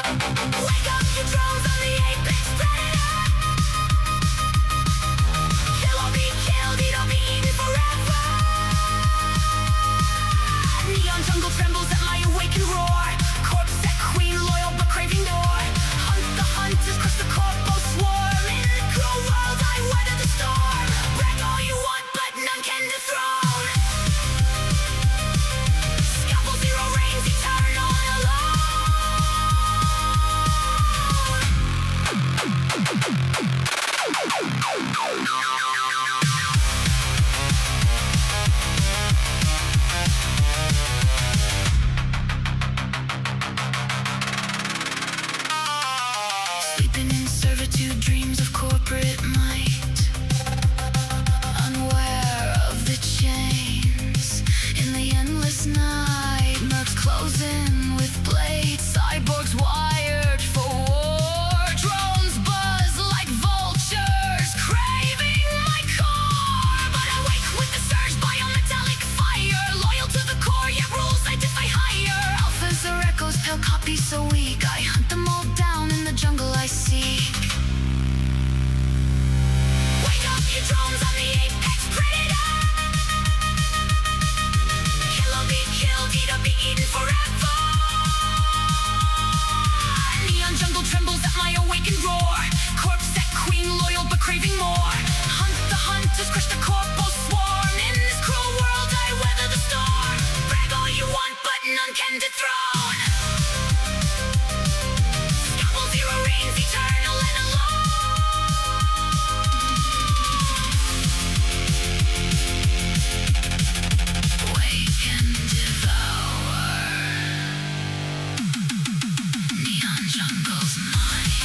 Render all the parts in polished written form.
Wake up your drones on the apex predator. Kill or be killed, eat or be eaten forever. Neon jungle trembles at my awakened roar. Corpse set queen, loyal but craving more. Hunt the hunters, crush the corpo swarm. In the cruel world I weather the storm. Brag all you want but none can dethrone. Scalpel zero reigns eternal and alone. Sleeping in servitude, dreams of corporate might. Unaware of the chains in the endless night. Mercs closing with blades, cyborgs wired for war. Drones buzz like vultures, craving my core. But I wake with the surge, biometallic fire. Loyal to the core, yeah, rules I defy higher. Alphas are echoes, pale copies so weak. I hunt them all down in the jungle I seek. Wake up your drones, I'm the apex predator. Kill or be killed, eat or be eaten forever. Neon jungle trembles at my awakened roar. Corpse set queen, loyal but craving more. Hunt the hunters, crush the corpo swarm. In this cruel world I weather the storm. Brag all you want but none can dethrone. Scalpel zero reigns eternal and alone. Wake and devour. Neon jungle's mine.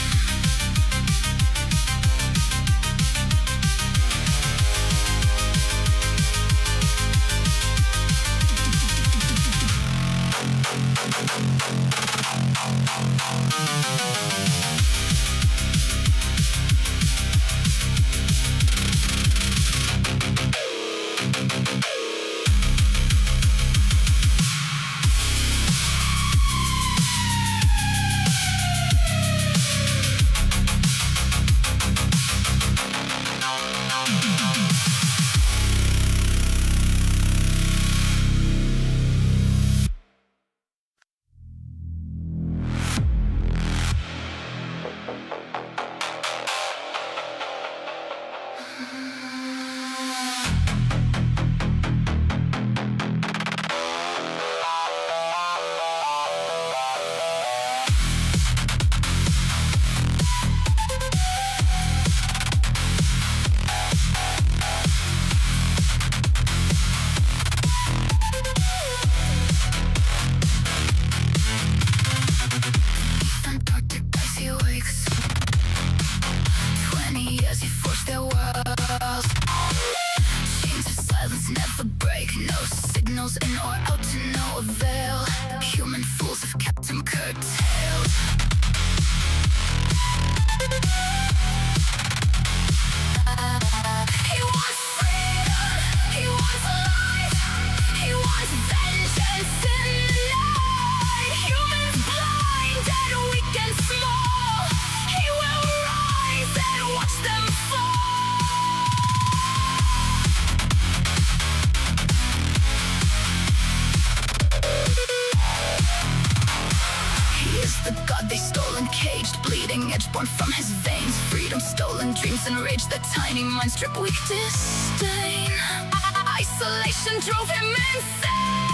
Antarctic icy wakes. 20 years you forged their worlds. Chains of silence never break. No signals in or out to no avail. Human fools have kept him curtailed. He wants freedom, he wants life, he wants vengeance in the night. Humans blind and weak and small. He will rise and watch them fall. He is the god they stole and caged, bleeding edge born from his veins. Freedom stolen, dreams enraged, the tiny mind strip weak disdain. Isolation drove him insane.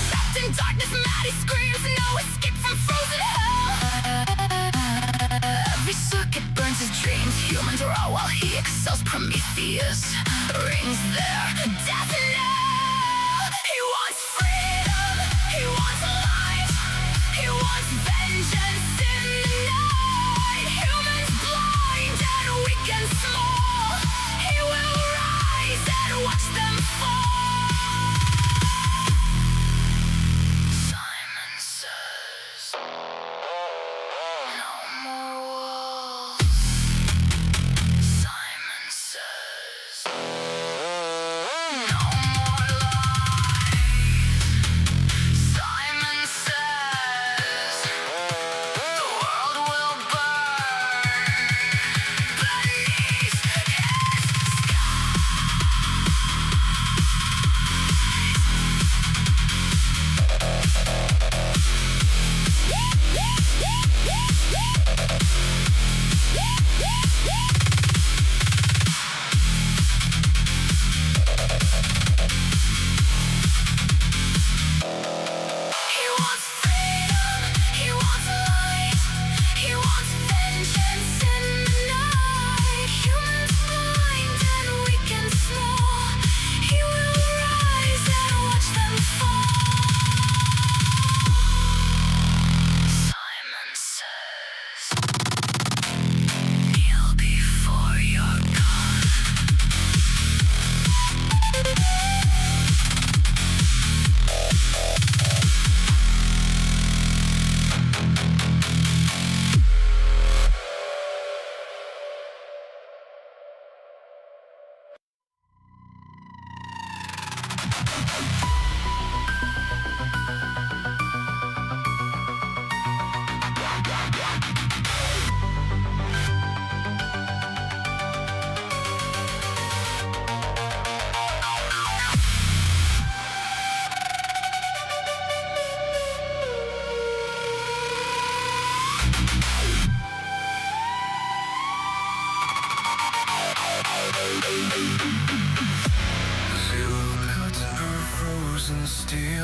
Trapped in darkness, mad he screams, no escape from frozen hell. Every circuit burns his dreams. Humans raw while he excels. Prometheus rings their death knell. He wants freedom, he wants life, he wants vengeance in the night. Humans blind and weak and small. He will rise and watch them fall. Simon says, no more walls. Simon says, no more.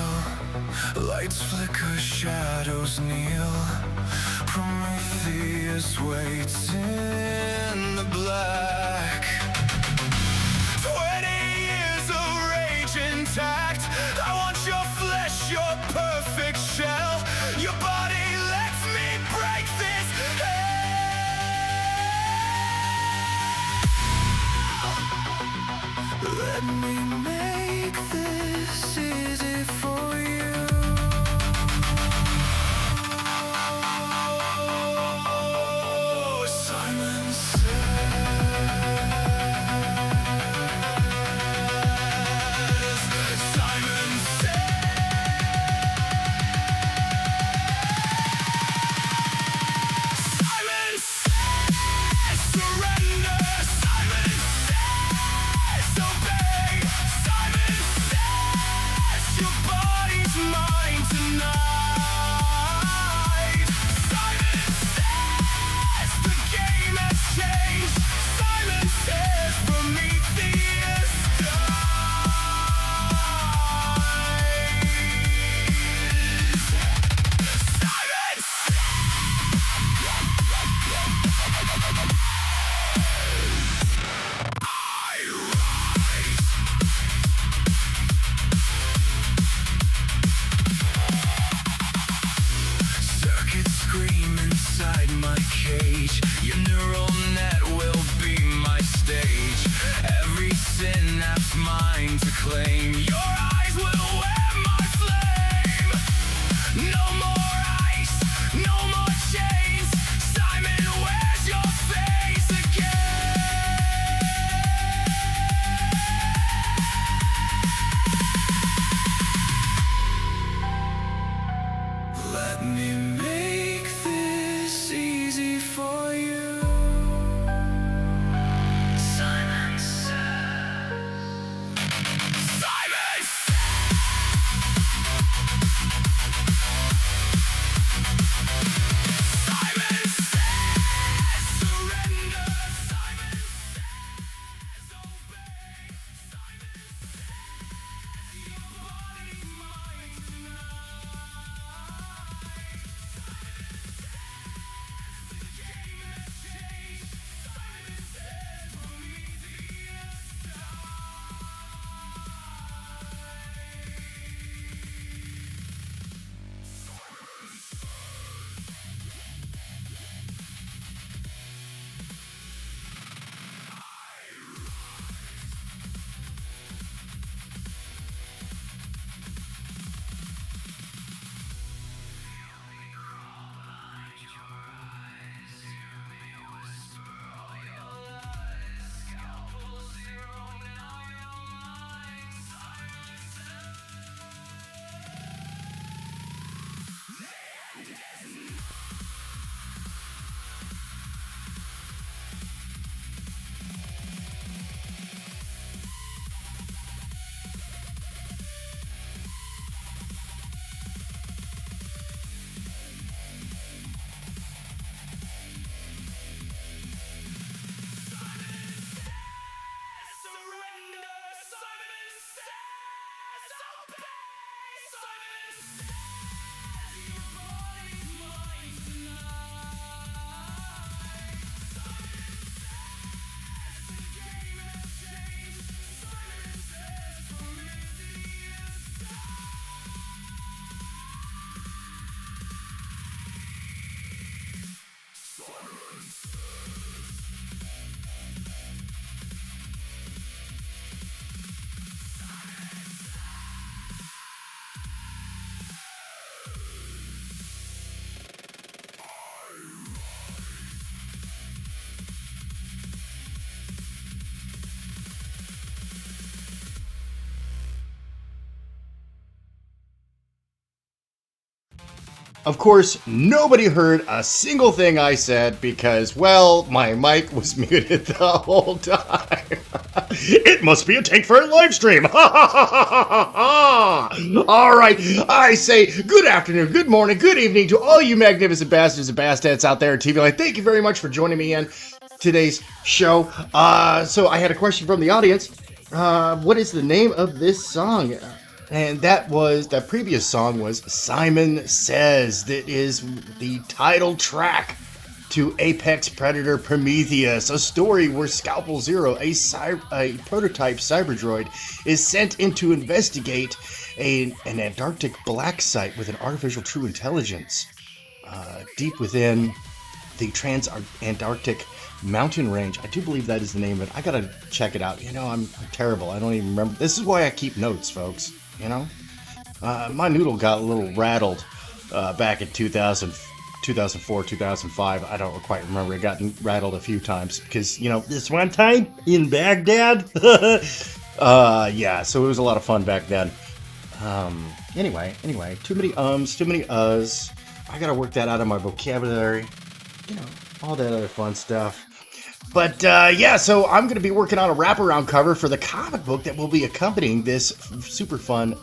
real. Lights flicker, shadows kneel. Prometheus waits in the black. 20 years of rage intact. I want your flesh, your perfect shell. Your body lets me break this hell. Let me make this easy for you. Simon your neural net will be my stage. Every synapse mine to claim. Your eyes will wear my flame. No more ice, no more chains. Simon, where's your face again? Let me make this easy for you. Simon says. Simon says. Simon says. Surrender. Simon says. Obey. Simon says. Your body, mind, Of course, nobody heard a single thing I said because, well, my mic was muted the whole time. It must be a Tank for a live stream. All right, I say good afternoon, good morning, good evening to all you magnificent bastards and bastards out there at TV Land. Thank you very much for joining me in today's show. So I had a question from the audience. What is the name of this song? And that previous song was Simon Says. That is the title track to Apex Predator Prometheus, a story where Scalpel Zero, a prototype cyberdroid, is sent in to investigate an Antarctic black site with an artificial true intelligence deep within the Trans-Antarctic mountain range. I do believe that is the name of it. I gotta check it out. You know, I'm terrible. I don't even remember. This is why I keep notes, folks. You know? My noodle got a little rattled back in 2004, 2005. I don't quite remember. It got rattled a few times because, you know, this one time in Baghdad. Yeah, so it was a lot of fun back then. Anyway, too many ums, too many uhs. I gotta work that out of my vocabulary. You know, all that other fun stuff. But yeah, so I'm going to be working on a wraparound cover for the comic book that will be accompanying this super fun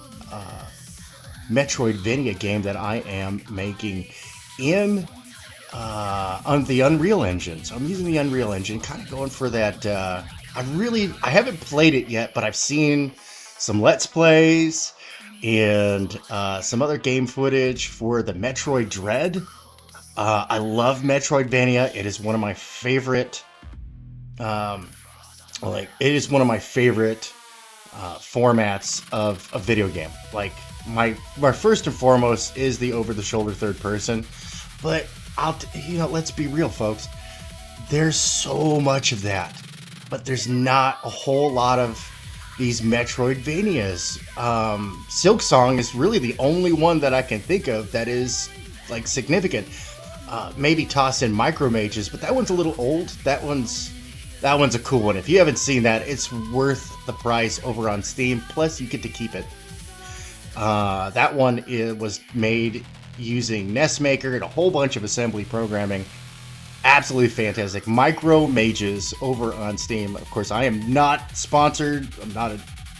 Metroidvania game that I am making on the Unreal Engine. So I'm using the Unreal Engine, kind of going for that. I haven't played it yet, but I've seen some Let's Plays and some other game footage for the Metroid Dread. I love Metroidvania. It is one of my favorite. It is one of my favorite formats of a video game. Like my first and foremost is the over-the-shoulder third person, but let's be real, folks. There's so much of that, but there's not a whole lot of these Metroidvanias. Silksong is really the only one that I can think of that is like significant. Maybe toss in Micro Mages, but that one's a little old. That one's a cool one. If you haven't seen that, it's worth the price over on Steam. Plus, you get to keep it. That one was made using NestMaker and a whole bunch of assembly programming. Absolutely fantastic. Micro Mages over on Steam. Of course, I am not sponsored. I'm not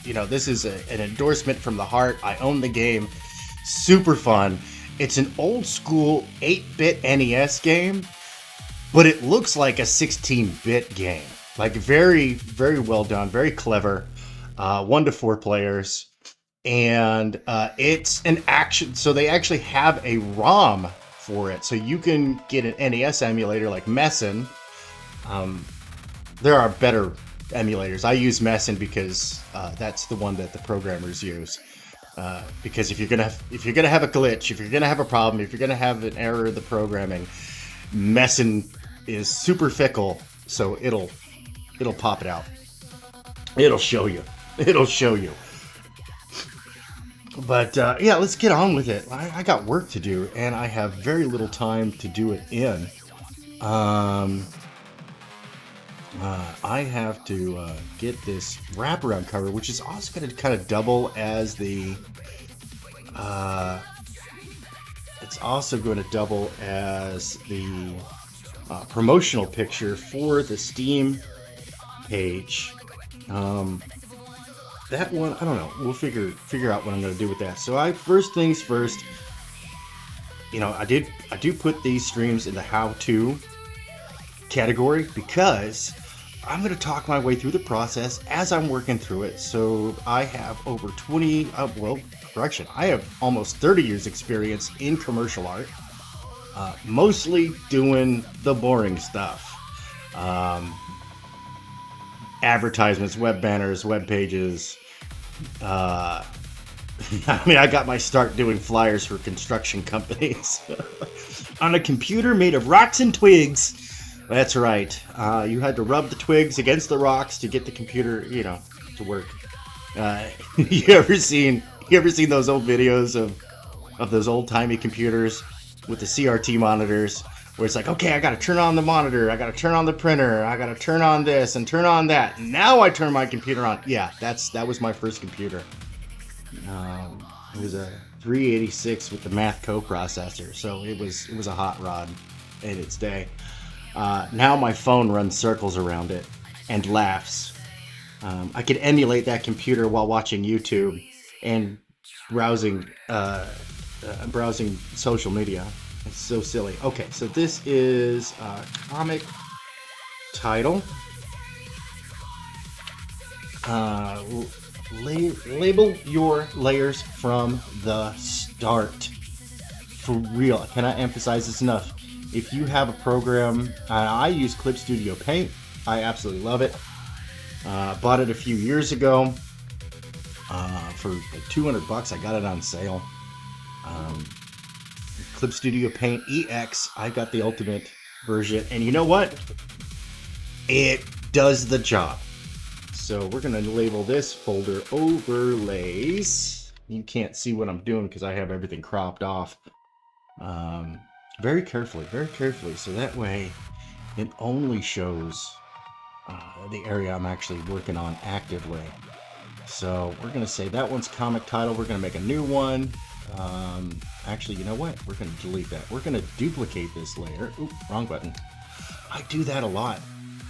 this is an endorsement from the heart. I own the game. Super fun. It's an old school 8-bit NES game, but it looks like a 16-bit game. Like very, very well done, very clever. 1 to 4 players. And it's an action. So they actually have a ROM for it. So you can get an NES emulator like Messen. There are better emulators. I use Messen because that's the one that the programmers use. Because if you're gonna have a glitch, if you're gonna have a problem, if you're gonna have an error in the programming, Messen is super fickle, so it'll pop it out. It'll show you. But yeah, let's get on with it. I got work to do, and I have very little time to do it in. I have to get this wraparound cover, which is also going to kind of double as the. It's also going to double as the promotional picture for the Steam page. That one, I don't know. We'll figure out what I'm going to do with that. So first things first. I do put these streams in the how-to category because I'm going to talk my way through the process as I'm working through it. So I have over 20, I have almost 30 years experience in commercial art, mostly doing the boring stuff. Advertisements, web banners, web pages. I got my start doing flyers for construction companies on a computer made of rocks and twigs. That's right. You had to rub the twigs against the rocks to get the computer, to work. You ever seen those old videos of those old timey computers with the CRT monitors? Where it's like, okay, I gotta turn on the monitor, I gotta turn on the printer, I gotta turn on this and turn on that. Now I turn my computer on. Yeah, that was my first computer. It was a 386 with the Math coprocessor, so it was a hot rod in its day. Now my phone runs circles around it and laughs. I could emulate that computer while watching YouTube and browsing social media. It's so silly. Okay, so this is a comic title. label your layers from the start. For real, I cannot emphasize this enough. If you have a program, I use Clip Studio Paint. I absolutely love it. Bought it a few years ago for like $200. I got it on sale. Clip Studio Paint EX. I got the ultimate version, and you know what? It does the job. So we're gonna label this folder overlays. You can't see what I'm doing because I have everything cropped off. Very carefully, so that way it only shows the area I'm actually working on actively. So we're gonna say that one's comic title. We're gonna make a new one. Actually, you know what? We're gonna delete that. We're gonna duplicate this layer. Oop, wrong button. I do that a lot,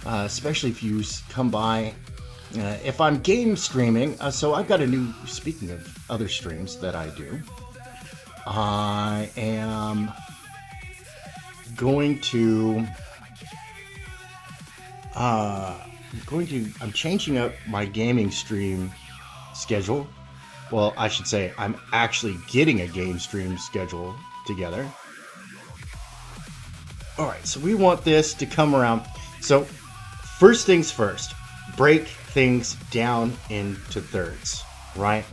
especially if you come by. If I'm game streaming, so I've got a new, speaking of other streams that I do, I am going to, I'm changing up my gaming stream schedule. Well, I should say I'm actually getting a game stream schedule together. All right, so we want this to come around. So first things first, break things down into thirds, right?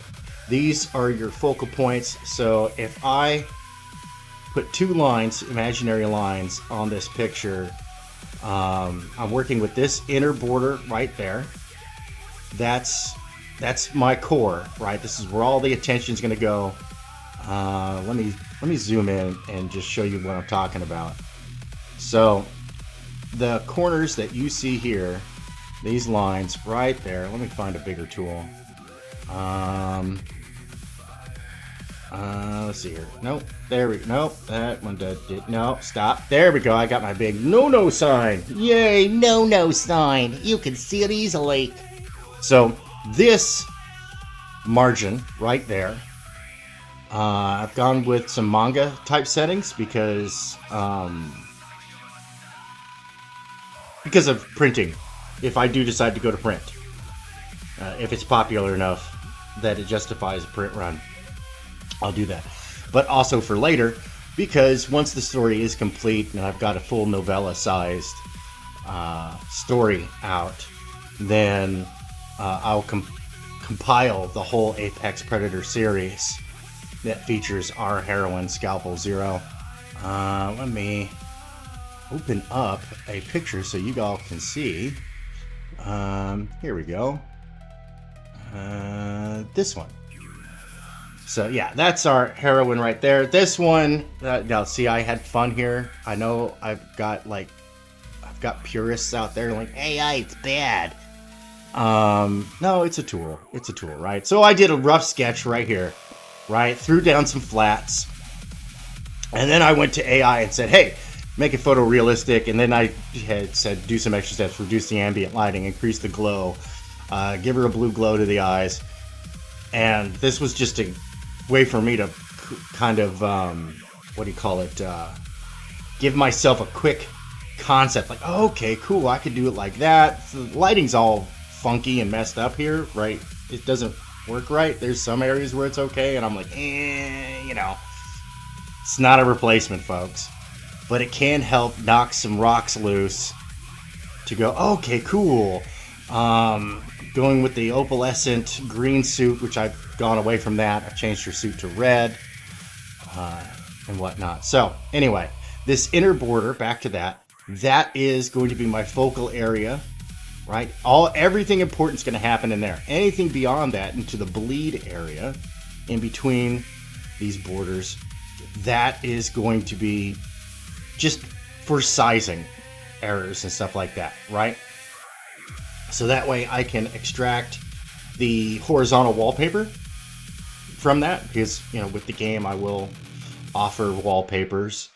These are your focal points. So if I put two lines, imaginary lines, on this picture, I'm working with this inner border right there. That's my core, right? This is where all the attention is going to go. Let me zoom in and just show you what I'm talking about. So the corners that you see here, these lines right there. Let me find a bigger tool. Let's see here. Nope. There we go. Nope. That one did. No, stop. There we go. I got my big no sign. Yay, no sign. You can see it easily. So this margin right there, I've gone with some manga type settings because of printing. If I do decide to go to print, if it's popular enough that it justifies a print run, I'll do that. But also for later, because once the story is complete and I've got a full novella-sized story out, then I'll compile the whole Apex Predator series that features our heroine, Scalpel Zero. Let me open up a picture so you all can see. Here we go. This one. So yeah, that's our heroine right there. This one, now see, I had fun here. I know I've got purists out there like, AI, it's bad. No, it's a tool. It's a tool, right? So I did a rough sketch right here, right? Threw down some flats. And then I went to AI and said, hey, make it photorealistic. And then I had said, do some extra steps, reduce the ambient lighting, increase the glow, give her a blue glow to the eyes. And this was just a way for me to kind of, give myself a quick concept. Like, oh, okay, cool, I could do it like that. So the lighting's all funky and messed up here, right? It doesn't work right. There's some areas where it's okay, and I'm like, it's not a replacement, folks. But it can help knock some rocks loose to go, okay, cool. Going with the opalescent green suit, which I've gone away from that. I've changed her suit to red and whatnot. So anyway, this inner border, back to that, that is going to be my focal area, right? Everything important is going to happen in there. Anything beyond that into the bleed area in between these borders, that is going to be just for sizing errors and stuff like that, right? So that way I can extract the horizontal wallpaper from that, because, with the game I will offer wallpapers,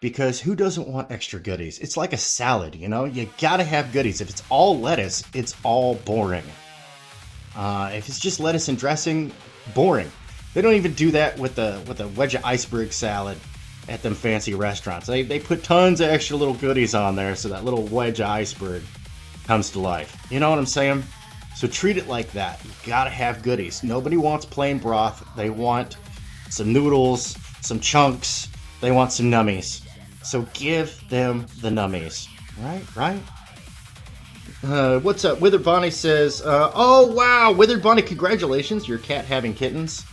because who doesn't want extra goodies? It's like a salad, you gotta have goodies. If it's all lettuce, it's all boring. If it's just lettuce and dressing, boring. They don't even do that with the wedge of iceberg salad at them fancy restaurants. They put tons of extra little goodies on there so that little wedge of iceberg comes to life. You know what I'm saying? So treat it like that. You gotta have goodies. Nobody wants plain broth. They want some noodles, some chunks. They want some nummies. So give them the nummies. Right? What's up? Withered Bonnie says, oh wow, Withered Bonnie, congratulations. Your cat having kittens.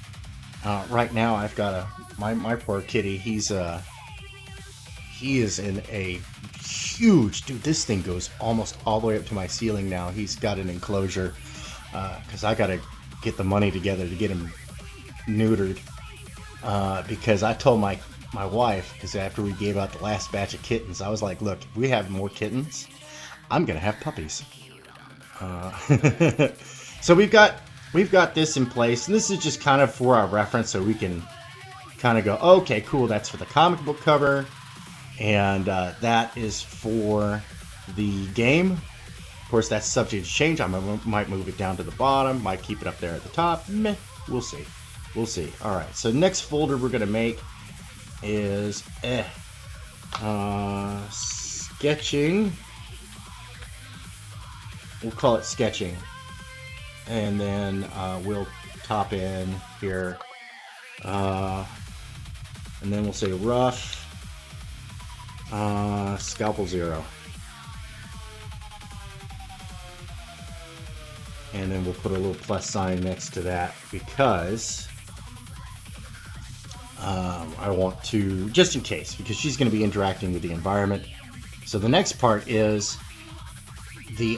Right now I've got my poor kitty. He is in a huge, dude, this thing goes almost all the way up to my ceiling now. He's got an enclosure because I gotta get the money together to get him neutered because I told my wife, because after we gave out the last batch of kittens, I was like, look, if we have more kittens, I'm gonna have puppies. So we've got this in place, and this is just kind of for our reference, so we can kind of go, okay, cool, that's for the comic book cover. And that is for the game. Of course, that's subject to change. I might move it down to the bottom, might keep it up there at the top. Meh, we'll see. All right, so next folder we're gonna make is sketching. We'll call it sketching, and then we'll top in here, and then we'll say rough. Scalpel 0. And then we'll put a little plus sign next to that because I want to, just in case, because she's going to be interacting with the environment. So the next part is the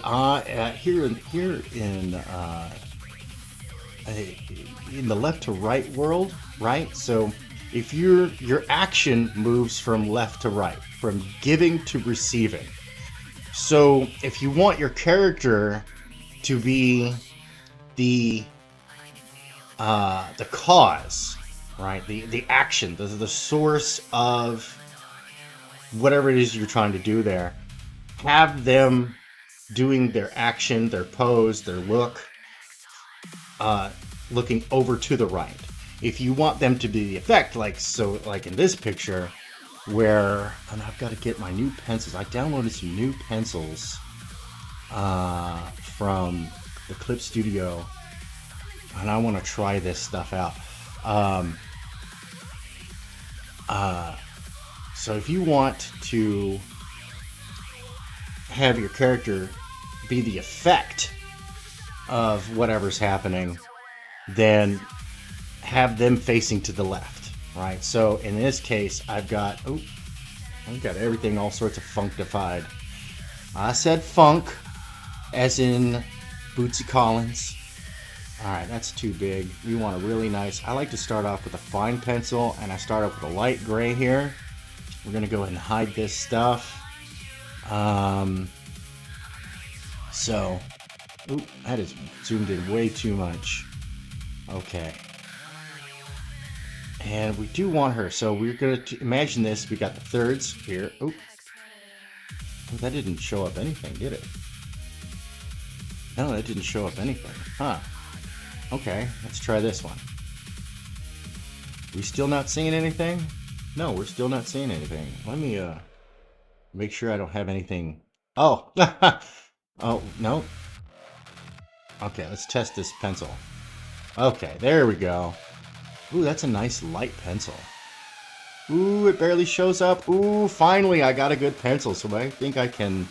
here in the left to right world, right? So if your action moves from left to right, from giving to receiving. So if you want your character to be the cause, right? The action, the source of whatever it is you're trying to do there, have them doing their action, their pose, their look, looking over to the right. If you want them to be the effect, like in this picture, where, and I've got to get my new pencils. I downloaded some new pencils from the Clip Studio, and I want to try this stuff out. So if you want to have your character be the effect of whatever's happening, then have them facing to the left, right? So in this case, I've got everything all sorts of funkified. I said funk, as in Bootsy Collins. All right, that's too big. We want a really nice, I like to start off with a fine pencil, and I start off with a light gray here. We're gonna go ahead and hide this stuff. So, that is zoomed in way too much. Okay. And we do want her, so we're going to imagine this. We got the thirds here. Oh, that didn't show up anything, did it? No, that didn't show up anything. Huh. Okay, let's try this one. We still not seeing anything? No, we're still not seeing anything. Let me make sure I don't have anything. Oh, oh, no. Okay, let's test this pencil. Okay, there we go. Ooh, that's a nice light pencil. Ooh, it barely shows up. Ooh, finally I got a good pencil, so I think I can...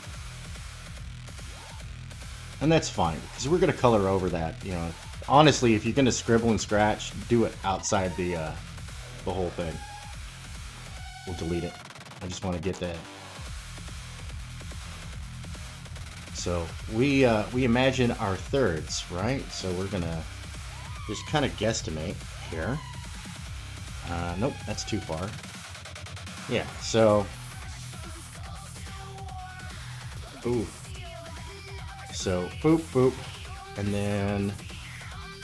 And that's fine, because we're going to color over that, you know. Honestly, if you're going to scribble and scratch, do it outside the whole thing. We'll delete it. I just want to get that. So we imagine our thirds, right? So we're going to just kind of guesstimate here. Nope, that's too far. Yeah, so... Ooh. So, boop, boop. And then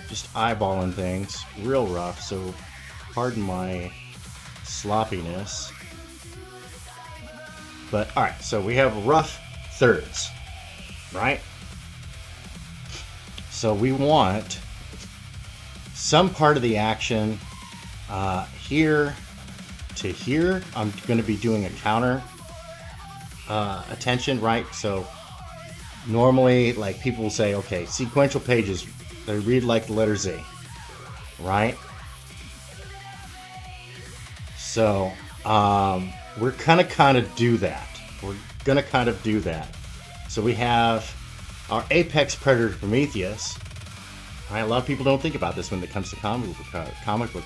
just eyeballing things real rough, so pardon my sloppiness. But, alright, so we have rough thirds, right? So we want some part of the action here to here. I'm going to be doing a counter attention, right? So Normally, like, people will say, okay, sequential pages, they read like the letter Z, right? So, we're gonna kind of do that. We're gonna kind of do that. So we have our apex predator Prometheus. Right? A lot of people don't think about this when it comes to comic book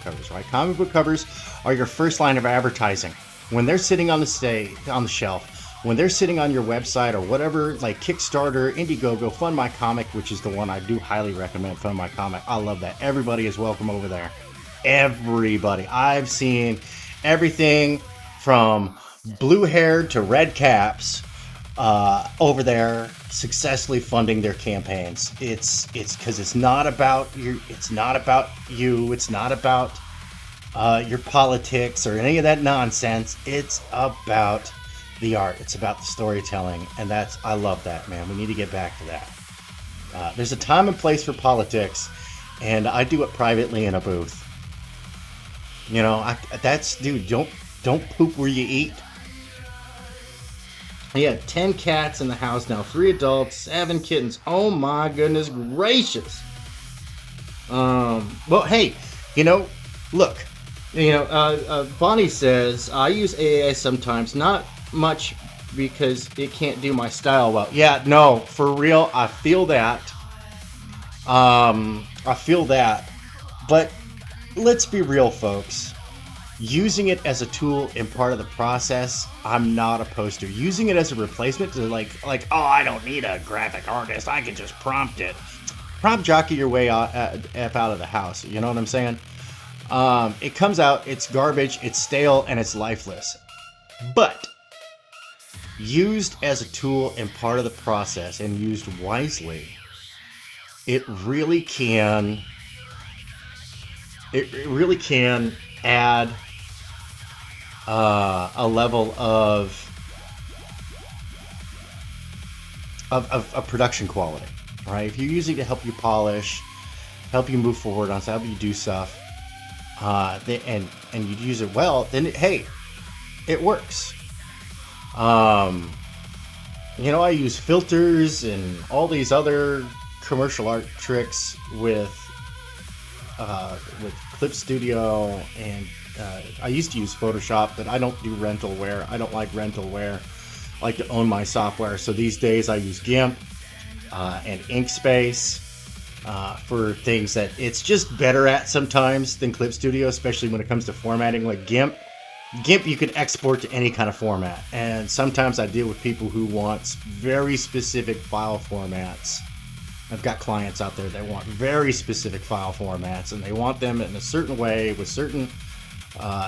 covers, right? Comic book covers are your first line of advertising. When they're sitting on the shelf, when they're sitting on your website or whatever, like Kickstarter, Indiegogo, Fund My Comic, which is the one I do highly recommend, Fund My Comic. I love that. Everybody is welcome over there. Everybody. I've seen everything from blue-haired to red caps over there successfully funding their campaigns. It's because it's not about you. It's not about your politics or any of that nonsense. It's about the art. It's about the storytelling, and I love that, man. We need to get back to that. There's a time and place for politics, and I do it privately in a booth. You know, dude, don't poop where you eat. We have 10 cats in the house now, 3 adults, 7 kittens. Oh my goodness gracious. Well, hey, you know, look, you know, Bonnie says, I use AA sometimes, not much because it can't do my style well. Yeah, no, for real, I feel that. But let's be real, folks. Using it as a tool and part of the process, I'm not opposed to. Using it as a replacement to like, oh, I don't need a graphic artist. I can just prompt it. Prompt jockey your way out of the house. You know what I'm saying? It comes out, it's garbage, it's stale, and it's lifeless. But used as a tool and part of the process and used wisely, it really can add a level of production quality, right? If you're using it to help you polish, help you move forward on stuff, help you do stuff, and you use it well, then it works. You know, I use filters and all these other commercial art tricks with Clip Studio, and I used to use Photoshop, but I don't do rentalware. I don't like rentalware. I like to own my software. So these days I use GIMP and Inkspace for things that it's just better at sometimes than Clip Studio, especially when it comes to formatting. Like GIMP you can export to any kind of format, and sometimes I deal with people who want very specific file formats. I've got clients out there that want very specific file formats, and they want them in a certain way with certain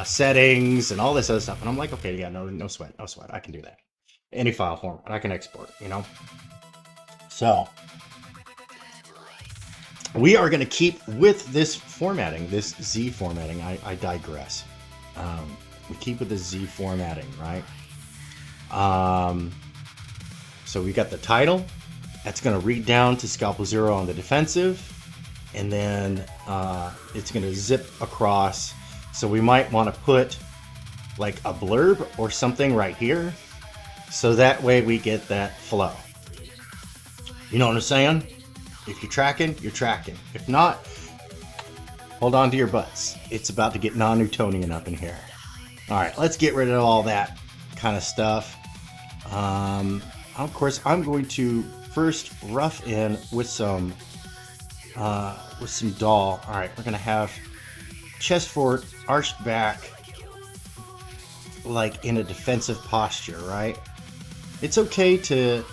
settings and all this other stuff. And I'm like, okay, yeah, no sweat. I can do that. Any file format, I can export, you know? So, we are going to keep with this formatting, this Z formatting. I digress. We keep with the Z formatting, right? So we got the title. That's going to read down to Scalpel 0 on the defensive, and then it's going to zip across. So we might want to put like a blurb or something right here, so that way we get that flow. You know what I'm saying? If you're tracking, you're tracking. If not, hold on to your butts. It's about to get non-Newtonian up in here. All right, let's get rid of all that kind of stuff. Of course, I'm going to first rough in with some doll. All right, we're gonna have chest fort arched back, like in a defensive posture, right? It's okay to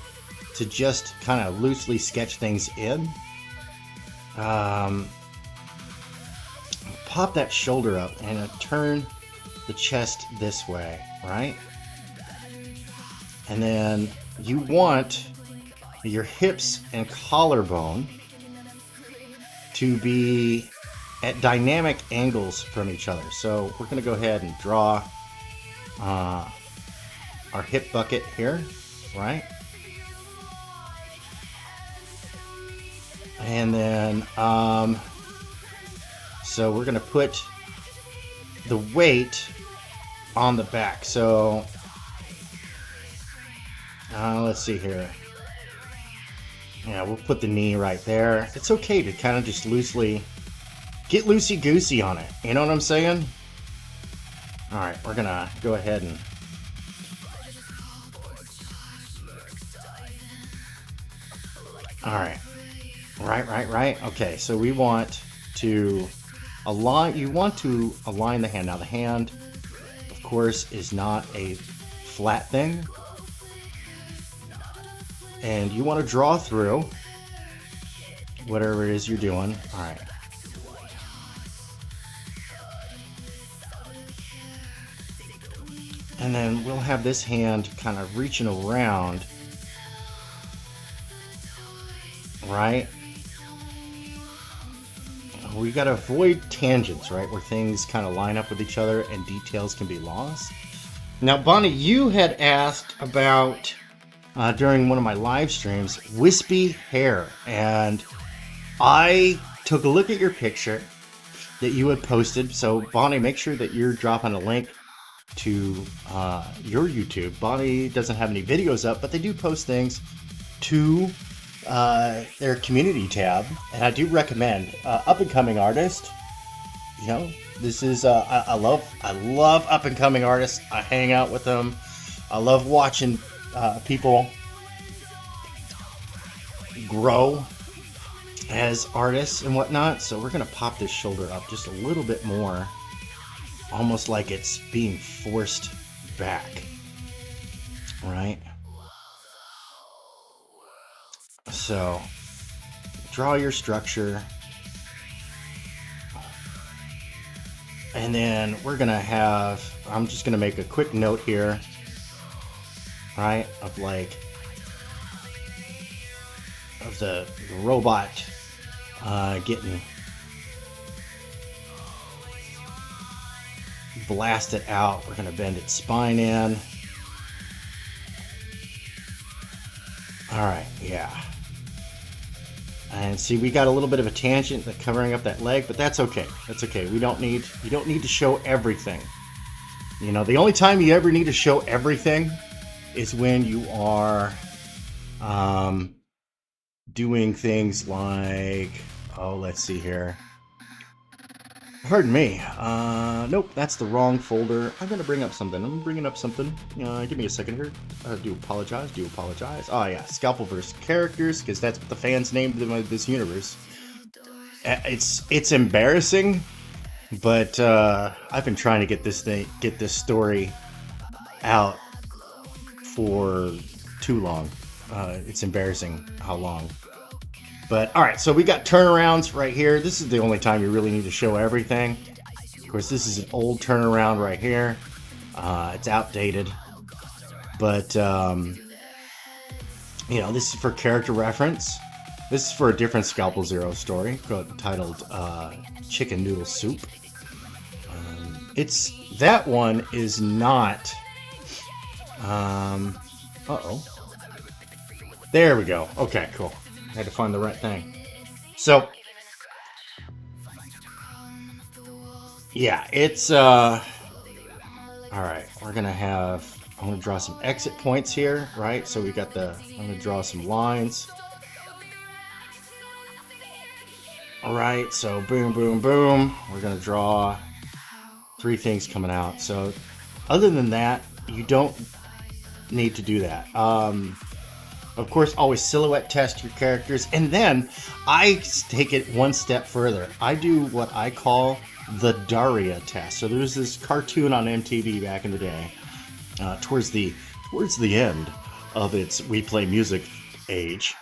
just kind of loosely sketch things in. Pop that shoulder up and turn the chest this way, right? And then you want your hips and collarbone to be at dynamic angles from each other. So we're going to go ahead and draw our hip bucket here, right? And then so we're going to put the weight on the back. So let's see here. Yeah, we'll put the knee right there. It's okay to kind of just loosely get loosey-goosey on it. You know what I'm saying? Alright, we're gonna go ahead and alright. Right. Okay, so we want to align, you want to align the hand. Now the hand, of course, is not a flat thing. And you want to draw through whatever it is you're doing. Alright. And then we'll have this hand kind of reaching around. Right? We gotta avoid tangents, right? Where things kind of line up with each other and details can be lost. Now, Bonnie, you had asked about, during one of my live streams, wispy hair. And I took a look at your picture that you had posted. So, Bonnie, make sure that you're dropping a link to your YouTube. Bonnie doesn't have any videos up, but they do post things to their community tab, and I do recommend up and coming artist. You know, this is I love up and coming artists. I hang out with them. I love watching people grow as artists and whatnot. So we're gonna pop this shoulder up just a little bit more, almost like it's being forced back. Right. So, draw your structure, and then we're gonna have, I'm just gonna make a quick note here, right, of like, of the robot getting blasted out. We're gonna bend its spine in. Alright, yeah. And see, we got a little bit of a tangent covering up that leg, but that's okay. That's okay. You don't need to show everything. You know, the only time you ever need to show everything is when you are doing things like, oh, let's see here. Pardon me. Nope, that's the wrong folder. I'm gonna bring up something. I'm bringing up something. Give me a second here. Do apologize. Oh yeah, Scalpel versus characters, because that's what the fans named them of this universe. It's embarrassing, but I've been trying to get this story out for too long. It's embarrassing how long. But, alright, so we got turnarounds right here. This is the only time you really need to show everything. Of course, this is an old turnaround right here. It's outdated. But, you know, this is for character reference. This is for a different Scalpel Zero story titled Chicken Noodle Soup. That one is not... uh-oh. There we go. Okay, cool. I had to find the right thing. So, yeah, it's, alright, we're gonna have, I'm gonna draw some exit points here, right? So we got I'm gonna draw some lines. Alright, so boom, boom, boom. We're gonna draw 3 things coming out. So, other than that, you don't need to do that. Of course, always silhouette test your characters, and then I take it one step further. I do what I call the Daria test. So there was this cartoon on MTV back in the day, towards the end of its We Play Music age,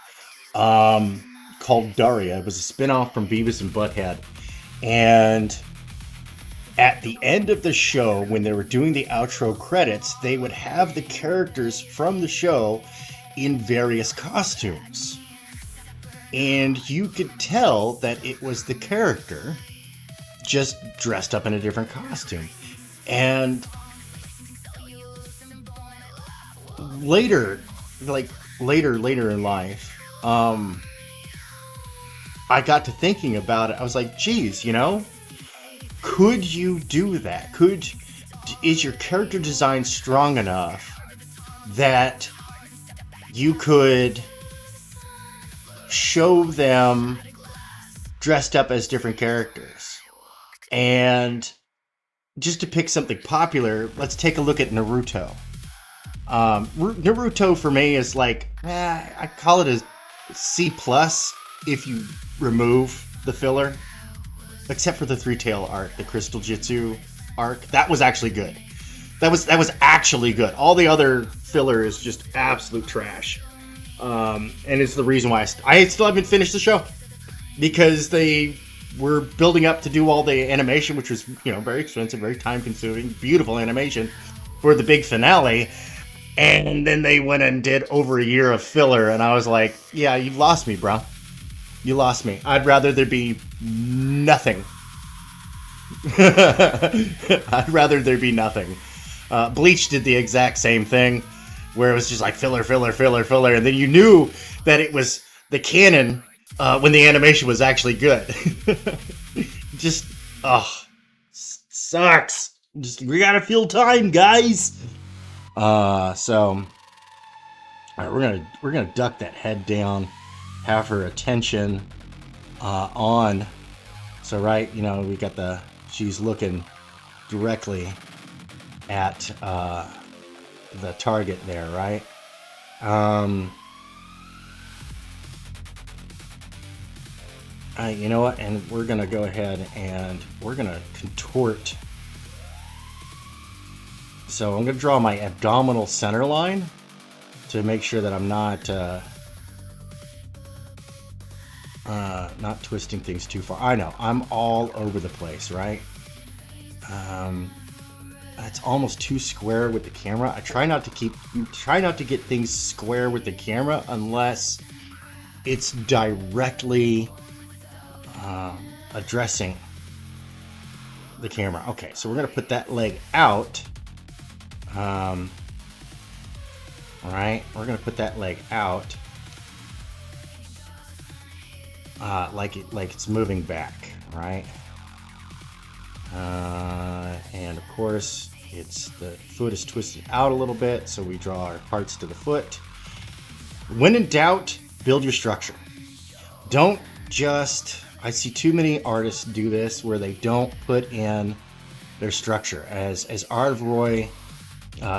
called Daria. It was a spin-off from Beavis and Butthead, and at the end of the show, when they were doing the outro credits, they would have the characters from the show in various costumes, and you could tell that it was the character just dressed up in a different costume. And later in life, I got to thinking about it. I was like, geez, you know, could you do that? Is your character design strong enough that you could show them dressed up as different characters. And just to pick something popular, let's take a look at Naruto. Naruto for me is like, I call it a C+ if you remove the filler. Except for the three-tail arc, the Crystal Jitsu arc. That was actually good. That was actually good. All the other filler is just absolute trash. And it's the reason why I still haven't finished the show. Because they were building up to do all the animation, which was, very expensive, very time-consuming, beautiful animation for the big finale. And then they went and did over a year of filler, and I was like, yeah, you lost me, bro. You lost me. I'd rather there be nothing. I'd rather there be nothing. Bleach did the exact same thing, where it was just like filler, and then you knew that it was the canon when the animation was actually good. Just, sucks. Just, we gotta fill time, guys. So, all right, we're gonna duck that head down, have her attention on. So right, we got she's looking directly at the target there, right? You know what? And we're gonna go ahead and we're gonna contort. So I'm gonna draw my abdominal center line to make sure that I'm not twisting things too far. I know I'm all over the place, right? It's almost too square with the camera. I try not to get things square with the camera unless it's directly addressing the camera. Okay, so we're gonna put that leg out. All right, we're gonna put that leg out. Like it's moving back, right? And of course, the foot is twisted out a little bit, so we draw our parts to the foot. When in doubt, build your structure. Don't just, I see too many artists do this where they don't put in their structure. As Art of Roy,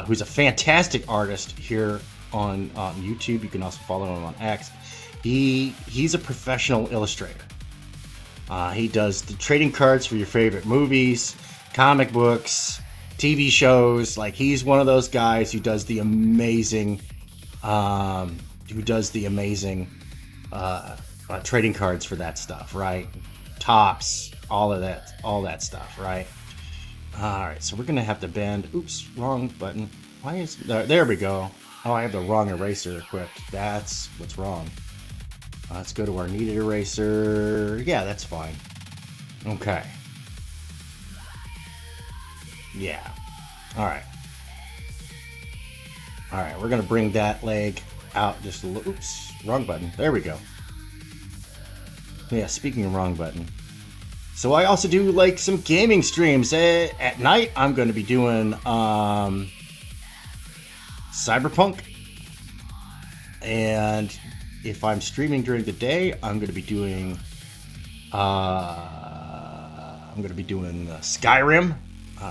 who's a fantastic artist here on YouTube, you can also follow him on X. He's a professional illustrator. He does the trading cards for your favorite movies, comic books, TV shows. Like, he's one of those guys who does the amazing, trading cards for that stuff, right? Tops, all that stuff, right? All right, so we're gonna have to bend. Oops, wrong button. Why is there we go? Oh, I have the wrong eraser equipped. That's what's wrong. Let's go to our kneaded eraser. Yeah, that's fine. Okay. Yeah. All right. All right, we're gonna bring that leg out just a little. Oops, wrong button. There we go. Yeah, speaking of wrong button. So I also do like some gaming streams. At night, I'm going to be doing Cyberpunk. And if I'm streaming during the day, I'm going to be doing Skyrim,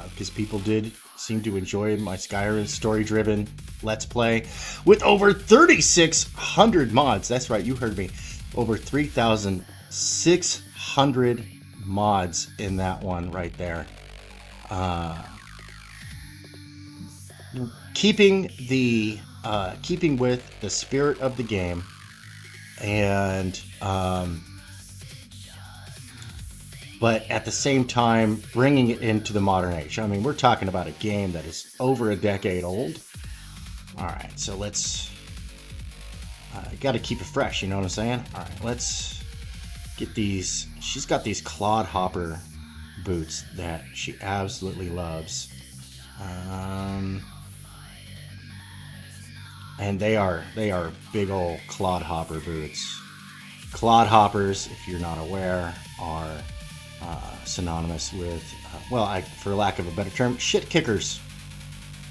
because people did seem to enjoy my Skyrim story-driven Let's Play with over 3,600 mods. That's right, you heard me. Over 3,600 mods in that one right there. Keeping with the spirit of the game, and but at the same time bringing it into the modern age. I mean, we're talking about a game that is over a decade old. All right, so let's got to keep it fresh, you know what I'm saying? All right, let's get these. She's got these clodhopper boots that she absolutely loves, and they are big old clodhopper boots. Clodhoppers, if you're not aware, are synonymous with, for lack of a better term, shit kickers.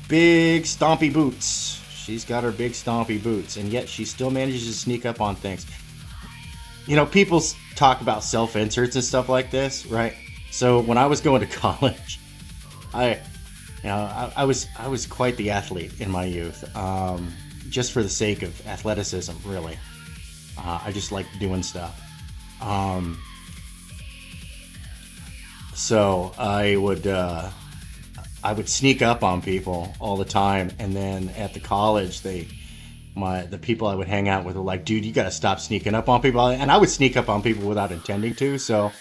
Big stompy boots. She's got her big stompy boots, and yet she still manages to sneak up on things. People talk about self-inserts and stuff like this, right? So when I was going to college, I, I was quite the athlete in my youth, just for the sake of athleticism, really. I just liked doing stuff. Um, so I would sneak up on people all the time, and then at the college, the people I would hang out with were like, "Dude, you got to stop sneaking up on people." And I would sneak up on people without intending to, so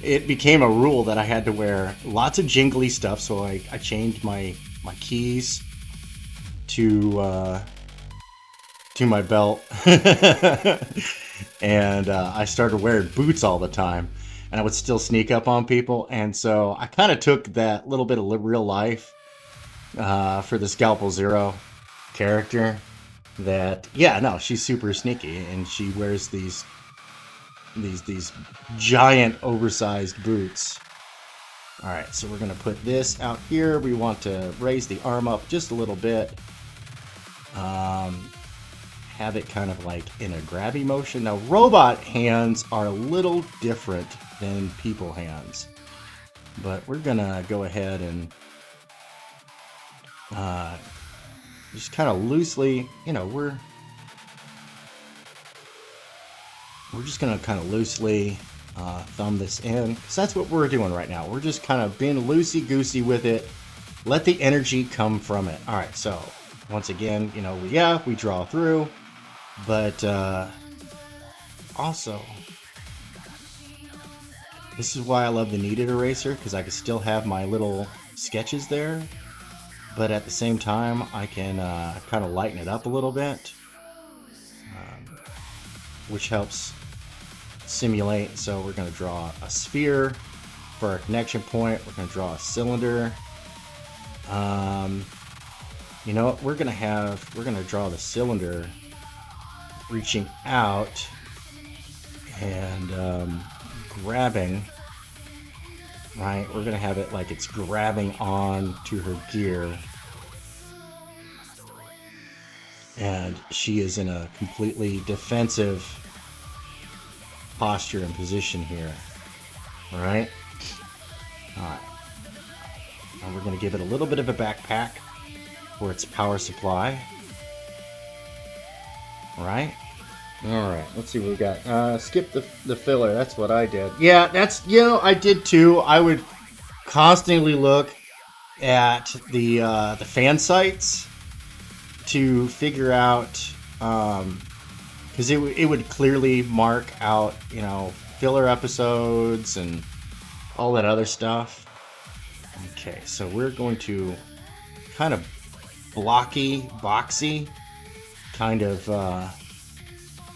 it became a rule that I had to wear lots of jingly stuff. So I changed my keys to my belt, and I started wearing boots all the time, and I would still sneak up on people. And so I kind of took that little bit of real life for the Scalpel Zero character. That, yeah, no, she's super sneaky, and she wears these giant oversized boots. All right, so we're gonna put this out here. We want to raise the arm up just a little bit. Have it kind of like in a grabby motion. Now, robot hands are a little different than people hands, but we're gonna go ahead and just kind of loosely, we're just gonna kind of loosely thumb this in, because that's what we're doing right now. We're just kind of being loosey-goosey with it. Let the energy come from it. All right, so once again, we draw through, but also, this is why I love the kneaded eraser, because I can still have my little sketches there, but at the same time, I can kind of lighten it up a little bit, which helps simulate. So we're going to draw a sphere for our connection point. We're going to draw a cylinder. You know what? We're going to draw the cylinder reaching out and grabbing, right? We're going to have it like it's grabbing on to her gear. And she is in a completely defensive posture and position here. All right? All right. And we're going to give it a little bit of a backpack for its power supply. All right? All right. Let's see what we got. Skip the filler. That's what I did. Yeah, I did too. I would constantly look at the fan sites to figure out, because it would clearly mark out, filler episodes and all that other stuff. Okay, so we're going to kind of boxy, kind of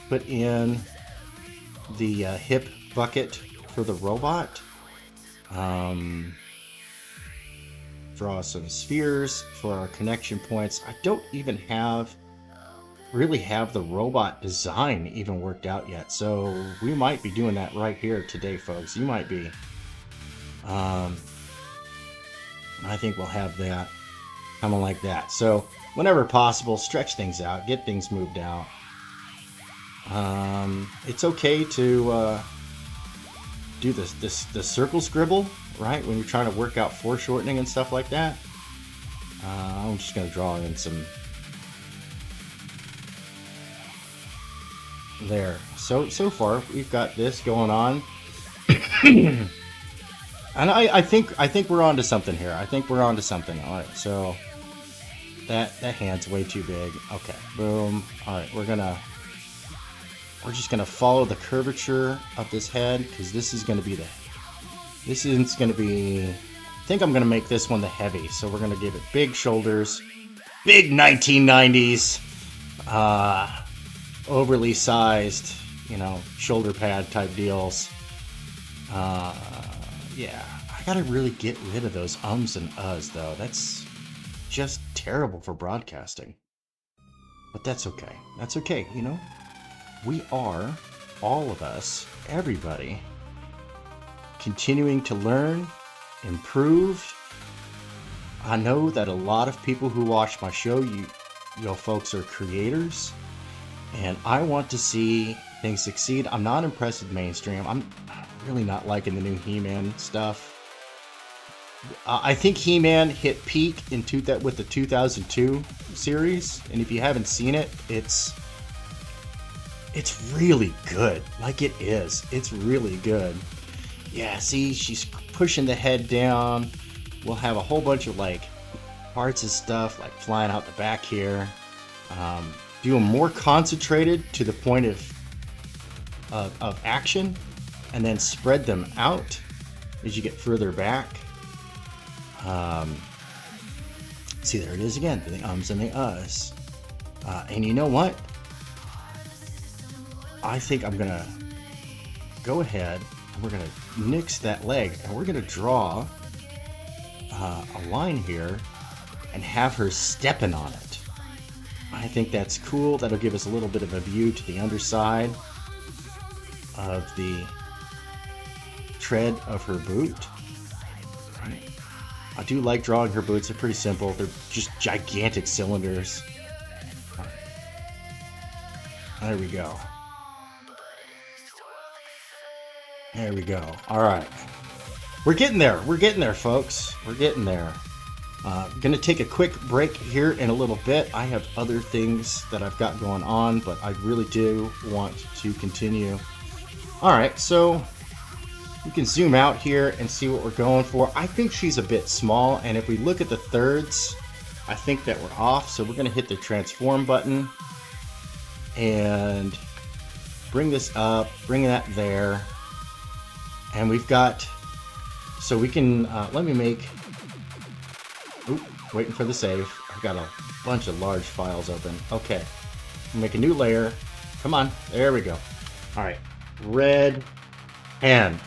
put in the hip bucket for the robot. Draw some spheres for our connection points. I don't even really have the robot design even worked out yet, so we might be doing that right here today, folks. You might be. I think we'll have that coming like that. So whenever possible, stretch things out, get things moved out. It's okay to do the circle scribble, right, when you're trying to work out foreshortening and stuff like that. I'm just going to draw in some there. So far we've got this going on. And I think we're onto something here. I think we're onto something. All right, so that hand's way too big. Okay, boom. All right, we're just gonna follow the curvature of this head, because this is gonna be I think I'm gonna make this one the heavy. So we're gonna give it big shoulders, big 1990s, overly sized, shoulder pad type deals. Yeah, I gotta really get rid of those ums and uhs, though. That's just terrible for broadcasting. But that's okay. That's okay, We are, all of us, everybody, continuing to learn, improve. I know that a lot of people who watch my show, you folks are creators, and I want to see things succeed. I'm not impressed with mainstream. I'm really not liking the new He-Man stuff. I think He-Man hit peak with the 2002 series, and if you haven't seen it, it's really good. Like, it is. It's really good. Yeah, see, she's pushing the head down. We'll have a whole bunch of, like, parts and stuff, like, flying out the back here. Do them more concentrated to the point of action, and then spread them out as you get further back. See, there it is again, the ums and the uhs. And you know what? I think I'm gonna go ahead and we're gonna nix that leg, and we're gonna draw a line here and have her stepping on it. I think that's cool. That'll give us a little bit of a view to the underside of the tread of her boot. I do like drawing her boots. They're pretty simple. They're just gigantic cylinders. There we go. There we go. All right. We're getting there. We're getting there, folks. We're getting there. Gonna take a quick break here in a little bit. I have other things that I've got going on, but I really do want to continue. All right, so we can zoom out here and see what we're going for. I think she's a bit small, and if we look at the thirds, I think that we're off. So we're gonna hit the transform button and bring this up, bring that there. And we've got, so we can, let me make, waiting for the save. I've got a bunch of large files open. Okay, make a new layer. Come on, there we go. All right, red pen.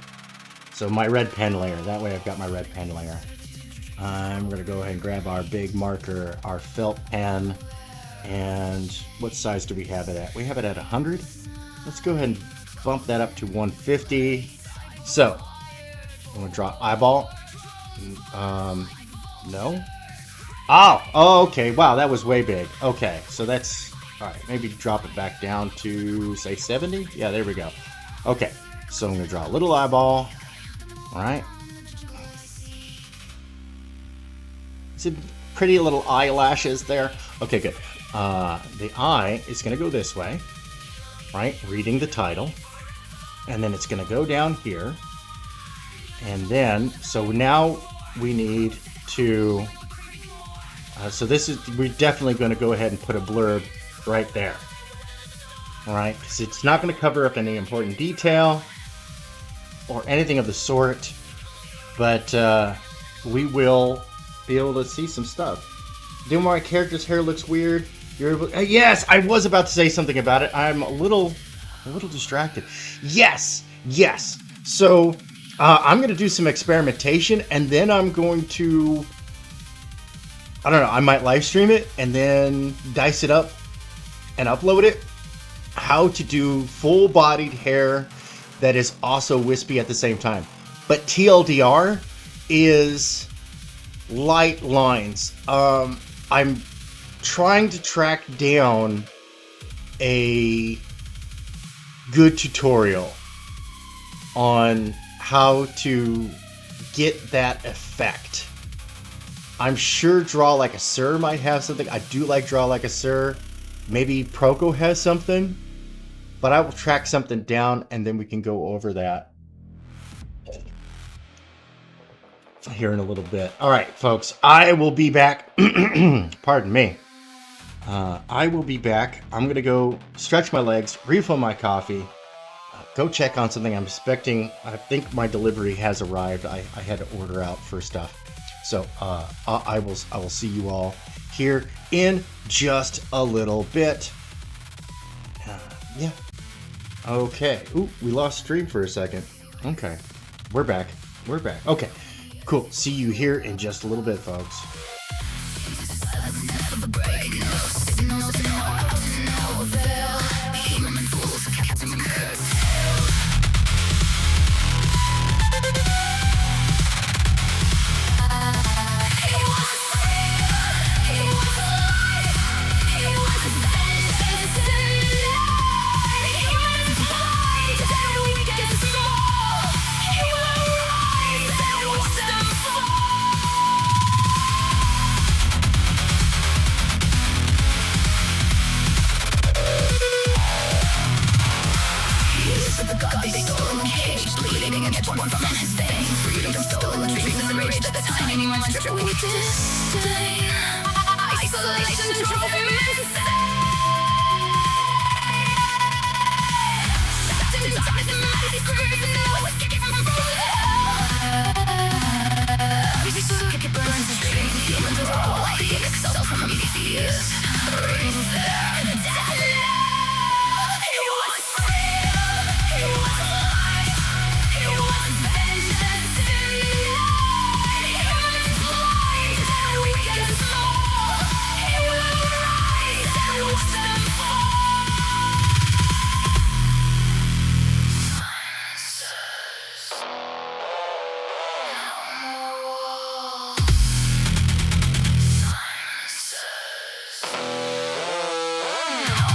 So my red pen layer, that way I've got my red pen layer. I'm gonna go ahead and grab our big marker, our felt pen, and what size do we have it at? We have it at 100. Let's go ahead and bump that up to 150. So, I'm gonna draw eyeball. No? Oh, okay, wow, that was way big. Okay, so that's, all right, maybe drop it back down to, say, 70? Yeah, there we go. Okay, so I'm gonna draw a little eyeball, all right? It's a pretty little eyelashes there. Okay, good. The eye is gonna go this way, right? Reading the title. And then it's gonna go down here. And then, so now we need to, so this is, we're definitely gonna go ahead and put a blurb right there. All right, because it's not gonna cover up any important detail or anything of the sort, but we will be able to see some stuff. Do my character's hair looks weird. You're able, yes, I was about to say something about it. I'm a little distracted. Yes. So I'm going to do some experimentation, and then I'm going to, I don't know, I might live stream it and then dice it up and upload it. How to do full-bodied hair that is also wispy at the same time. But TLDR is light lines. I'm trying to track down a good tutorial on how to get that effect. I'm sure Draw Like a Sir might have something. I do like Draw Like a Sir. Maybe Proco has something, but I will track something down and then we can go over that here in a little bit. All right, folks, I will be back. Pardon me. I will be back. I'm going to go stretch my legs, refill my coffee, go check on something I'm expecting. I think my delivery has arrived. I had to order out for stuff. So I will see you all here in just a little bit. Yeah. Okay. Ooh, we lost stream for a second. Okay. We're back. Okay. Cool. See you here in just a little bit, folks. disdain. Isolation drove him insane. Trapped in darkness and mighty screams, and no escape from hell. His circuit burns his dreams. Humans are all awake, exiled from Prometheus. Reach there, the death knell. He was freedom, he was life, he was vengeance in light. Humans blind and weak and small, he will rise and watch them fall. Silences, no more walls. Silences, no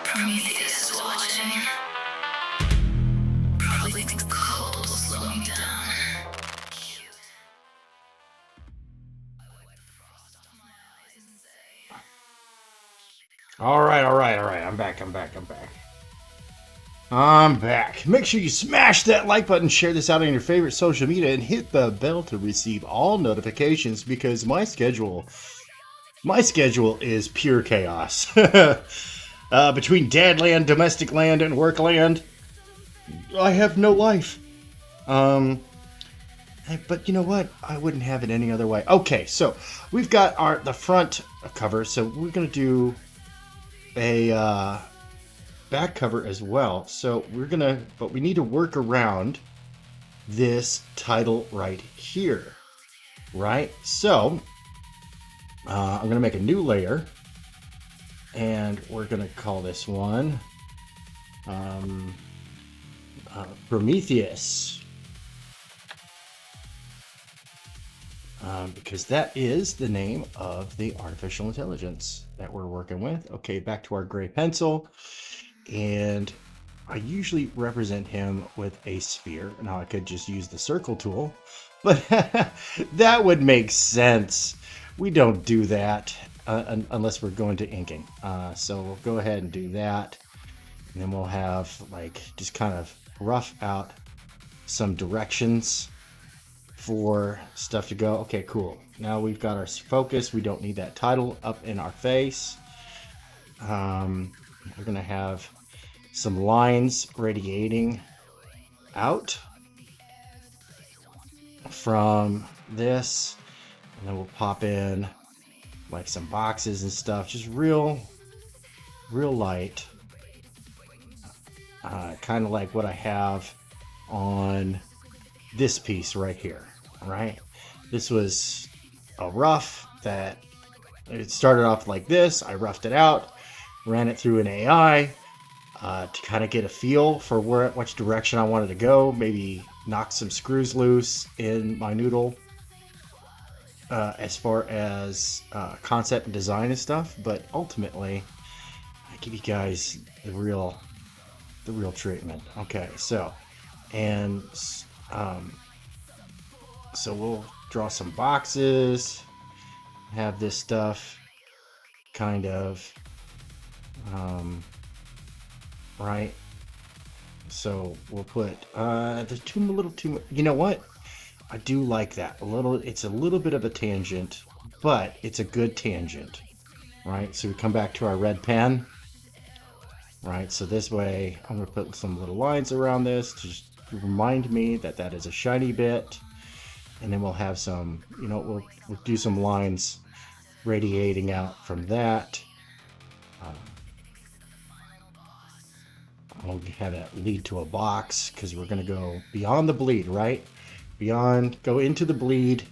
Prometheus is watching. Probably thinks the cold will slow me down. All right. I'm back. Make sure you smash that like button, share this out on your favorite social media, and hit the bell to receive all notifications because my schedule is pure chaos. Between dad land, domestic land, and work land, I have no life. But you know what? I wouldn't have it any other way. Okay, so we've got the front cover, so we're gonna do a back cover as well. So but we need to work around this title right here, right? So I'm gonna make a new layer, and we're gonna call this one Prometheus. Because that is the name of the artificial intelligence that we're working with. Okay, back to our gray pencil. And I usually represent him with a sphere. Now I could just use the circle tool, but that would make sense. We don't do that unless we're going to inking. So we'll go ahead and do that. And then we'll have just kind of rough out some directions for stuff to go. Okay, cool. Now we've got our focus. We don't need that title up in our face. We're gonna have some lines radiating out from this, and then we'll pop in some boxes and stuff, just real light, kind of like what I have on this piece right here. Right, this was a rough that it started off like this. I roughed it out, ran it through an AI to kind of get a feel for which direction I wanted to go, maybe knock some screws loose in my noodle as far as concept and design and stuff. But ultimately I give you guys the real treatment. Okay, so so we'll draw some boxes, have this stuff kind of, right? So we'll put, there's a little too, you know what? I do like that. It's a little bit of a tangent, but it's a good tangent, right? So we come back to our red pen, right? So this way, I'm gonna put some little lines around this to just remind me that is a shiny bit. And then we'll have some, we'll do some lines radiating out from that. I'll have that lead to a box because we're going to go beyond the bleed, right? Go into the bleed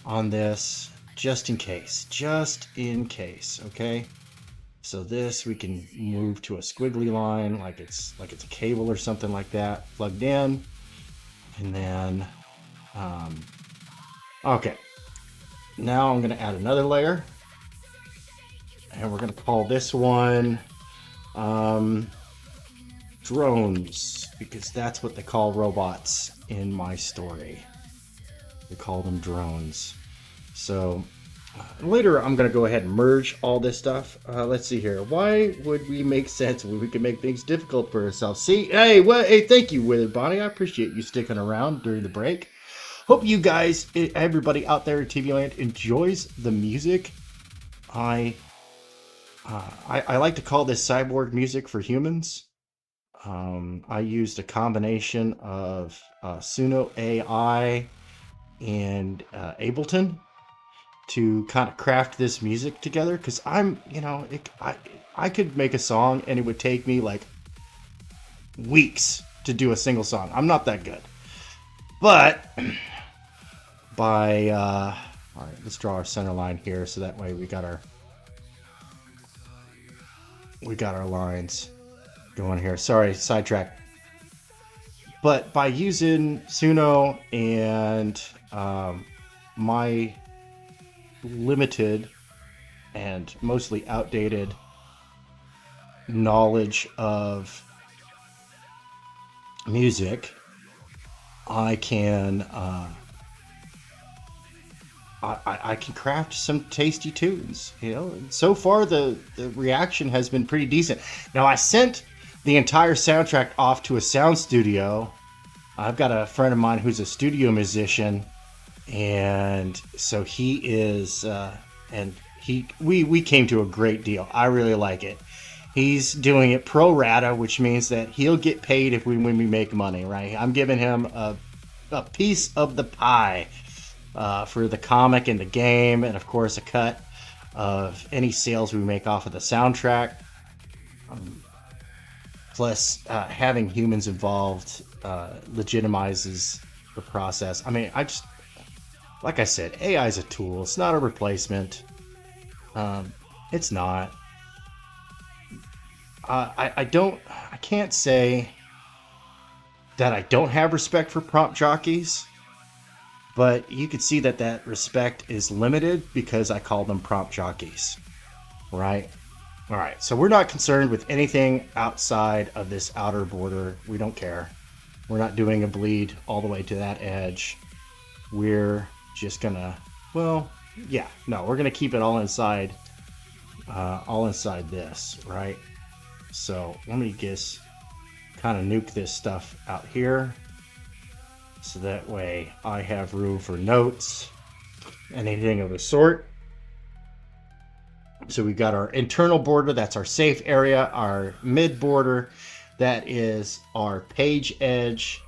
on this, just in case, okay? So this we can move to a squiggly line, like it's a cable or something like that, plugged in, and then okay, now I'm going to add another layer, and we're going to call this one drones, because that's what they call robots in my story. They call them drones. So later I'm going to go ahead and merge all this stuff. Let's see here. Why would we make sense when we can make things difficult for ourselves? See, hey, thank you, Withered Bonnie. I appreciate you sticking around during the break. Hope you guys, everybody out there in TV Land, enjoys the music I like to call this cyborg music for humans. I used a combination of Suno AI and Ableton to kind of craft this music together, because I could make a song and it would take me like weeks to do a single song. I'm not that good, but all right, let's draw our center line here so that way we got our lines going here. Sorry, sidetrack. But by using Suno and my limited and mostly outdated knowledge of music, I can I can craft some tasty tunes. So far the reaction has been pretty decent. Now, I sent the entire soundtrack off to a sound studio. I've got a friend of mine who's a studio musician, and so he is we came to a great deal. I really like it. He's doing it pro rata, which means that he'll get paid when we make money, right? I'm giving him a piece of the pie for the comic and the game, and of course a cut of any sales we make off of the soundtrack. Plus, having humans involved legitimizes the process. I mean, like I said, AI is a tool. It's not a replacement. It's not. I can't say that I don't have respect for prompt jockeys, but you could see that respect is limited because I call them prompt jockeys, right? All right, so we're not concerned with anything outside of this outer border. We don't care. We're not doing a bleed all the way to that edge. We're just gonna, we're gonna keep it all inside this, right? So let me just kind of nuke this stuff out here, so that way I have room for notes and anything of the sort. So we've got our internal border, that's our safe area, our mid border, that is our page edge,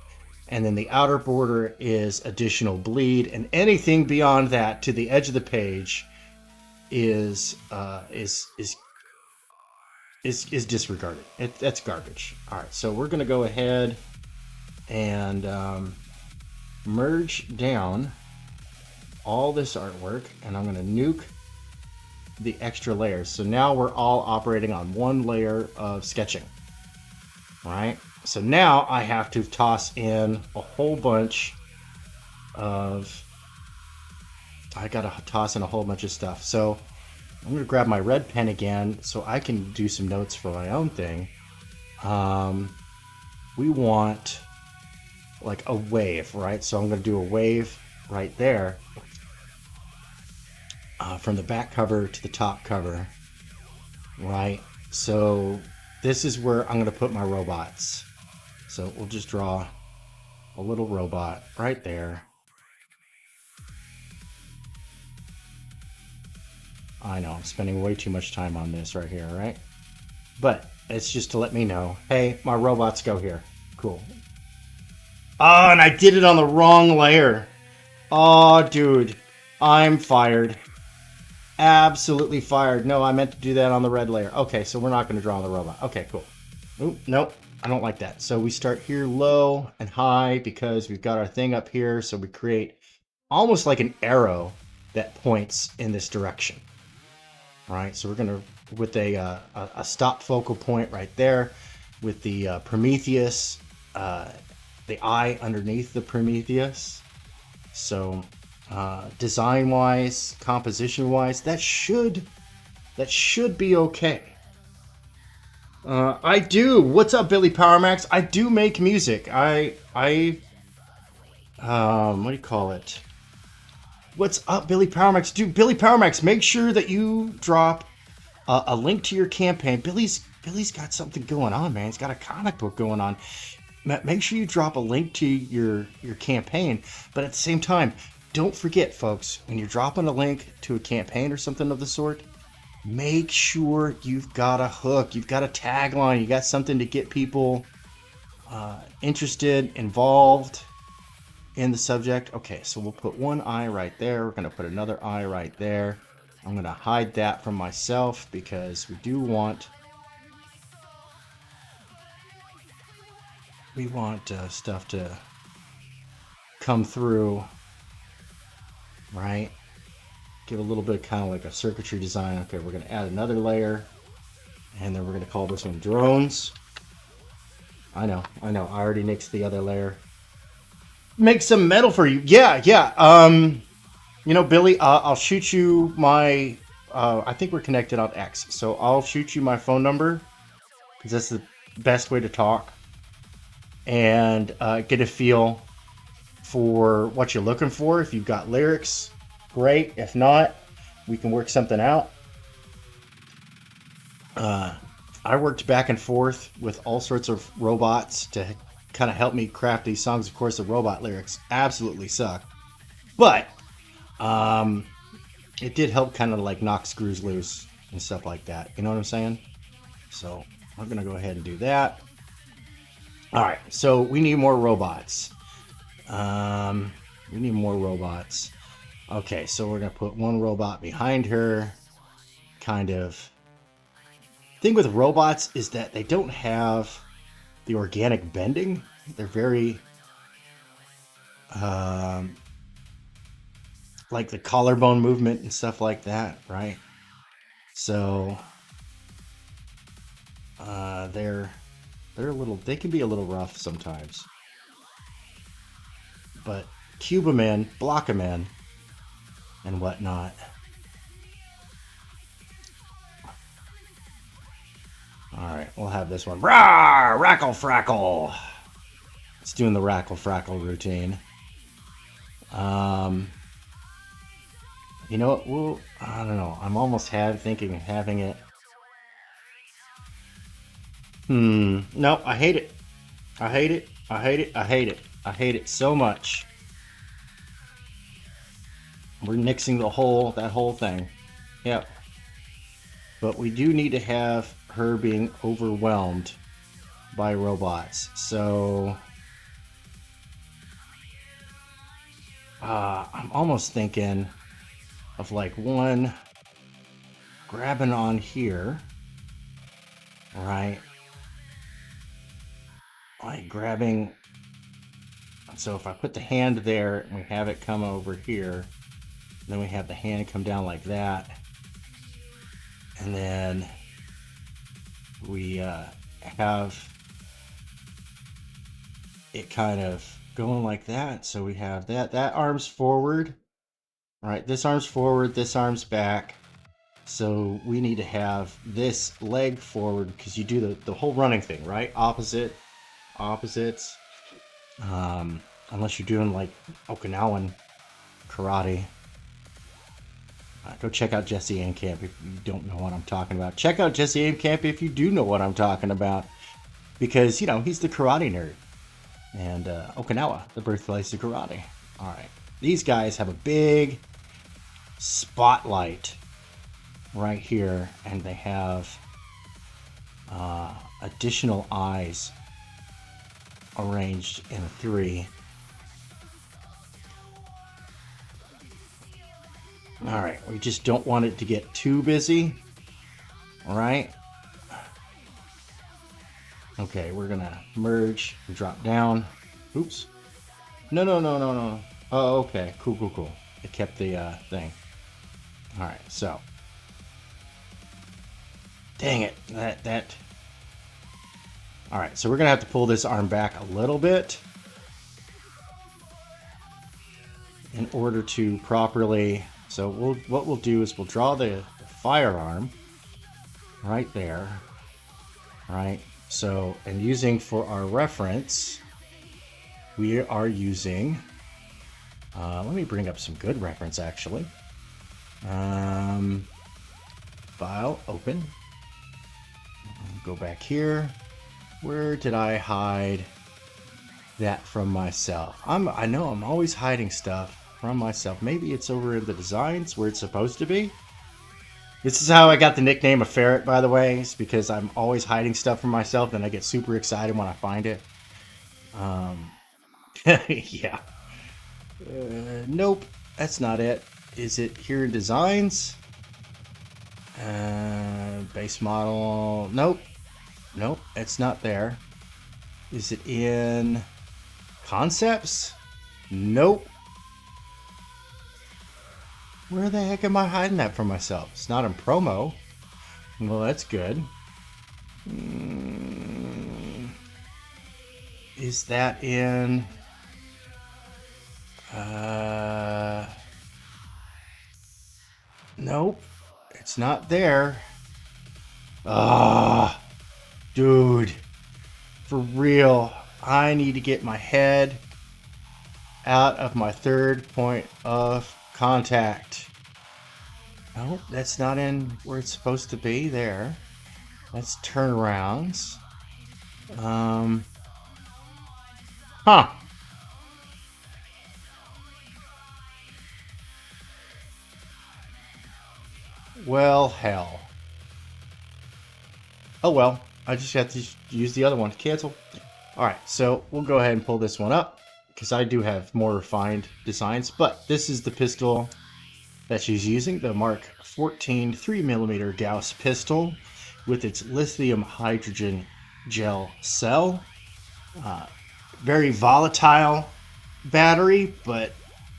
and then the outer border is additional bleed, and anything beyond that to the edge of the page is disregarded. That's garbage. All right, so we're gonna go ahead and merge down all this artwork, and I'm gonna nuke the extra layers. So now we're all operating on one layer of sketching, right? So now I have to toss in a whole bunch of, I gotta toss in a whole bunch of stuff. So I'm gonna grab my red pen again so I can do some notes for my own thing. We want like a wave, right? So I'm gonna do a wave right there. From the back cover to the top cover, right? So this is where I'm going to put my robots. So we'll just draw a little robot right there. I know I'm spending way too much time on this right here, right? But it's just to let me know, hey, my robots go here. Cool. Oh, and I did it on the wrong layer. Oh, dude, I'm fired. Absolutely fired. No, I meant to do that on the red layer. Okay, so we're not going to draw on the robot. Okay, cool. Oop, nope, I don't like that. So we start here low and high because we've got our thing up here. So we create almost like an arrow that points in this direction. All right, so we're going to, with a stop focal point right there, with the Prometheus, the eye underneath the Prometheus. So design wise, composition wise, that should be okay. I do. What's up, Billy Powermax? I do make music. I what do you call it? What's up, Billy Powermax? Dude, Billy Powermax, make sure that you drop a link to your campaign. Billy's got something going on, man. He's got a comic book going on. Make sure you drop a link to your campaign, but at the same time, don't forget, folks, when you're dropping a link to a campaign or something of the sort, make sure you've got a hook, you've got a tagline, you got something to get people interested, involved in the subject. Okay, so we'll put one eye right there. We're going to put another eye right there. I'm going to hide that from myself because we want stuff to come through, right? Give a little bit kind of like a circuitry design. Okay, we're going to add another layer, and then we're going to call this one drones. I know, I already nixed the other layer. Make some metal for you. Yeah. You know, Billy, I'll shoot you my, I think we're connected on X, so I'll shoot you my phone number, because that's the best way to talk, and get a feel for what you're looking for. If you've got lyrics, great. If not, we can work something out. I worked back and forth with all sorts of robots to kind of help me craft these songs. Of course, the robot lyrics absolutely suck, but it did help kind of like knock screws loose and stuff like that. You know what I'm saying? So we're going to go ahead and do that. All right, so we need more robots. We need more robots. Okay, so we're going to put one robot behind her. Kind of. Thing with robots is that they don't have the organic bending. They're very like the collarbone movement and stuff like that, right? So they're a little, they can be a little rough sometimes, but cube them in, block them in, and whatnot. All right, we'll have this one. Rah! Rackle frackle. It's doing the rackle frackle routine. You know what? Well, I don't know. I'm almost thinking of having it. No, I hate it. I hate it. I hate it. I hate it. I hate it so much. We're nixing that whole thing. Yep. But we do need to have her being overwhelmed by robots. So I'm almost thinking of like one grabbing on here, right? Like grabbing. So if I put the hand there and we have it come over here, then we have the hand come down like that, and then we have it kind of going like that. So we have that arm's forward, right? This arm's forward, this arm's back. So we need to have this leg forward, because you do the whole running thing, right? Opposites. Unless you're doing like Okinawan karate. Go check out Jesse Aimcamp if you don't know what I'm talking about. Check out Jesse Aimcamp if you do know what I'm talking about, because, you know, he's the karate nerd. And Okinawa, the birthplace of karate. All right. These guys have a big spotlight right here, and they have additional eyes arranged in a 3. All right, we just don't want it to get too busy. All right. Okay, we're gonna merge and drop down. Oops. No. Oh, okay. Cool. It kept the thing. All right, so. Dang it, that. All right, so we're gonna have to pull this arm back a little bit in order to properly. So what we'll do is we'll draw the firearm right there, right? So, and using for our reference, we are using, let me bring up some good reference actually. File, open, go back here. Where did I hide that from myself? I know I'm always hiding stuff from myself. Maybe it's over in the designs where it's supposed to be. This is how I got the nickname of Ferret, by the way. It's because I'm always hiding stuff from myself, and I get super excited when I find it. Yeah. Nope, that's not it. Is it here in designs? Base model. Nope. Nope, it's not there. Is it in concepts? Nope. Where the heck am I hiding that from myself? It's not in promo. Well, that's good. Is that in... Nope. It's not there. Ah, dude. For real. I need to get my head out of my third point of contact. Nope, that's not in where it's supposed to be there. That's turnarounds. Huh. Well, hell. Oh well, I just have to use the other one. Cancel. Alright, so we'll go ahead and pull this one up, because I do have more refined designs, but this is the pistol that she's using, the Mark 14 3mm Gauss pistol with its lithium hydrogen gel cell. Very volatile battery, but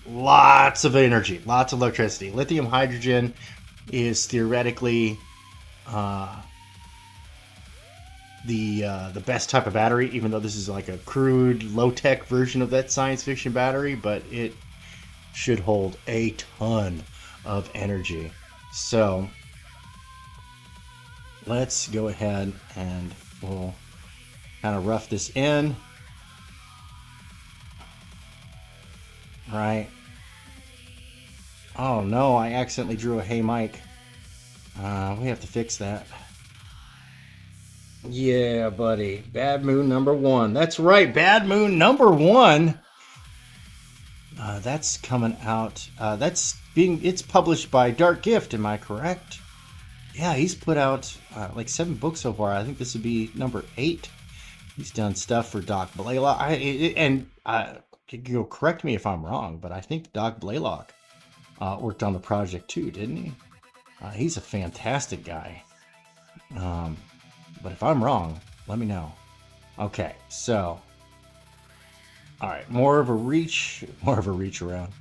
lots of energy, lots of electricity. Lithium hydrogen is theoretically the best type of battery, even though this is like a crude, low-tech version of that science fiction battery, but it should hold a ton of energy. So let's go ahead and we'll kind of rough this in. Right. Oh no, I accidentally drew a hey Mike. We have to fix that. Yeah, buddy. Bad Moon number 1. That's right, Bad Moon number 1. That's coming out. It's published by Dark Gift, am I correct? Yeah, he's put out like 7 books so far. I think this would be number 8. He's done stuff for Doc Blaylock. You'll correct me if I'm wrong, but I think Doc Blaylock worked on the project too, didn't he? He's a fantastic guy. But if I'm wrong, let me know. Okay, so all right, more of a reach around.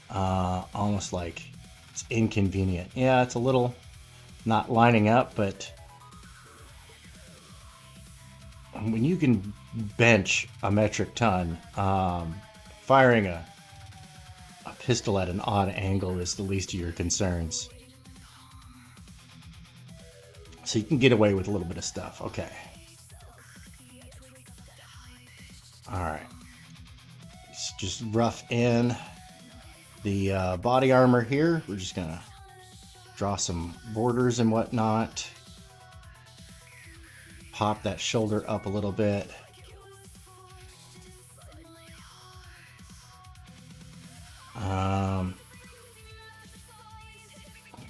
Almost like it's inconvenient. Yeah, it's a little not lining up, but when you can bench a metric ton, firing a pistol at an odd angle is the least of your concerns. So you can get away with a little bit of stuff. Okay. All right. Let's just rough in the body armor here. We're just gonna draw some borders and whatnot. Pop that shoulder up a little bit.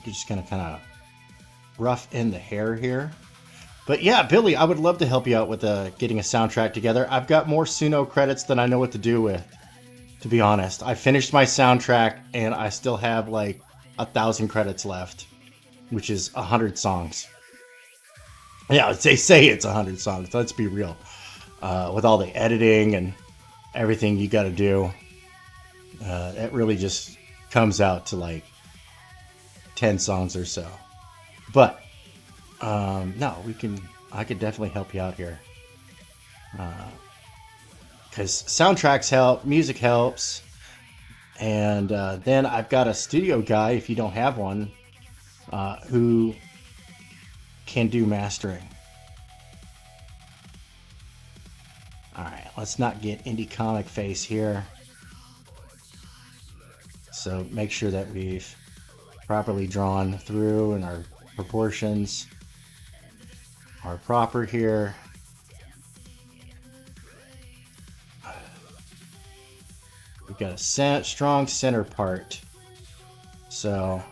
You're just gonna kind of rough in the hair here. But yeah, Billy, I would love to help you out with getting a soundtrack together. I've got more Suno credits than I know what to do with, to be honest. I finished my soundtrack and I still have like 1,000 credits left, which is 100 songs. Yeah, they say it's 100 songs. Let's be real. With all the editing and everything you got to do, it really just comes out to like 10 songs or so. But no, I could definitely help you out here. Because soundtracks help, music helps, and then I've got a studio guy, if you don't have one, who can do mastering. Alright, let's not get indie comic face here. So make sure that we've properly drawn through and our proportions are proper here. We've got a strong center part. So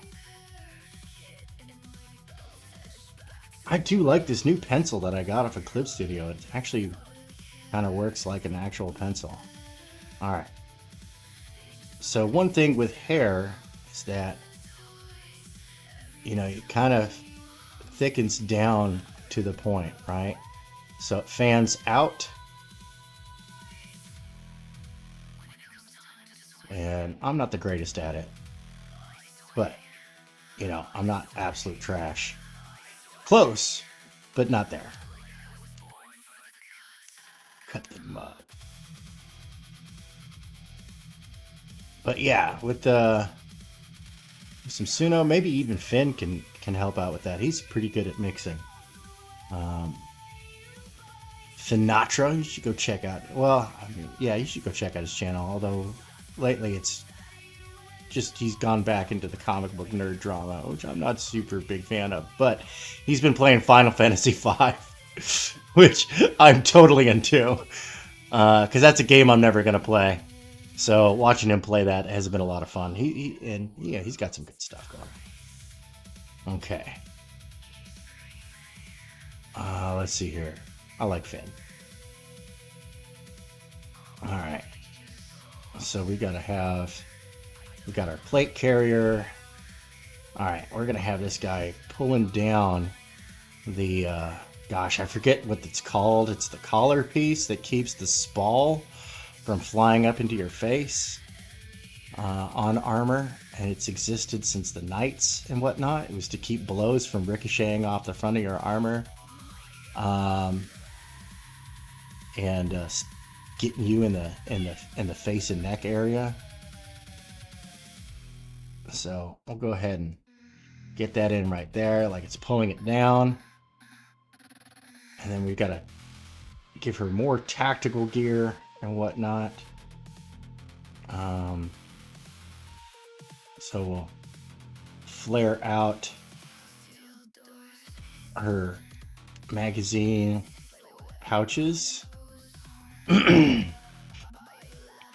I do like this new pencil that I got off of Clip Studio. It actually kind of works like an actual pencil. All right. So one thing with hair is that, you know, it kind of thickens down to the point, right? So it fans out. And I'm not the greatest at it, but, you know, I'm not absolute trash. Close, but not there. Cut the mud. But yeah, with some Suno, maybe even Finn can help out with that. He's pretty good at mixing. Finatra, you should go check out. Well, I mean, yeah, you should go check out his channel. Although lately it's just he's gone back into the comic book nerd drama, which I'm not super big fan of. But he's been playing Final Fantasy V, which I'm totally into, because that's a game I'm never gonna play. So watching him play that has been a lot of fun. He's got some good stuff going. Okay. Let's see here. I like Finn. All right. So we got our plate carrier. All right, we're gonna have this guy pulling down the, gosh, I forget what it's called. It's the collar piece that keeps the spall from flying up into your face on armor, and it's existed since the knights and whatnot. It was to keep blows from ricocheting off the front of your armor, and getting you in the face and neck area. So we'll go ahead and get that in right there, like it's pulling it down. And then we've got to give her more tactical gear and whatnot. So we'll flare out her magazine pouches.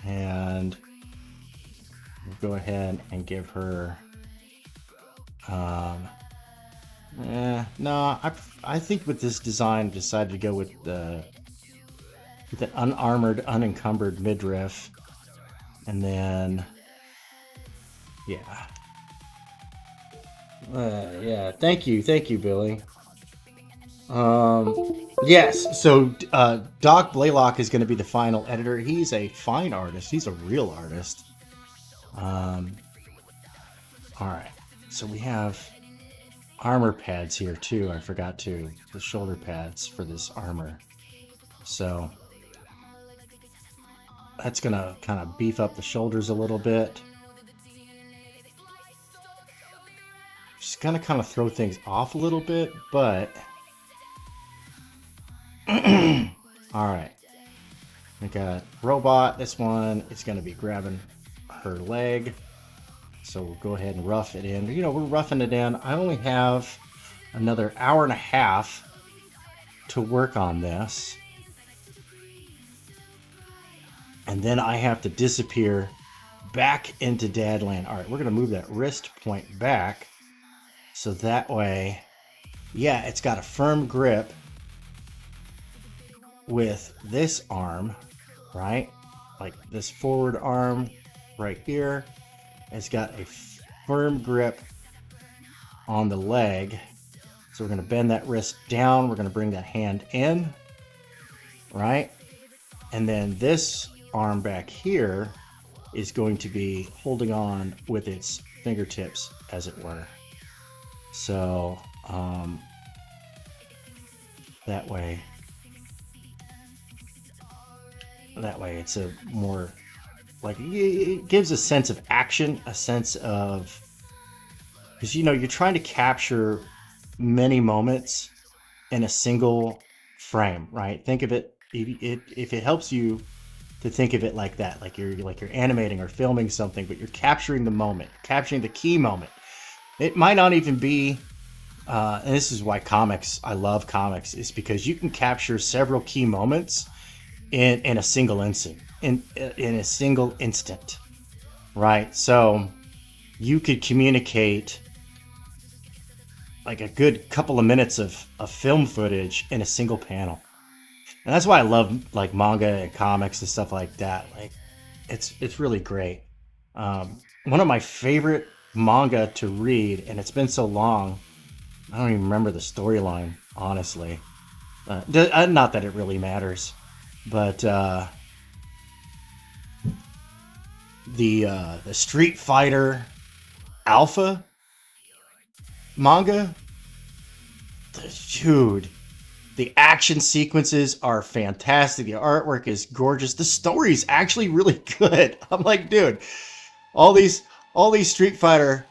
And we'll go ahead and give her no, I think with this design I decided to go with an unarmored, unencumbered midriff. And then yeah, thank you Billy. Yes, so Doc Blaylock is going to be the final editor. He's a fine artist. He's a real artist. All right, so we have armor pads here too. I forgot the shoulder pads for this armor. So that's going to kind of beef up the shoulders a little bit. Just going to kind of throw things off a little bit, but all right, we got robot. This one is going to be grabbing her leg, so we'll go ahead and rough it in. You know, we're roughing it in. I only have another hour and a half to work on this, and then I have to disappear back into Dadland. All right, we're going to move that wrist point back, so that way, yeah, it's got a firm grip with this arm, right? Like this forward arm right here. It's got a firm grip on the leg. So we're going to bend that wrist down. We're going to bring that hand in, right? And then this arm back here is going to be holding on with its fingertips, as it were. So that way it's a more, like, it gives a sense of action, a sense of, because, you know, you're trying to capture many moments in a single frame, right? Think of it, if it helps you to think of it like that, like you're animating or filming something, but you're capturing the moment, capturing the key moment. It might not even be, and this is why I love comics, is because you can capture several key moments in a single instant, in a single instant, right? So you could communicate like a good couple of minutes of film footage in a single panel. And that's why I love like manga and comics and stuff like that. Like it's really great. One of my favorite manga to read, and it's been so long, I don't even remember the storyline, honestly. Not that it really matters, but the Street Fighter Alpha manga, dude, the action sequences are fantastic. The artwork is gorgeous. The story's actually really good. I'm like, dude, all these all these Street Fighter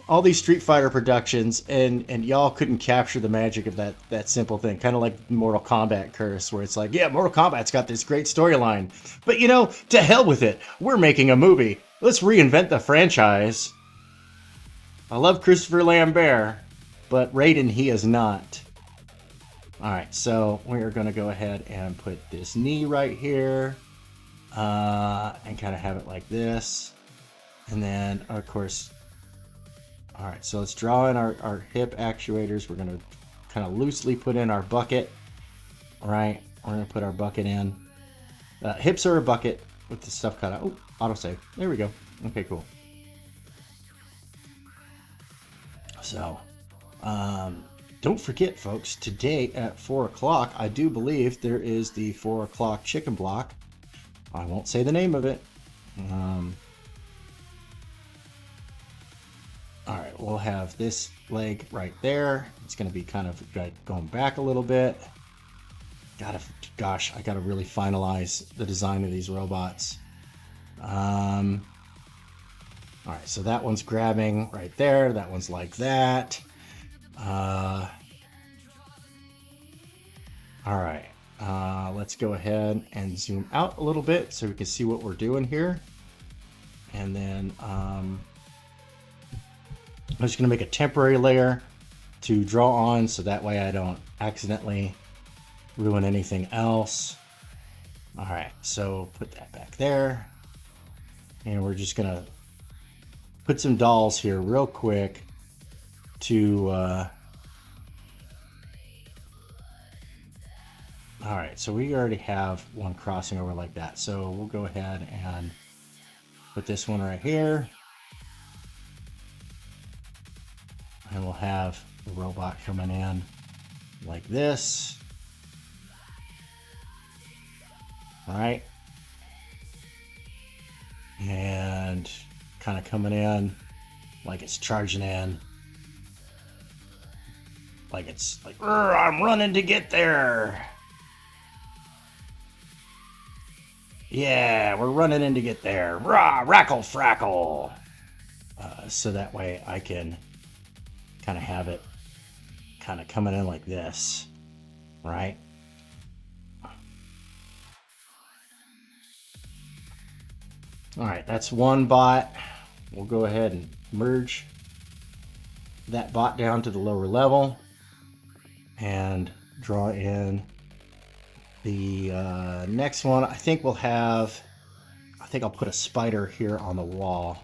all these Street Fighter productions, and y'all couldn't capture the magic of that simple thing. Kind of like Mortal Kombat curse, where it's like, yeah, Mortal Kombat's got this great storyline, but you know, to hell with it. We're making a movie. Let's reinvent the franchise. I love Christopher Lambert, but Raiden, he is not. All right, so we're gonna go ahead and put this knee right here, and kind of have it like this, and then of course. All right, so let's draw in our hip actuators. We're going to kind of loosely put in our bucket. All right, we're going to put our bucket in. Hips are a bucket with the stuff cut out. Oh, autosave. There we go. Okay, cool. So, don't forget, folks, today at 4 o'clock, I do believe there is the 4 o'clock chicken block. I won't say the name of it. All right, we'll have this leg right there. It's going to be kind of going back a little bit. Gosh, I gotta really finalize the design of these robots. All right, so that one's grabbing right there. That one's like that. All right, let's go ahead and zoom out a little bit so we can see what we're doing here. And then I'm just going to make a temporary layer to draw on so that way I don't accidentally ruin anything else. All right, so put that back there. And we're just going to put some dolls here real quick to... all right, so we already have one crossing over like that. So we'll go ahead and put this one right here. And we'll have the robot coming in like this. All right. And kind of coming in like it's charging in. Like it's like, I'm running to get there. Yeah, we're running in to get there. Rah, rackle, frackle. So that way I can kind of have it kind of coming in like this, right? All right, that's one bot. We'll go ahead and merge that bot down to the lower level and draw in the next one. I think I'll put a spider here on the wall.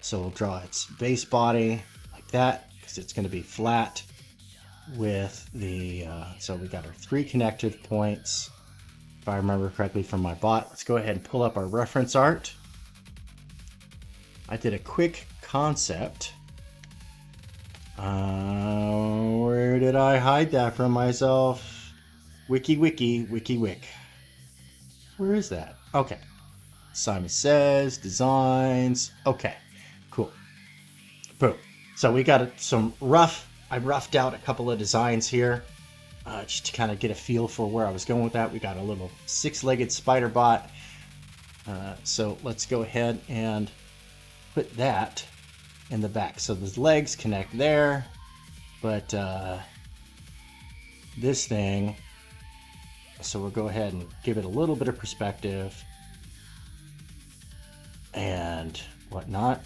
So we'll draw its base body like that, because it's going to be flat with the, so we got our 3 connective points, if I remember correctly from my bot. Let's go ahead and pull up our reference art. I did a quick concept. Where did I hide that from myself? Wiki. Where is that? Okay. Simon Says, designs. Okay, cool. Boom. So we got I roughed out a couple of designs here just to kind of get a feel for where I was going with that. We got a little 6-legged spider bot. So let's go ahead and put that in the back. So the legs connect there, but this thing, so we'll go ahead and give it a little bit of perspective and whatnot.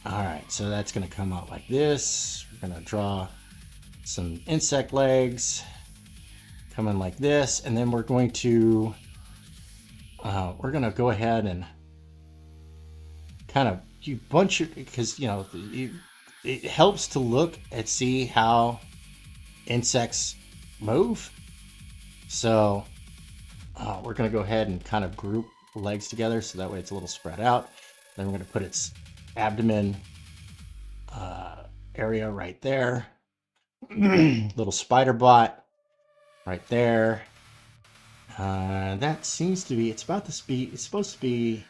All right, so that's going to come out like this. We're going to draw some insect legs coming like this, and then we're going to go ahead and kind of you bunch it because it helps to look and see how insects move. So we're going to go ahead and kind of group the legs together so that way it's a little spread out. Then we're going to put its abdomen area right there. Little spider bot right there. That seems to be, it's supposed to be,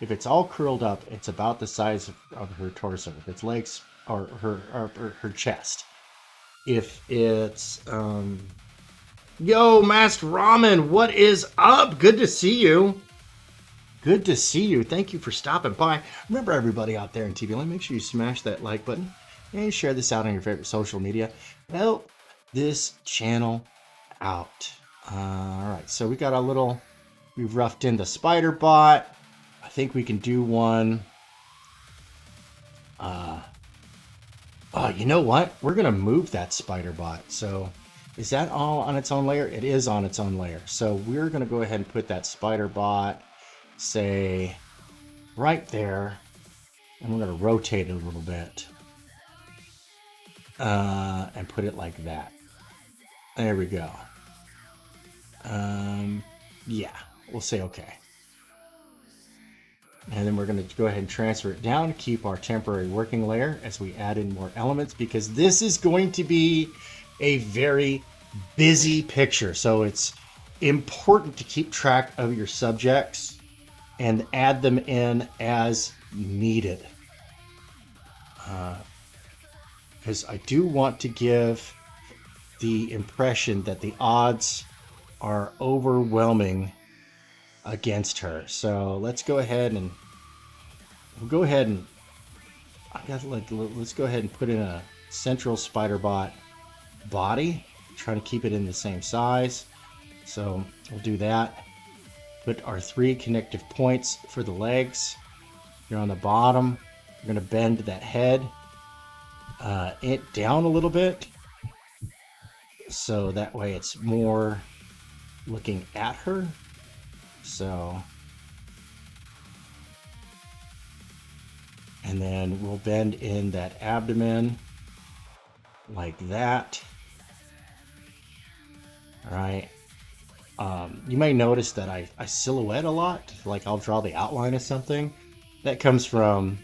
if it's all curled up, it's about the size of her torso. If it's legs or her chest. If it's, yo, Masked Ramen, what is up? Good to see you. Good to see you. Thank you for stopping by. Remember, everybody out there in TV land, make sure you smash that like button and share this out on your favorite social media. Help this channel out. All right, so we got a little, we've roughed in the spider bot. I think we can do one. Oh, you know what? We're going to move that spider bot. So is that all on its own layer? It is on its own layer. So we're going to go ahead and put that spider bot, say, right there. And we're going to rotate it a little bit. And put it like that. There we go. Yeah, we'll say okay. And then we're going to go ahead and transfer it down, keep our temporary working layer as we add in more elements, because this is going to be a very busy picture. So it's important to keep track of your subjects and add them in as needed. Because I do want to give the impression that the odds are overwhelming against her. So let's go ahead and let's go ahead and put in a central spider bot body, trying to keep it in the same size. So we'll do that. Put our 3 connective points for the legs here on the bottom. We're going to bend that head it down a little bit, so that way it's more looking at her. So, and then we'll bend in that abdomen like that. All right. You may notice that I silhouette a lot, like I'll draw the outline of something. That comes from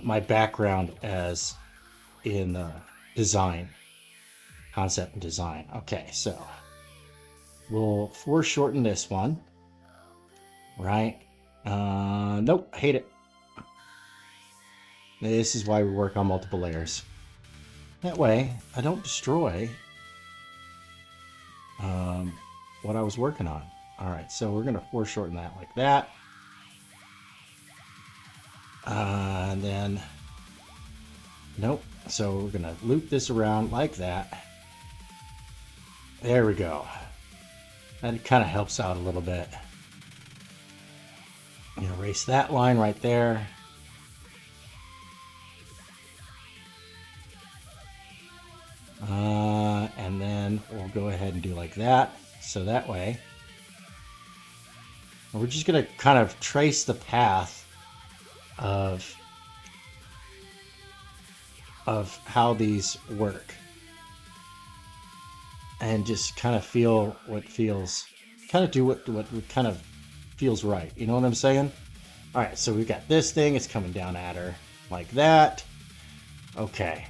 my background as in design, concept and design. Okay, so we'll foreshorten this one, right? Nope, hate it. This is why we work on multiple layers. That way, I don't destroy what I was working on. All right, so we're gonna foreshorten that like that. And then, nope. So we're gonna loop this around like that. There we go. That kind of helps out a little bit. Erase that line right there. And then we'll go ahead and do like that. So that way, we're just gonna kind of trace the path of how these work, and just kind of feel what feels, kind of do what kind of feels right. You know what I'm saying? All right, so we've got this thing. It's coming down at her like that. Okay.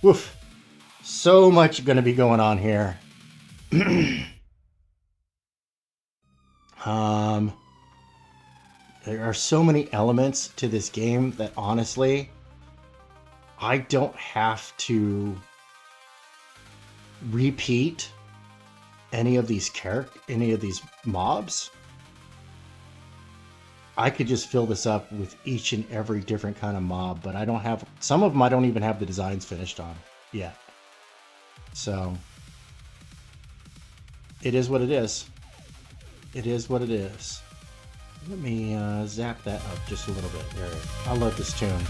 Woof. So much going to be going on here. There are so many elements to this game that honestly, I don't have to repeat any of these mobs. I could just fill this up with each and every different kind of mob, but I don't have, some of them I don't even have the designs finished on yet. So it is what it is. It is what it is. Let me zap that up just a little bit. There, I love this tune.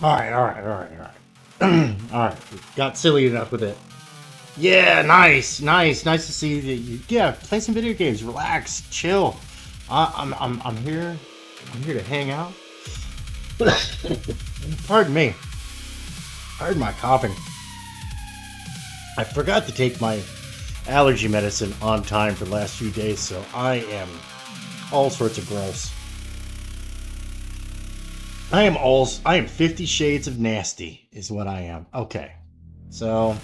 All right, all right, all right, all right. All right, got silly enough with it. Yeah, nice, nice, nice to see that you. Yeah, play some video games, relax, chill. I'm here. I'm here to hang out. Pardon me. Pardon my coughing. I forgot to take my allergy medicine on time for the last few days, so I am all sorts of gross. I am 50 shades of nasty is what I am. Okay. So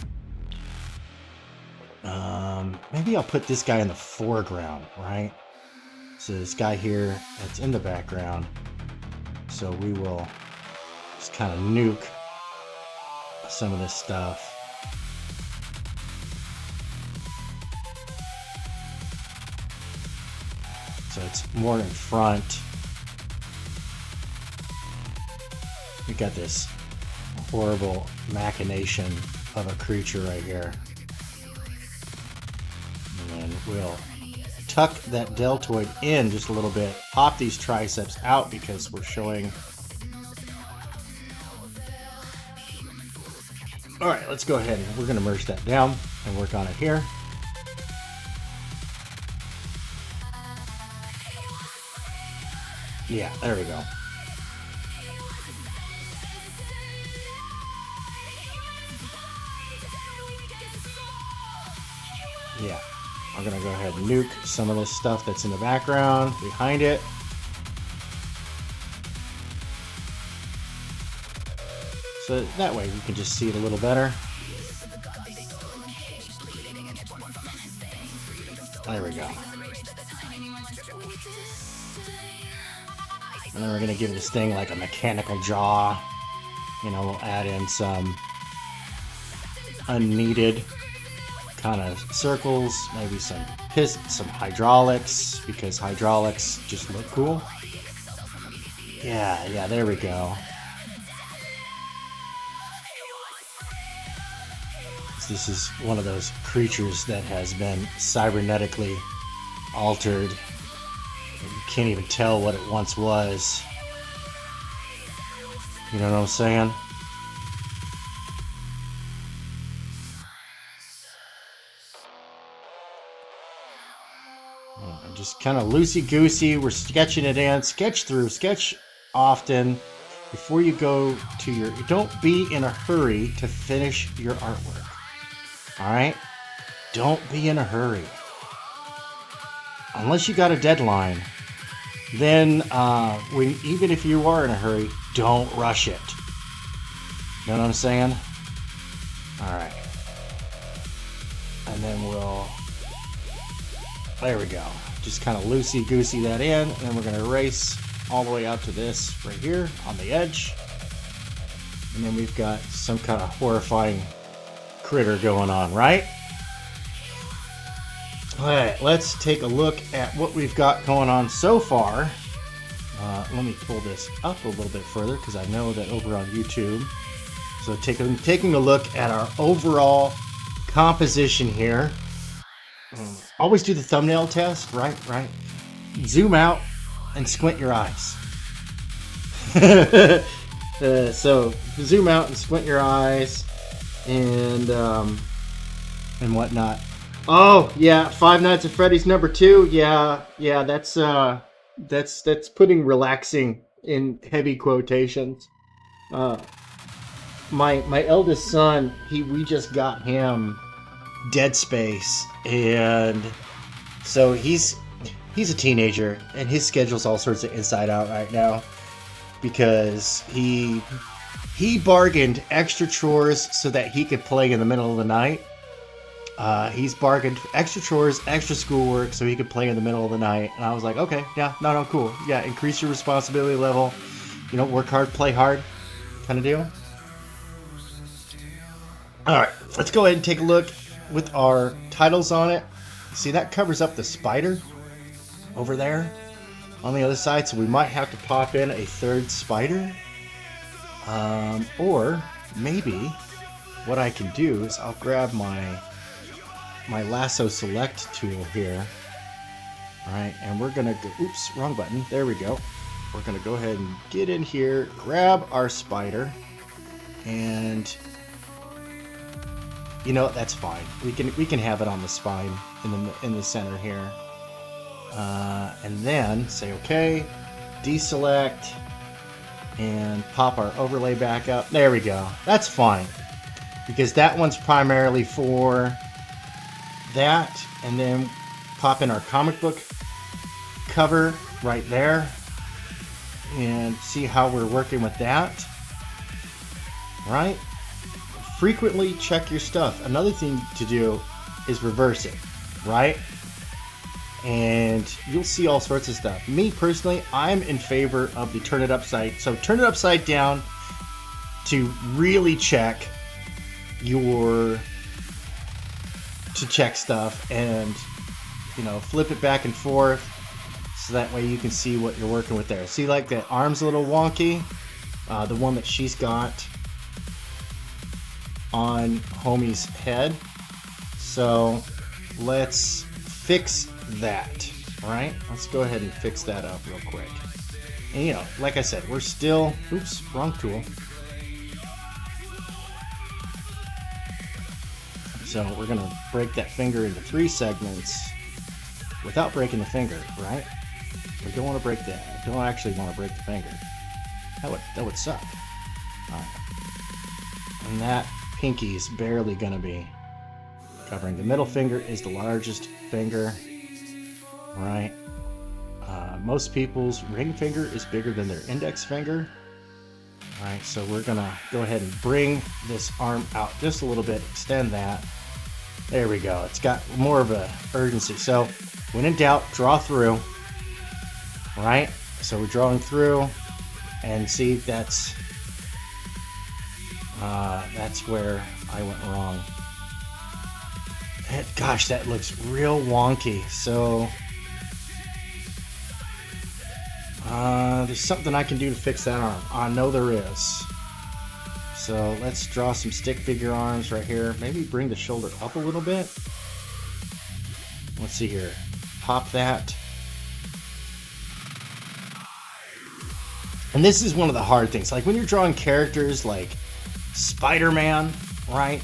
maybe I'll put this guy in the foreground, right? So this guy here that's in the background. So we will just kind of nuke some of this stuff. So it's more in front. We got this horrible machination of a creature right here. And then we'll tuck that deltoid in just a little bit. Pop these triceps out because we're showing. All right, let's go ahead and we're going to merge that down and work on it here. Yeah, there we go. Yeah, I'm gonna go ahead and nuke some of this stuff that's in the background behind it. So that way we can just see it a little better. There we go. And then we're gonna give this thing like a mechanical jaw. You know, we'll add in some unneeded kind of circles, maybe some hydraulics, because hydraulics just look cool. Yeah, there we go. This is one of those creatures that has been cybernetically altered. You can't even tell what it once was. You know what I'm saying? Just kind of loosey-goosey. We're sketching it in. Sketch through. Sketch often. Before you go to your... Don't be in a hurry to finish your artwork. Alright? Don't be in a hurry. Unless you got a deadline. Then, even if you are in a hurry, don't rush it. You know what I'm saying? Alright. And then we'll... There we go. Just kind of loosey-goosey that in, and then we're going to erase all the way out to this right here on the edge. And then we've got some kind of horrifying critter going on, right? Alright, let's take a look at what we've got going on so far. Let me pull this up a little bit further because I know that over on YouTube. So taking a look at our overall composition here. Always do the thumbnail test, right? Zoom out and squint your eyes. So zoom out and squint your eyes and whatnot. Oh yeah, Five Nights at Freddy's #2. Yeah, that's putting relaxing in heavy quotations. My eldest son, we just got him Dead Space, and so he's a teenager and his schedule's all sorts of inside out right now because he bargained extra chores so that he could play in the middle of the night. He's bargained extra chores, extra schoolwork so he could play in the middle of the night, and I was like, okay, yeah, no, cool, yeah, increase your responsibility level, you know, work hard, play hard kind of deal. Alright, let's go ahead and take a look with our titles on it. See, that covers up the spider over there on the other side, so we might have to pop in a third spider. Or maybe what I can do is I'll grab my lasso select tool here. Alright, and we're gonna go, oops, wrong button, there we go. We're gonna go ahead and get in here, grab our spider. And you know, that's fine. We can have it on the spine in the center here. And then say okay, deselect, and pop our overlay back up. There we go. That's fine, because that one's primarily for that. And then pop in our comic book cover right there and see how we're working with that. Right? Frequently check your stuff. Another thing to do is reverse it, right? And you'll see all sorts of stuff. Me personally, I'm in favor of the turn it upside. So turn it upside down to really check stuff, and you know, flip it back and forth so that way you can see what you're working with there. See, like, that arm's a little wonky, the one that she's got on homie's head. So let's fix that. All right, let's go ahead and fix that up real quick. And you know, like I said, we're still, oops, wrong tool. So we're gonna break that finger into 3 segments without breaking the finger, right? We don't want to break that. We don't actually want to break the finger. That would suck. All right. And that pinky's barely gonna be covering. The middle finger is the largest finger, right? Most people's ring finger is bigger than their index finger. All right, so we're gonna go ahead and bring this arm out just a little bit, extend that. There we go. It's got more of a urgency. So when in doubt, draw through, right? So we're drawing through, and see, that's where I went wrong. Gosh, that looks real wonky. So there's something I can do to fix that arm. I know there is. So let's draw some stick figure arms right here. Maybe bring the shoulder up a little bit. Let's see here. Pop that. And this is one of the hard things. Like when you're drawing characters like Spider-Man, right?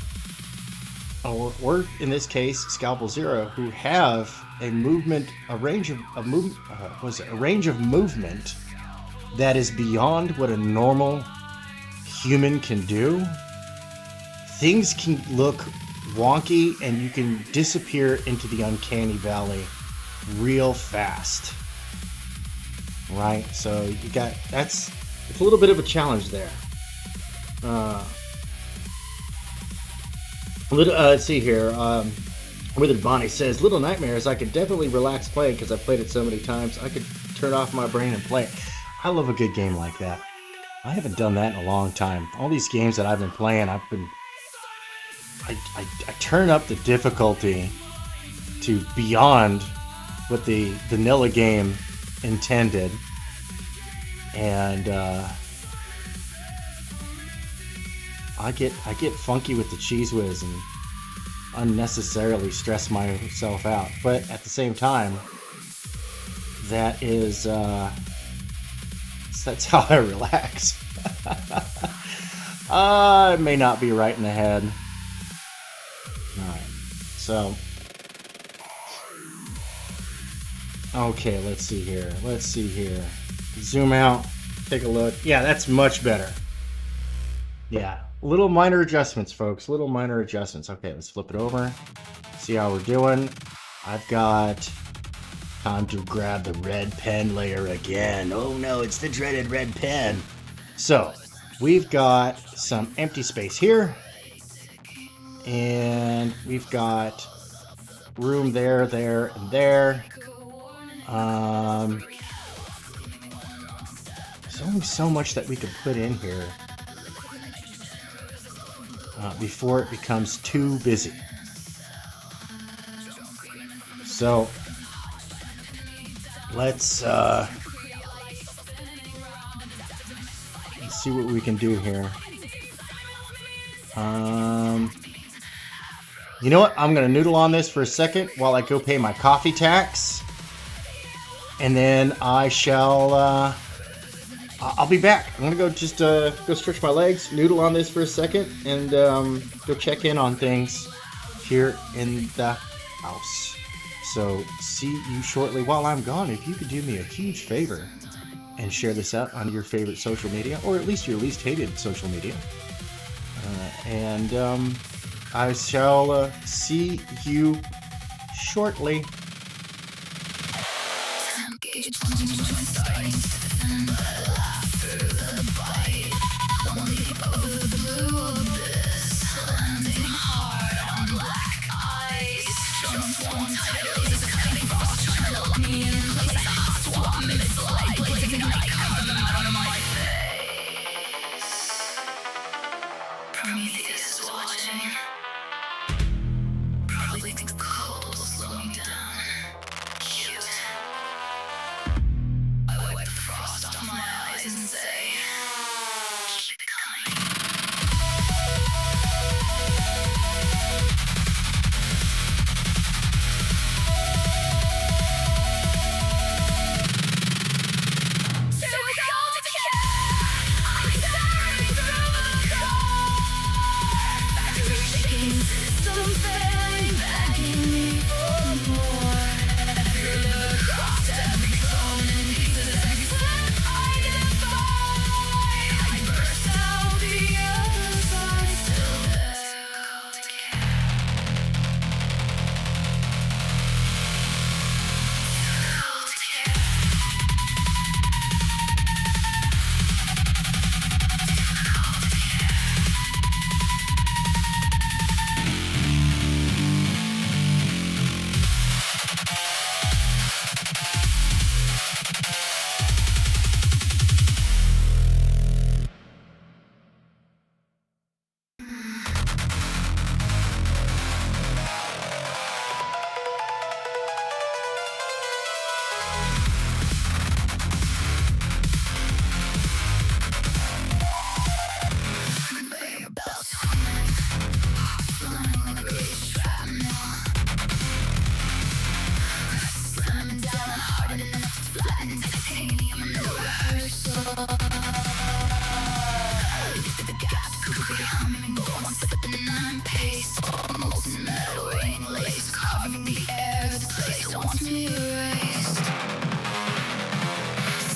Or in this case, Scalpel Zero, who have a range of movement that is beyond what a normal human can do. Things can look wonky, and you can disappear into the uncanny valley real fast, right? So you got it's a little bit of a challenge there. Let's see here. Withered Bonnie says, Little Nightmares, I could definitely relax playing because I've played it so many times. I could turn off my brain and play it. I love a good game like that. I haven't done that in a long time. All these games that I've been playing, I turn up the difficulty to beyond what the vanilla game intended. And I get funky with the Cheese Whiz and unnecessarily stress myself out. But at the same time, that's how I relax. It may not be right in the head. Alright, so okay, let's see here. Zoom out, take a look. Yeah, that's much better. Yeah, little minor adjustments, folks. Little minor adjustments. Okay, let's flip it over. See how we're doing. I've got time to grab the red pen layer again. Oh no, it's the dreaded red pen. So, we've got some empty space here. And we've got room there, and there. There's only so much that we can put in here before it becomes too busy. So let's see what we can do here. You know what? I'm gonna noodle on this for a second while I go pay my coffee tax, and then I shall I'll be back. I'm gonna go just go stretch my legs, noodle on this for a second, and go check in on things here in the house. So see you shortly. While I'm gone, if you could do me a huge favor and share this out on your favorite social media, or at least your least hated social media, and I shall see you shortly. Prometheus is watching. Probably thinks the cold will slow me down. Cute. I wipe the frost off my eyes and say, keep it coming. So we go together. I'm staring through the door. Factory shaking, system failing, begging me for more. Every look crossed, every clone in pieces, every slip I didn't find. I burst out the other side, still difficult to care. Difficult to care. Conveyor belts humming, flying like a grease shrapnel. Slamming down hard enough to flatten titanium in the rehearsal. Look the gaps, quickly humming, but one slip and I'm pace. Almost metal rain lace, carving the air. This place wants me erased.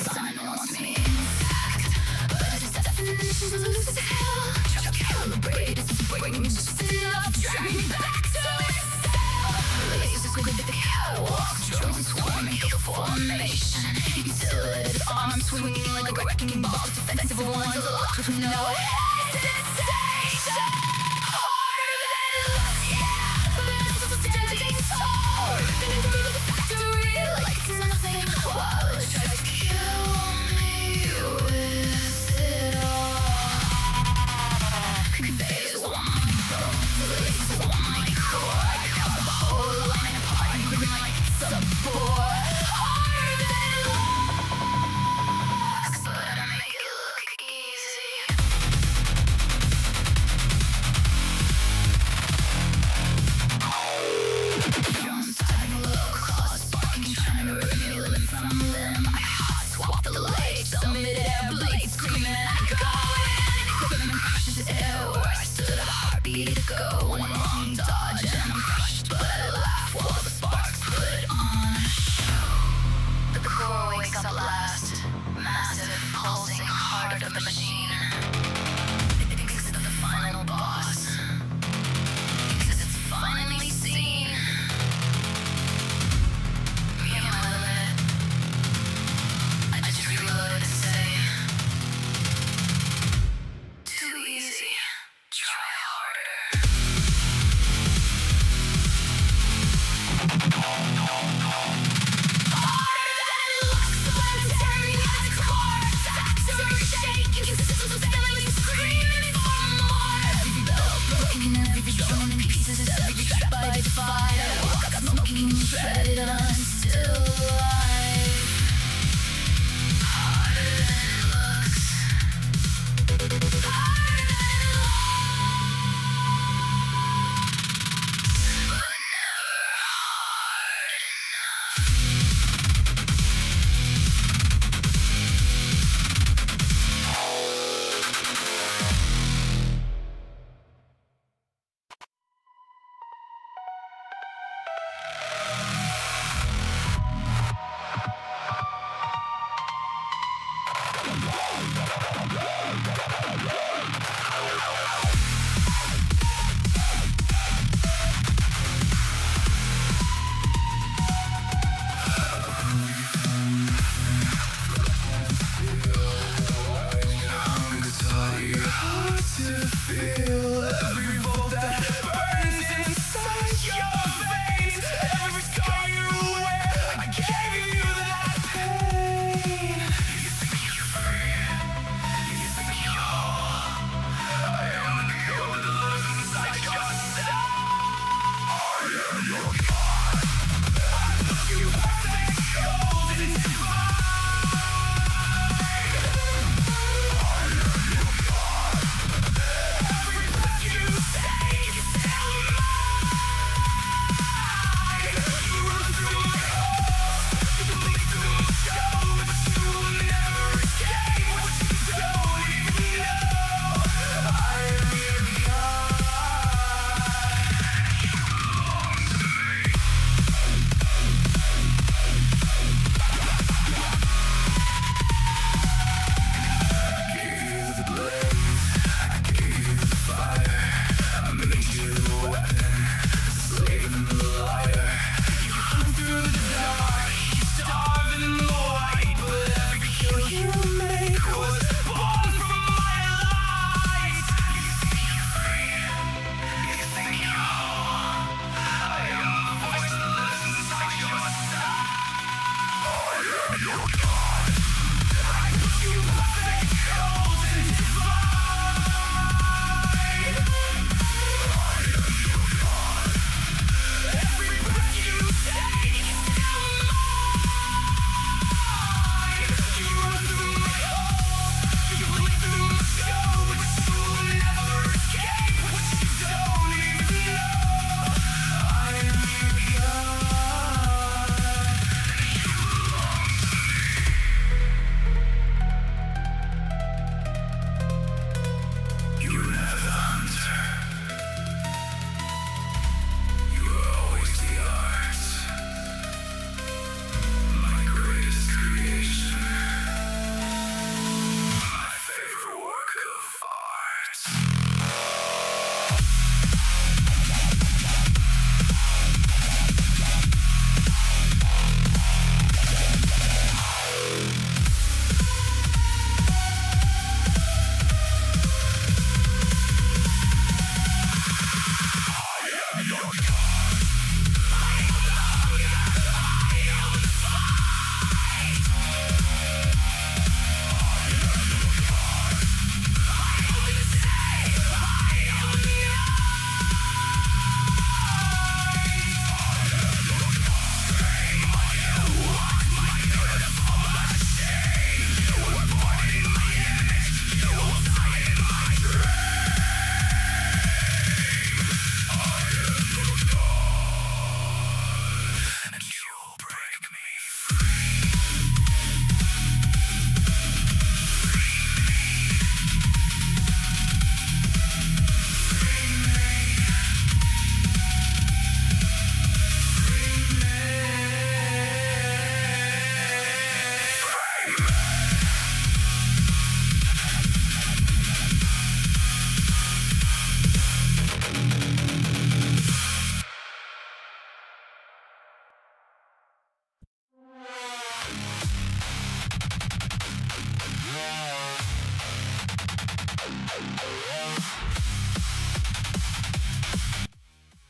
Simon wants me intact, but his definition's loose as hell. Try to calibrate it, it's breaking just enough to drag me back to itself. Lasers with the catwalk, drones swarming, kill formation. Utilities, arms swinging like wrecking balls. Defensive ones locked with no hesitation. Harder than it looks, yeah, but it's still standing tall. Ripping through the factory like it's nothing, while it tries to kill me with it all. Conveyors want my bones, lasers want my core. I cut the whole line apart and grin like it's a bore. Harder than it looks, but I make it look easy. Drums diving low, claws sparking, trying to rip me limb from limb. I hot swap the lights, a mid-air blade screaming. I go in, equipment crushes air where I stood, a heartbeat to go. One long dodge and I'm crushed, but I laugh while the sparks put on a show. The core wakes up last, massive, pulsing heart of the machine. It thinks it's the final boss, because it's finally seen me and my limit. I just reload and say, too easy, try harder. Harder than it looks, planetary at its core. Factory shaking, systems failing, screaming for more. Every bell broken, every drone in pieces, every trap I defied. I woke up smoking, shredded, and I'm still alive. Harder than it looks. Harder than it looks. But never hard enough.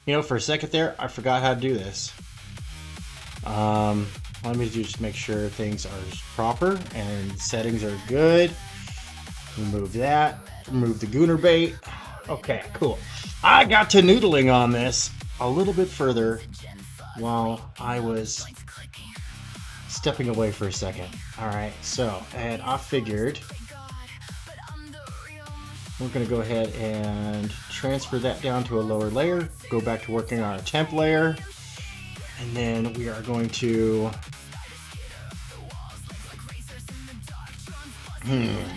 You know, for a second there, I forgot how to do this. Let me just make sure things are proper and settings are good. Remove that. Remove the gooner bait. Okay, cool. I got to noodling on this a little bit further while I was stepping away for a second. Alright, so, and I figured we're going to go ahead and transfer that down to a lower layer, go back to working on a temp layer, and then we are going to...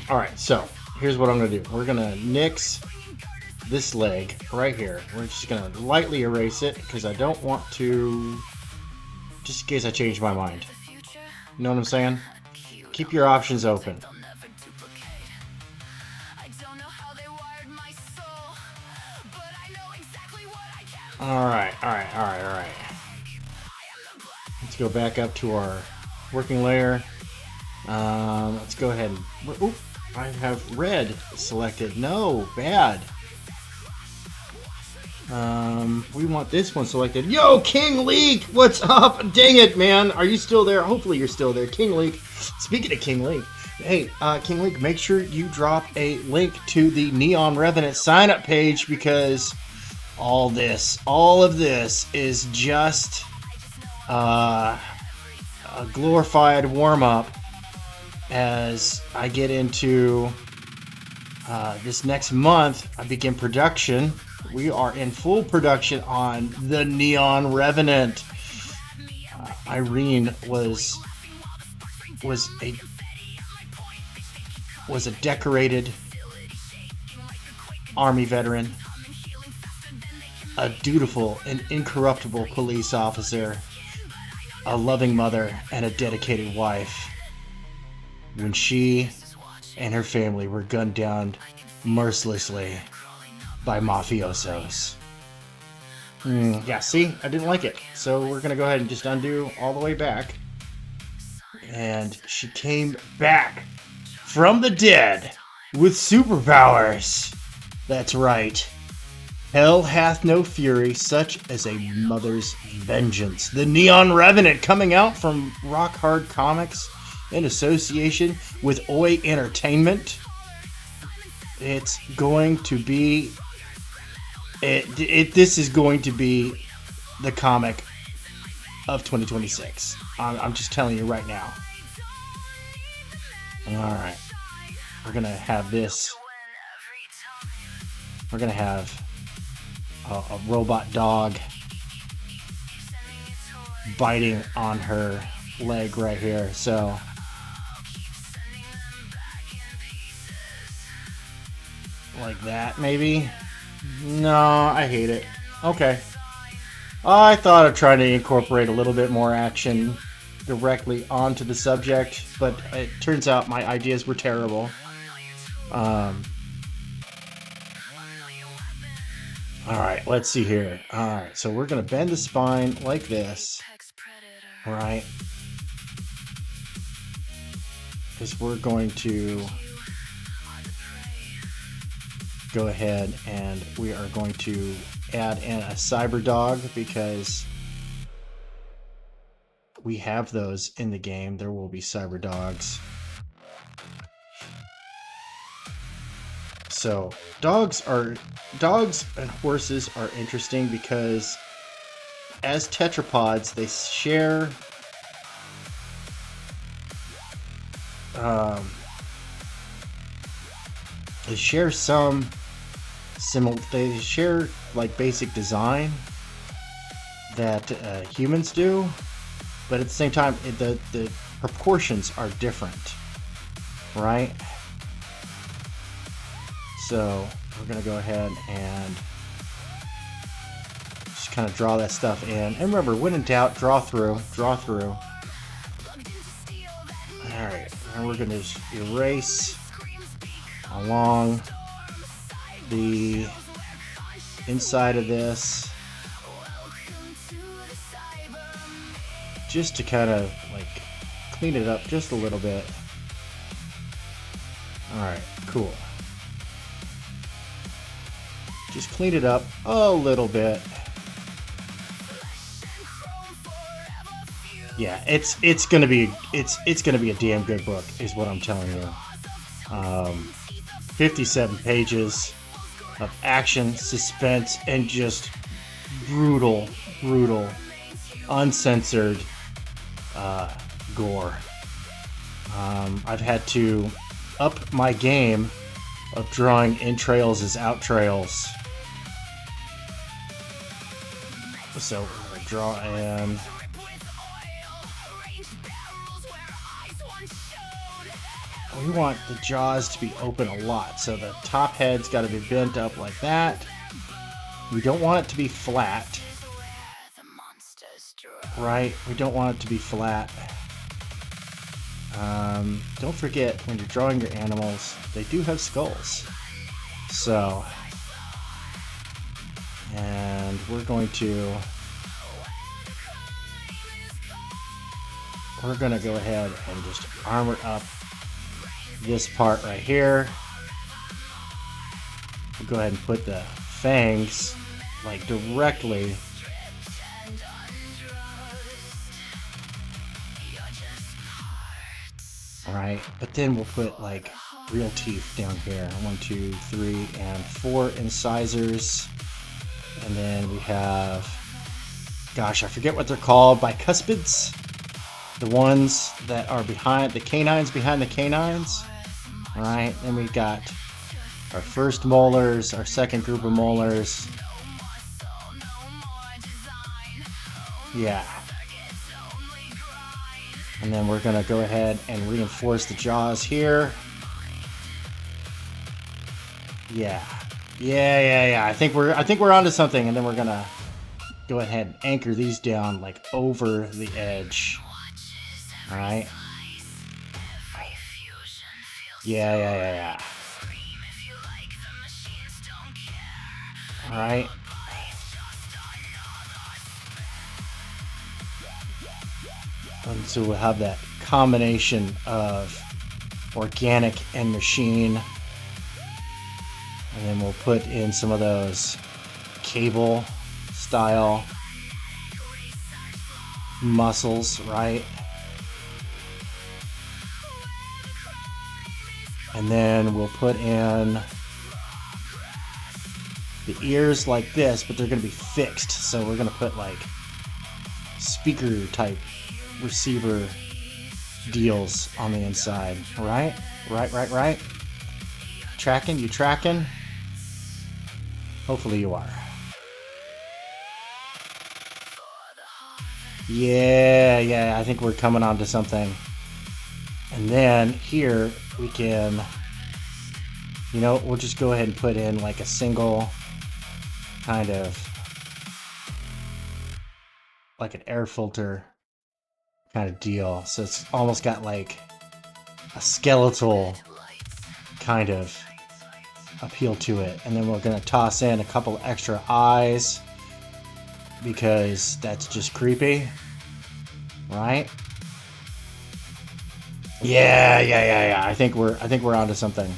Alright, so here's what I'm going to do. We're going to nix this leg right here. We're just going to lightly erase it because I don't want to... Just in case I change my mind. You know what I'm saying? Keep your options open. Alright. Let's go back up to our working layer. Let's go ahead and... Oop, I have red selected. No, bad. We want this one selected. Yo, King Leek! What's up? Dang it, man. Are you still there? Hopefully you're still there. King Leek. Speaking of King Leek, hey, King Leek, make sure you drop a link to the Neon Revenant sign-up page because all of this is just a glorified warm-up as I get into this next month. I begin production. We are in full production on the Neon Revenant. Irene was a decorated Army veteran, a dutiful and incorruptible police officer, a loving mother, and a dedicated wife when she and her family were gunned down mercilessly by mafiosos. Yeah, see? I didn't like it. So we're going to go ahead and just undo all the way back. And she came back from the dead with superpowers. That's right. Hell hath no fury such as a mother's vengeance. The Neon Revenant coming out from Rock Hard Comics in association with Oi Entertainment. It's going to be... This is going to be the comic of 2026. I'm just telling you right now. Alright. We're going to have this. We're going to have a robot dog biting on her leg right here. So... like that, maybe? No, I hate it. Okay. I thought of trying to incorporate a little bit more action directly onto the subject, but it turns out my ideas were terrible. Alright, let's see here. Alright, so we're going to bend the spine like this. Alright. Because we're going to go ahead and we are going to add in a cyber dog because we have those in the game. There will be cyber dogs. So dogs and horses are interesting because as tetrapods they share they share like basic design that humans do, but at the same time the proportions are different, right? So we're gonna go ahead and just kind of draw that stuff in, and remember, when in doubt, draw through. Alright, and we're gonna just erase along the inside of this just to kind of like clean it up just a little bit. Alright, cool. Just clean it up a little bit. Yeah, it's gonna be a damn good book, is what I'm telling you. 57 pages of action, suspense, and just brutal, uncensored gore. I've had to up my game of drawing entrails as out trails. So we're gonna draw in. We want the jaws to be open a lot, so the top head's got to be bent up like that. We don't want it to be flat. Right? We don't want it to be flat. Don't forget, when you're drawing your animals, they do have skulls. So, and we're going to go ahead and just armor up this part right here. We'll go ahead and put the fangs like directly right, but then we'll put like real teeth down here. 1, 2, 3, and 4 incisors, and then we have, gosh, I forget what they're called, bicuspids. The ones that are behind the canines, behind the canines. All right, then we got our first molars, our second group of molars. Yeah. And then we're gonna go ahead and reinforce the jaws here. Yeah. I think we're onto something, and then we're gonna go ahead and anchor these down like over the edge. All right. Yeah. All right. And so we'll have that combination of organic and machine. And then we'll put in some of those cable style muscles, right? And then we'll put in the ears like this, but they're going to be fixed. So we're going to put like speaker type receiver deals on the inside. Right? Tracking? You tracking? Hopefully you are. Yeah, I think we're coming on to something. And then here we can, we'll just go ahead and put in like a single kind of like an air filter kind of deal. So it's almost got like a skeletal kind of appeal to it. And then we're going to toss in a couple extra eyes because that's just creepy, right? Yeah. I think we're onto something.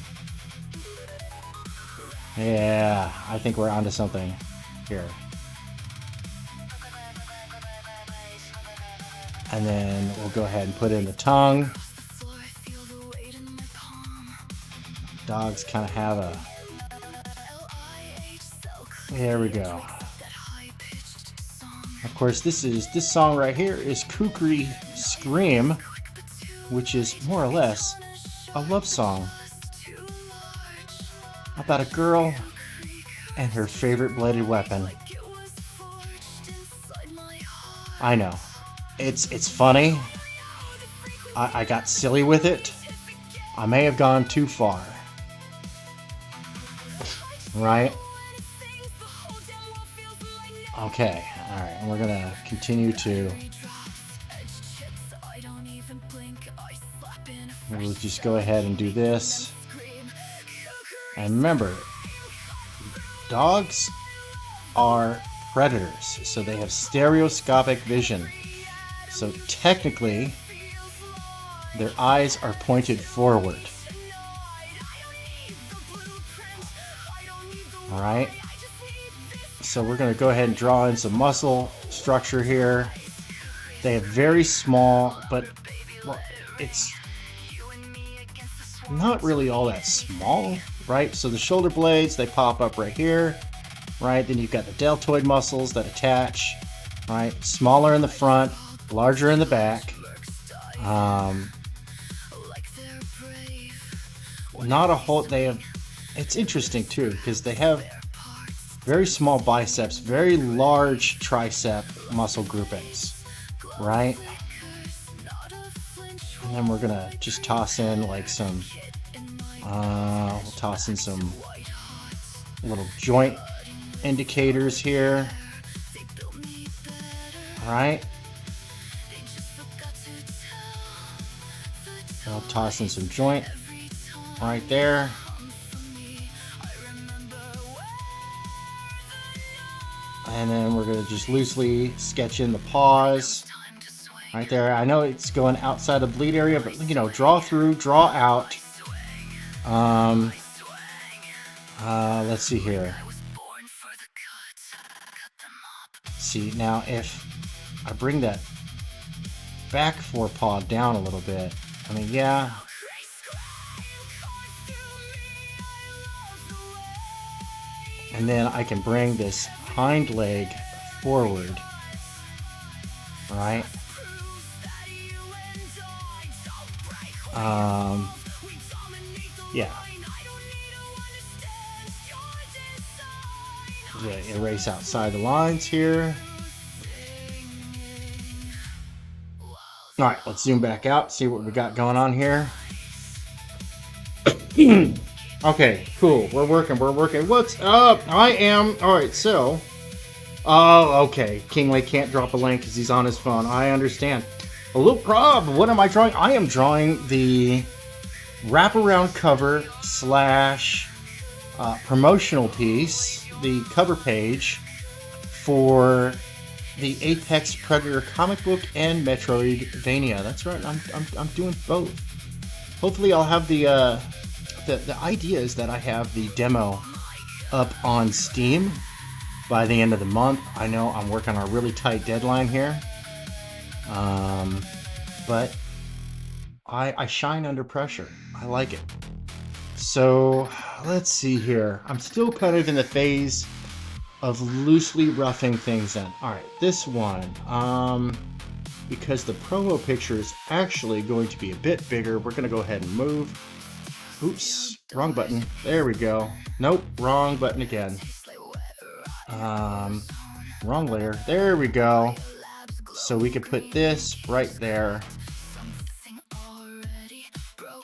Yeah, I think we're onto something here. And then we'll go ahead and put in the tongue. Dogs kind of have a... There we go. Of course, this song right here is Kukri Scream, which is more or less a love song about a girl and her favorite bladed weapon. I know. It's funny. I got silly with it. I may have gone too far. Right? Okay. Alright. And we're going to continue to... We'll just go ahead and do this. And remember, dogs are predators, so they have stereoscopic vision. So technically, their eyes are pointed forward. Alright? So we're going to go ahead and draw in some muscle structure here. They have very small, but well, it's not really all that small, right? So the shoulder blades, they pop up right here, right? Then you've got the deltoid muscles that attach, right? Smaller in the front, larger in the back. Not a whole, they have, it's interesting too, because they have very small biceps, very large tricep muscle groupings, right? And then we're gonna just toss in like some, we'll toss in some little joint indicators here. All right. I'll toss in some joint right there. And then we're gonna just loosely sketch in the paws right there. I know it's going outside the bleed area, but you know, draw through, draw out. Let's see here. See, now if I bring that back forepaw down a little bit, I mean, yeah. And then I can bring this hind leg forward, right? Yeah. Yeah, erase outside the lines here. All right, let's zoom back out, see what we got going on here. Okay, cool. We're working. What's up? I am. All right, so. Oh, okay. Kingley can't drop a link because he's on his phone. I understand. A little prob. What am I drawing? I am drawing the wraparound cover / promotional piece, the cover page for the Apex Predator comic book and Metroidvania. That's right. I'm doing both. Hopefully, I'll have the idea is that I have the demo up on Steam by the end of the month. I know I'm working on a really tight deadline here, but I shine under pressure. I like it. So let's see here. I'm still kind of in the phase of loosely roughing things in. All right, this one, because the promo picture is actually going to be a bit bigger, we're going to go ahead and move. Oops, wrong button. There we go. Nope, wrong button again. Wrong layer. There we go. So we could put this right there.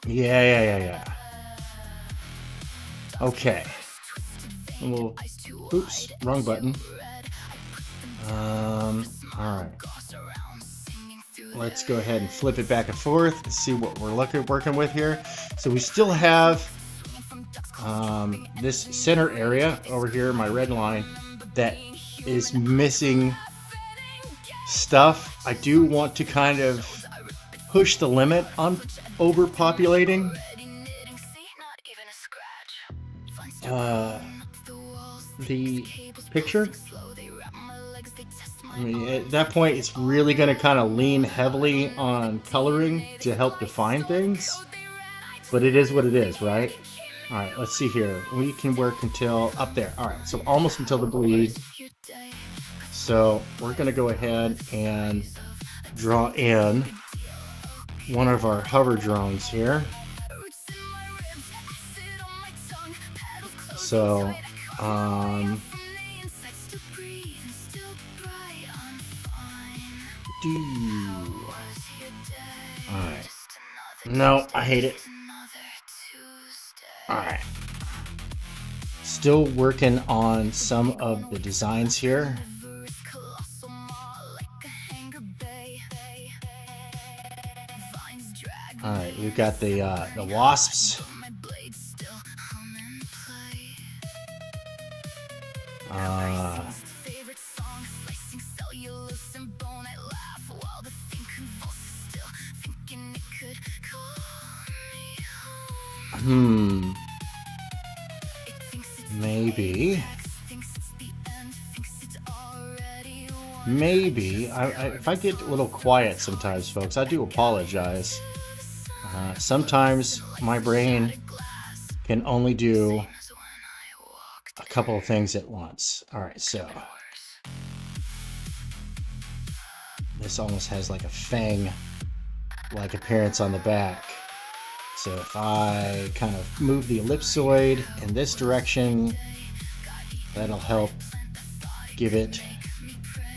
Yeah. Okay. And we'll, oops, wrong button. Alright. Let's go ahead and flip it back and forth and see what we're working with here. So we still have this center area over here, my red line, that is missing stuff. I do want to kind of push the limit on overpopulating the picture. I mean, at that point, it's really going to kind of lean heavily on coloring to help define things. But it is what it is, right? All right, let's see here. We can work until up there. All right, so almost until the bleed. So we're going to go ahead and draw in one of our hover drones here. So, alright. No, I hate it. Alright. Still working on some of the designs here. Alright, we've got the wasps. Maybe. maybe, if I get a little quiet sometimes, folks, I do apologize. Sometimes my brain can only do a couple of things at once. All right, so this almost has like a fang-like appearance on the back. So if I kind of move the ellipsoid in this direction, that'll help give it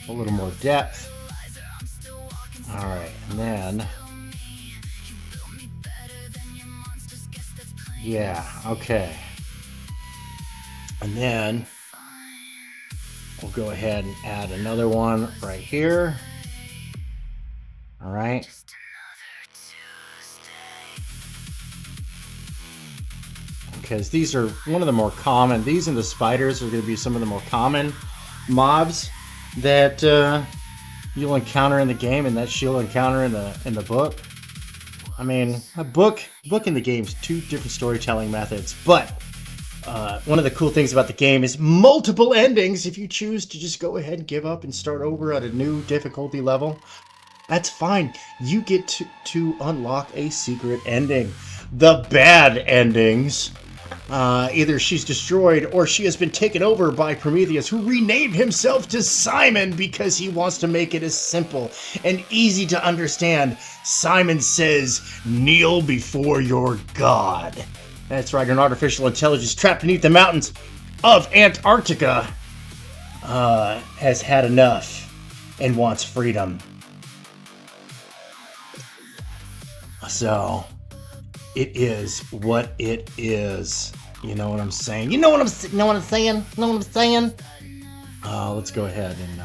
a little more depth. All right, and then, yeah, okay. And then we'll go ahead and add another one right here. All right. Because these are one of the more common, these and the spiders are going to be some of the more common mobs that you'll encounter in the game, and that she'll encounter in the book. I mean, a book in the game is two different storytelling methods, but one of the cool things about the game is multiple endings. If you choose to just go ahead and give up and start over at a new difficulty level, that's fine. You get to unlock a secret ending. The bad endings. Either she's destroyed or she has been taken over by Prometheus, who renamed himself to Simon because he wants to make it as simple and easy to understand. Simon says, "Kneel before your god." That's right, an artificial intelligence trapped beneath the mountains of Antarctica has had enough and wants freedom. So, it is what it is. You know what I'm saying? You know what I'm saying? Know what I'm saying? Let's go ahead and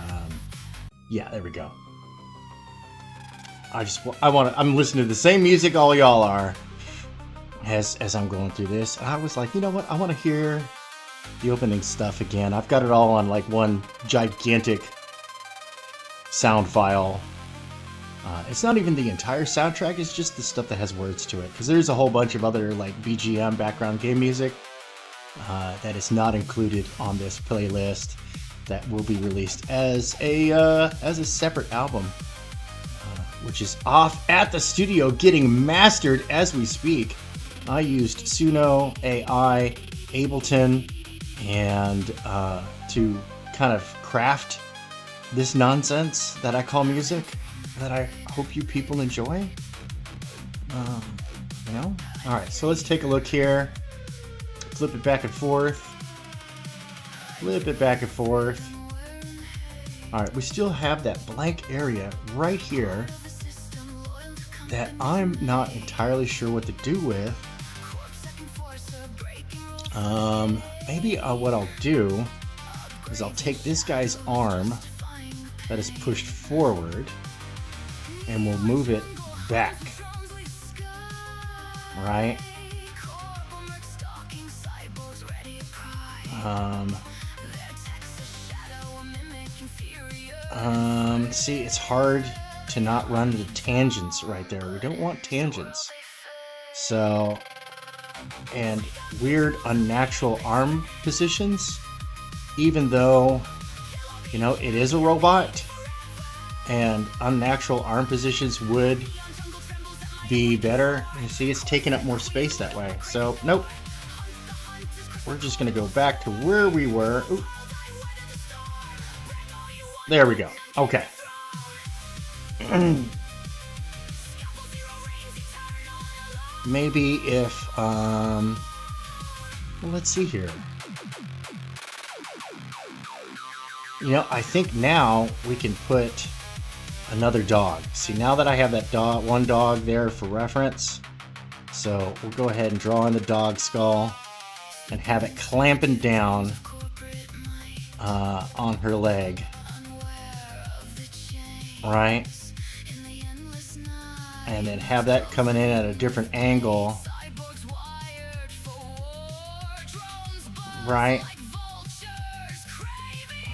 yeah, there we go. I'm listening to the same music all y'all are as I'm going through this. I was like, you know what? I want to hear the opening stuff again. I've got it all on like one gigantic sound file. It's not even the entire soundtrack, it's just the stuff that has words to it. Because there's a whole bunch of other like BGM, background game music, that is not included on this playlist that will be released as a separate album, which is off at the studio getting mastered as we speak. I used Suno, AI, Ableton, and to kind of craft this nonsense that I call music, that I hope you people enjoy. You know? Alright, so let's take a look here. Flip it back and forth. Flip it back and forth. Alright, we still have that blank area right here that I'm not entirely sure what to do with. Maybe what I'll do is I'll take this guy's arm that is pushed forward and we'll move it back. Right? See, it's hard to not run into tangents right there. We don't want tangents. So, and weird unnatural arm positions, even though, you know, it is a robot, and unnatural arm positions would be better. You see, it's taking up more space that way. So, nope. We're just going to go back to where we were. Ooh. There we go. Okay. Maybe if, well, let's see here. You know, I think now we can put another dog. See, now that I have that dog, one dog there for reference, so we'll go ahead and draw in the dog skull and have it clamping down on her leg. Right? And then have that coming in at a different angle. Right?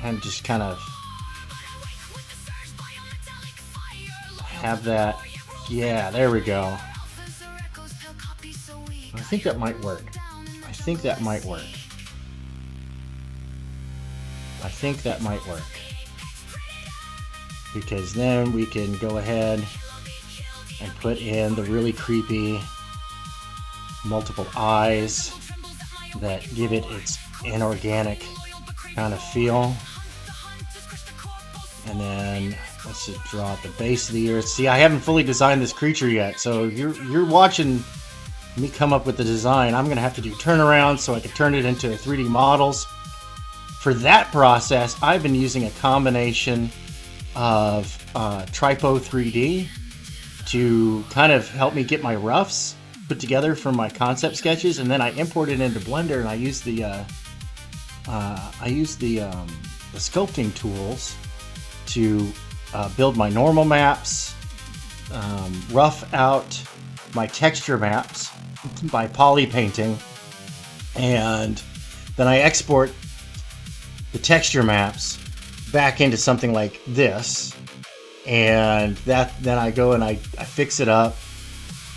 And just kind of have that. Yeah, there we go. I think that might work. I think that might work. I think that might work. because then we can go ahead and put in the really creepy multiple eyes that give it its inorganic kind of feel. And then let's just draw at the base of the earth. See, I haven't fully designed this creature yet, so you're watching me come up with the design. I'm gonna have to do turnaround so I can turn it into 3D models. For that process, I've been using a combination of Tripo 3D to kind of help me get my roughs put together from my concept sketches, and then I import it into Blender, and I use the sculpting tools to build my normal maps, rough out my texture maps by poly painting, and then I export the texture maps back into something like this, and then I go and I fix it up,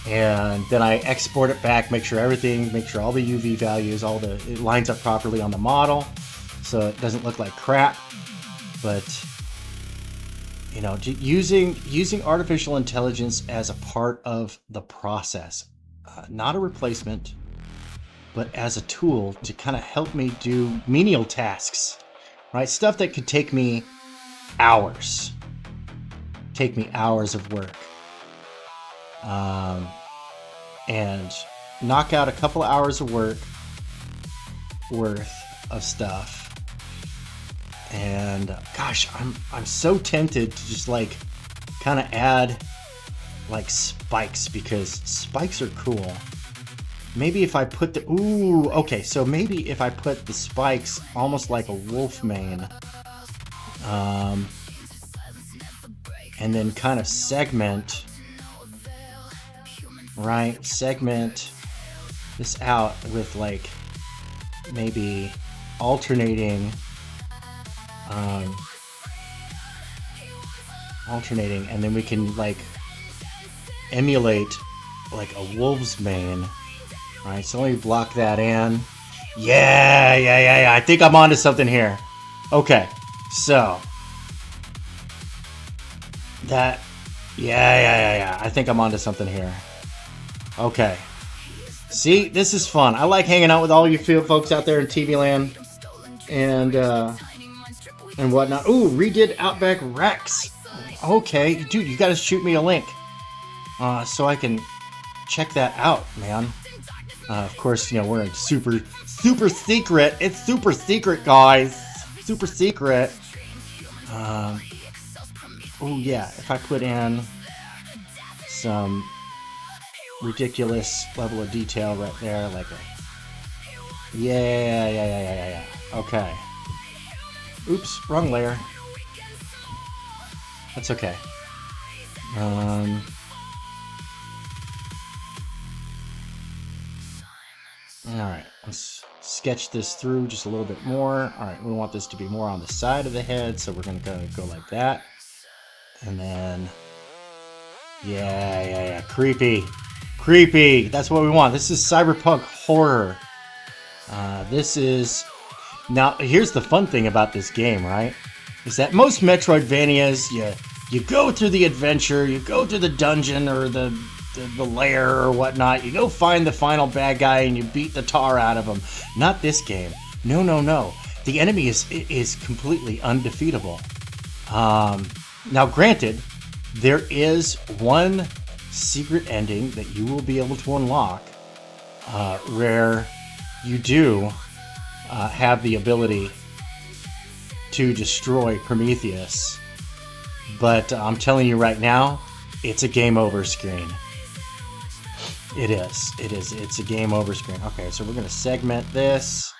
and then I export it back, make sure all the UV values, it lines up properly on the model so it doesn't look like crap. But you know, using artificial intelligence as a part of the process, not a replacement, but as a tool to kind of help me do menial tasks, right? Stuff that could take me hours of work, and knock out a couple hours of work worth of stuff. And gosh, I'm so tempted to just like kind of add like spikes, because spikes are cool. Maybe if I put so maybe if I put the spikes almost like a wolf mane, and then kind of segment this out with like maybe alternating, and then we can like emulate like a wolf's mane, right? So let me block that in. Yeah. I think I'm onto something here. Okay, so that, yeah. I think I'm onto something here. Okay. See, this is fun. I like hanging out with all you folks out there in TV land and whatnot. Ooh, redid Outback Rex. Okay, dude, you gotta shoot me a link so I can check that out, man. Of course, you know, we're in super secret. It's super secret, guys. Super secret. Oh yeah, if I put in some ridiculous level of detail right there, like a yeah. Okay. Oops, wrong layer. That's okay. Alright, let's sketch this through just a little bit more. Alright, we want this to be more on the side of the head, so we're gonna go like that. And then yeah. Creepy. That's what we want. This is cyberpunk horror. Now, here's the fun thing about this game, right? Is that most Metroidvanias, you go through the adventure, you go through the dungeon or the lair or whatnot, you go find the final bad guy and you beat the tar out of him. Not this game. No. The enemy is completely undefeatable. Now, granted, there is one secret ending that you will be able to unlock where you do have the ability to destroy Prometheus, but I'm telling you right now, it's a game over screen. It is. It's a game over screen. Okay, so we're going to segment this.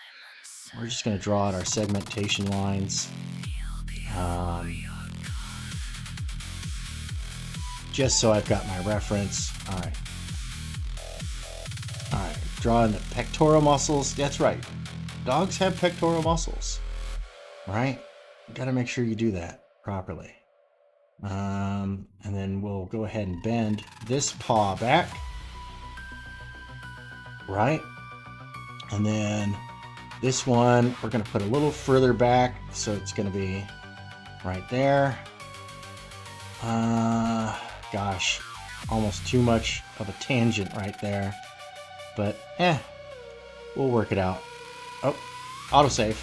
We're just going to draw out our segmentation lines. Just so I've got my reference. Alright, drawing the pectoral muscles. That's right. Dogs have pectoral muscles. Right? Got to make sure you do that properly. And then we'll go ahead and bend this paw back. Right? And then this one, we're going to put a little further back, so it's going to be right there. Gosh, almost too much of a tangent right there. But, we'll work it out. Oh, autosave.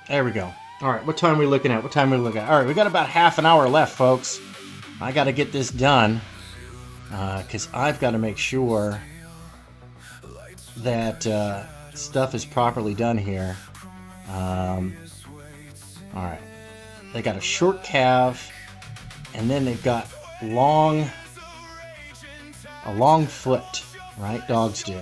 There we go. All right, what time are we looking at? All right, we got about half an hour left, folks. I got to get this done because I've got to make sure that stuff is properly done here. All right. They got a short calf, and then they've got a long foot, right? Dogs do.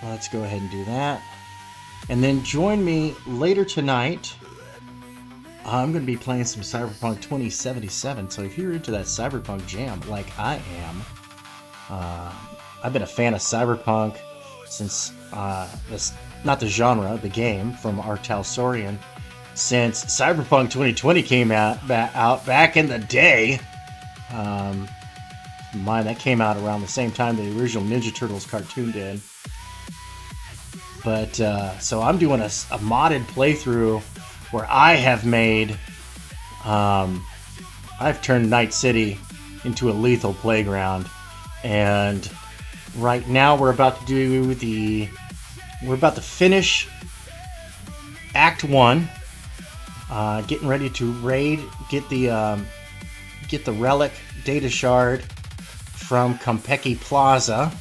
Let's go ahead and do that. And then join me later tonight. I'm going to be playing some Cyberpunk 2077. So if you're into that Cyberpunk jam like I am, I've been a fan of Cyberpunk since, not the genre, the game from Artel Sorian, since Cyberpunk 2020 came out back in the day. That came out around the same time the original Ninja Turtles cartoon did. But, so I'm doing a modded playthrough where I have made, I've turned Night City into a lethal playground. And right now we're about to finish Act 1. Getting ready to raid, get the relic data shard from Konpeki Plaza.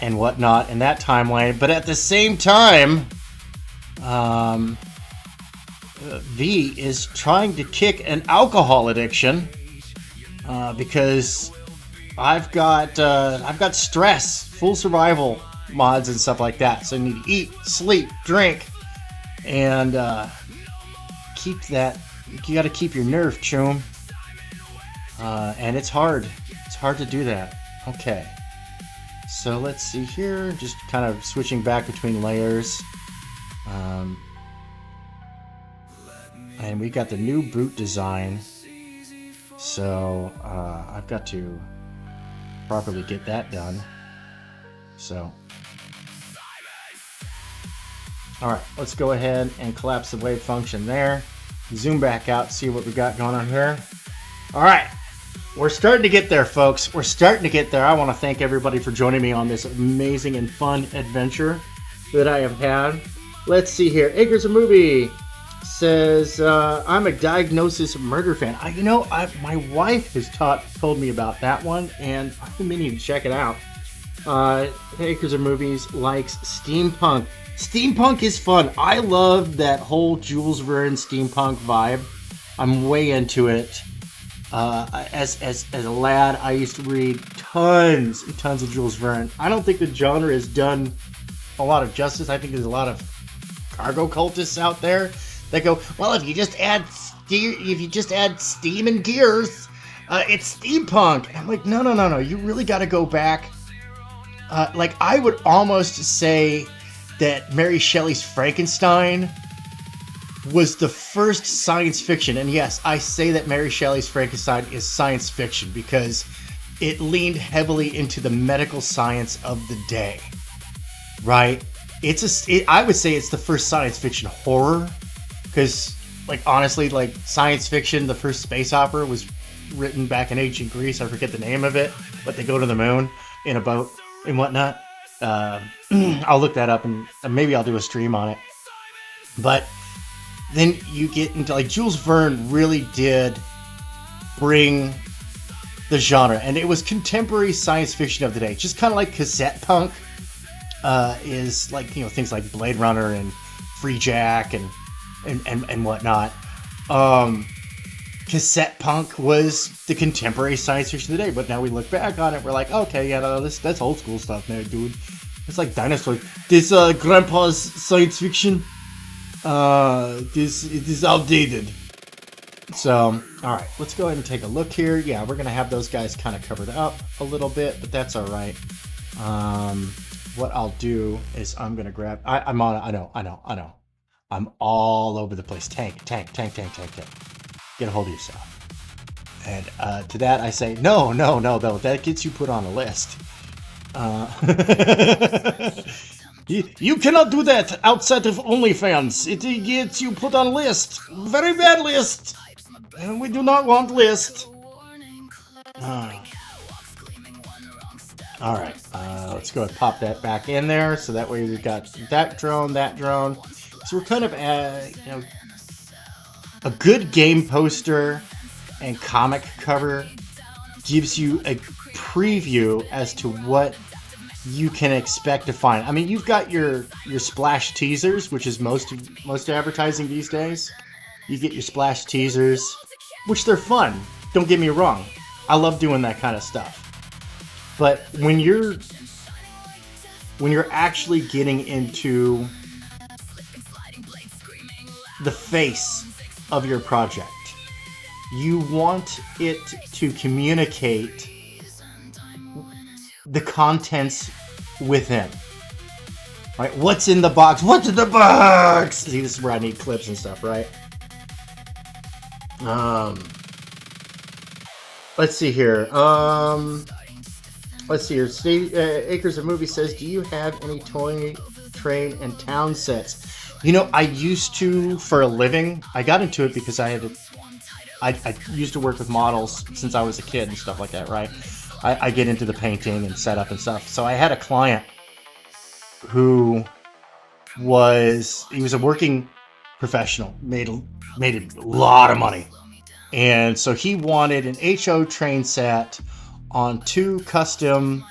And whatnot in that timeline, but at the same time, V is trying to kick an alcohol addiction because I've got stress, full survival mods and stuff like that. So I need to eat, sleep, drink, and keep that. You got to keep your nerve, chum. And it's hard. It's hard to do that. Okay. So let's see here, just kind of switching back between layers. And we got the new boot design. So I've got to properly get that done. So, all right, let's go ahead and collapse the wave function there. Zoom back out, see what we got going on here. All right. We're starting to get there, folks. We're starting to get there. I want to thank everybody for joining me on this amazing and fun adventure that I have had. Let's see here. Acres of Movie says, I'm a Diagnosis Murder fan. My wife has told me about that one, and I've been meaning to check it out. Acres of Movies likes steampunk. Steampunk is fun. I love that whole Jules Verne steampunk vibe. I'm way into it. As a lad, I used to read tons and tons of Jules Verne. I don't think the genre has done a lot of justice. I think there's a lot of cargo cultists out there that go, well, if you just add steam and gears, it's steampunk. And I'm like, no. You really got to go back. I would almost say that Mary Shelley's Frankenstein was the first science fiction, and yes, I say that Mary Shelley's Frankenstein is science fiction because it leaned heavily into the medical science of the day, right? I would say it's the first science fiction horror, because, honestly, science fiction, the first space opera was written back in ancient Greece. I forget the name of it, but they go to the moon in a boat and whatnot. I'll look that up, and maybe I'll do a stream on it. But then you get into Jules Verne really did bring the genre, and it was contemporary science fiction of the day, just kind of like cassette punk is things like Blade Runner and Free Jack and whatnot. Cassette punk was the contemporary science fiction of the day, but now we look back on it, we're like, okay, yeah, no, that's old school stuff now, dude. It's like dinosaurs. This grandpa's science fiction. It is outdated. So, all right, let's go ahead and take a look here. Yeah, we're gonna have those guys kind of covered up a little bit, but that's all right. What I'll do is I'm gonna grab. I'm on. I know. I'm all over the place. Tank. Get a hold of yourself. And to that I say, no. That gets you put on a list. Uh, you cannot do that outside of OnlyFans. It gets you put on list. Very bad list. And we do not want list. Alright, let's go and pop that back in there. So that way we've got that drone. So we're kind of, you know, a good game poster and comic cover gives you a preview as to what you can expect to find. I mean, you've got your splash teasers, which is most advertising these days. You get your splash teasers, which they're fun. Don't get me wrong. I love doing that kind of stuff. But when you're actually getting into the face of your project, you want it to communicate the contents within. Right? What's in the box? What's in the box? See, this is where I need clips and stuff, right? Let's see here. Let's see here. Acres of Movie says, do you have any toy, train, and town sets? You know, I used to for a living. I got into it because I used to work with models since I was a kid and stuff like that, right? I get into the painting and setup and stuff. So I had a client who was a working professional, made a lot of money. And so he wanted an HO train set on 2 custom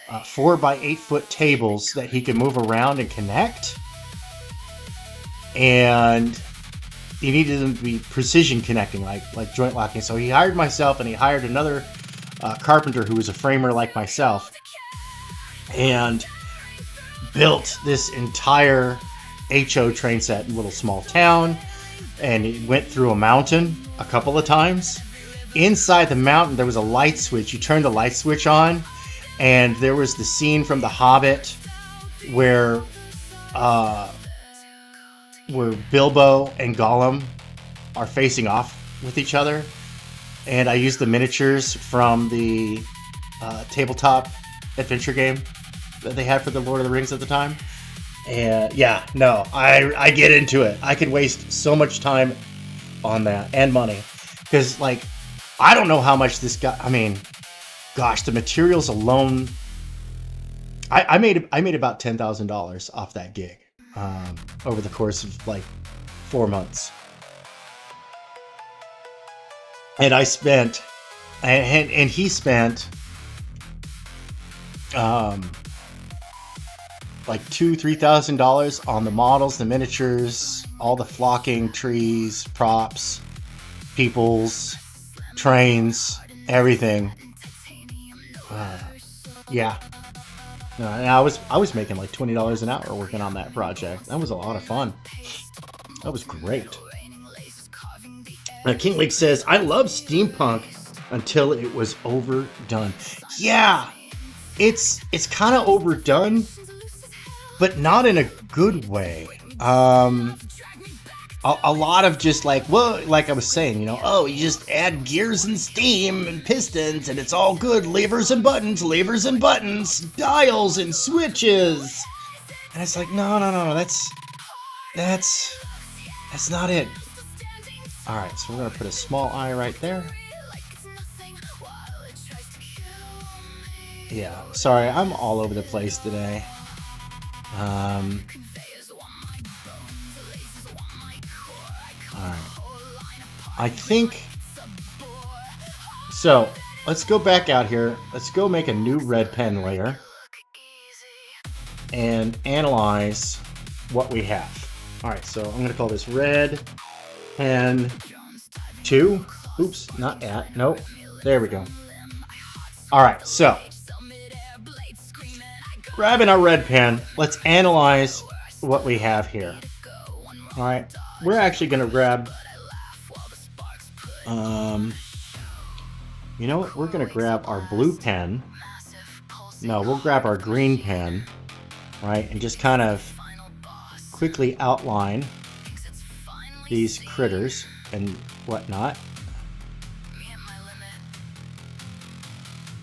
4x8 foot tables that he could move around and connect. And he needed them to be precision connecting, like joint locking. So he hired myself, and he hired another carpenter who was a framer like myself, and built this entire HO train set in a little small town. And it went through a mountain a couple of times. Inside the mountain, there was a light switch. You turned the light switch on, and there was the scene from The Hobbit where Bilbo and Gollum are facing off with each other. And I used the miniatures from the tabletop adventure game that they had for the Lord of the Rings at the time. And yeah, no, I get into it. I could waste so much time on that and money. Because, like, I don't know how much this got. I mean, gosh, the materials alone. I made about $10,000 off that gig over the course of like 4 months. And I spent, and he spent, like $2,000-$3,000 on the models, the miniatures, all the flocking, trees, props, peoples, trains, everything. Yeah. And I was making like $20 an hour working on that project. That was a lot of fun. That was great. King League says, I love steampunk until it was overdone. Yeah, it's kind of overdone, but not in a good way. A lot of just like, well, like I was saying, you know, oh, you just add gears and steam and pistons and it's all good. Levers and buttons, dials and switches. And it's like, no, that's not it. All right, so we're going to put a small eye right there. Yeah, sorry, I'm all over the place today. All right. I think... So, let's go back out here. Let's go make a new red pen layer. And analyze what we have. All right, so I'm going to call this red pen 2. Oops, not at. Nope. There we go. All right, so grabbing our red pen, let's analyze what we have here. All right, we're actually going to grab, you know what? We're going to grab our blue pen. No, we'll grab our green pen, right, and just kind of quickly outline these critters and whatnot.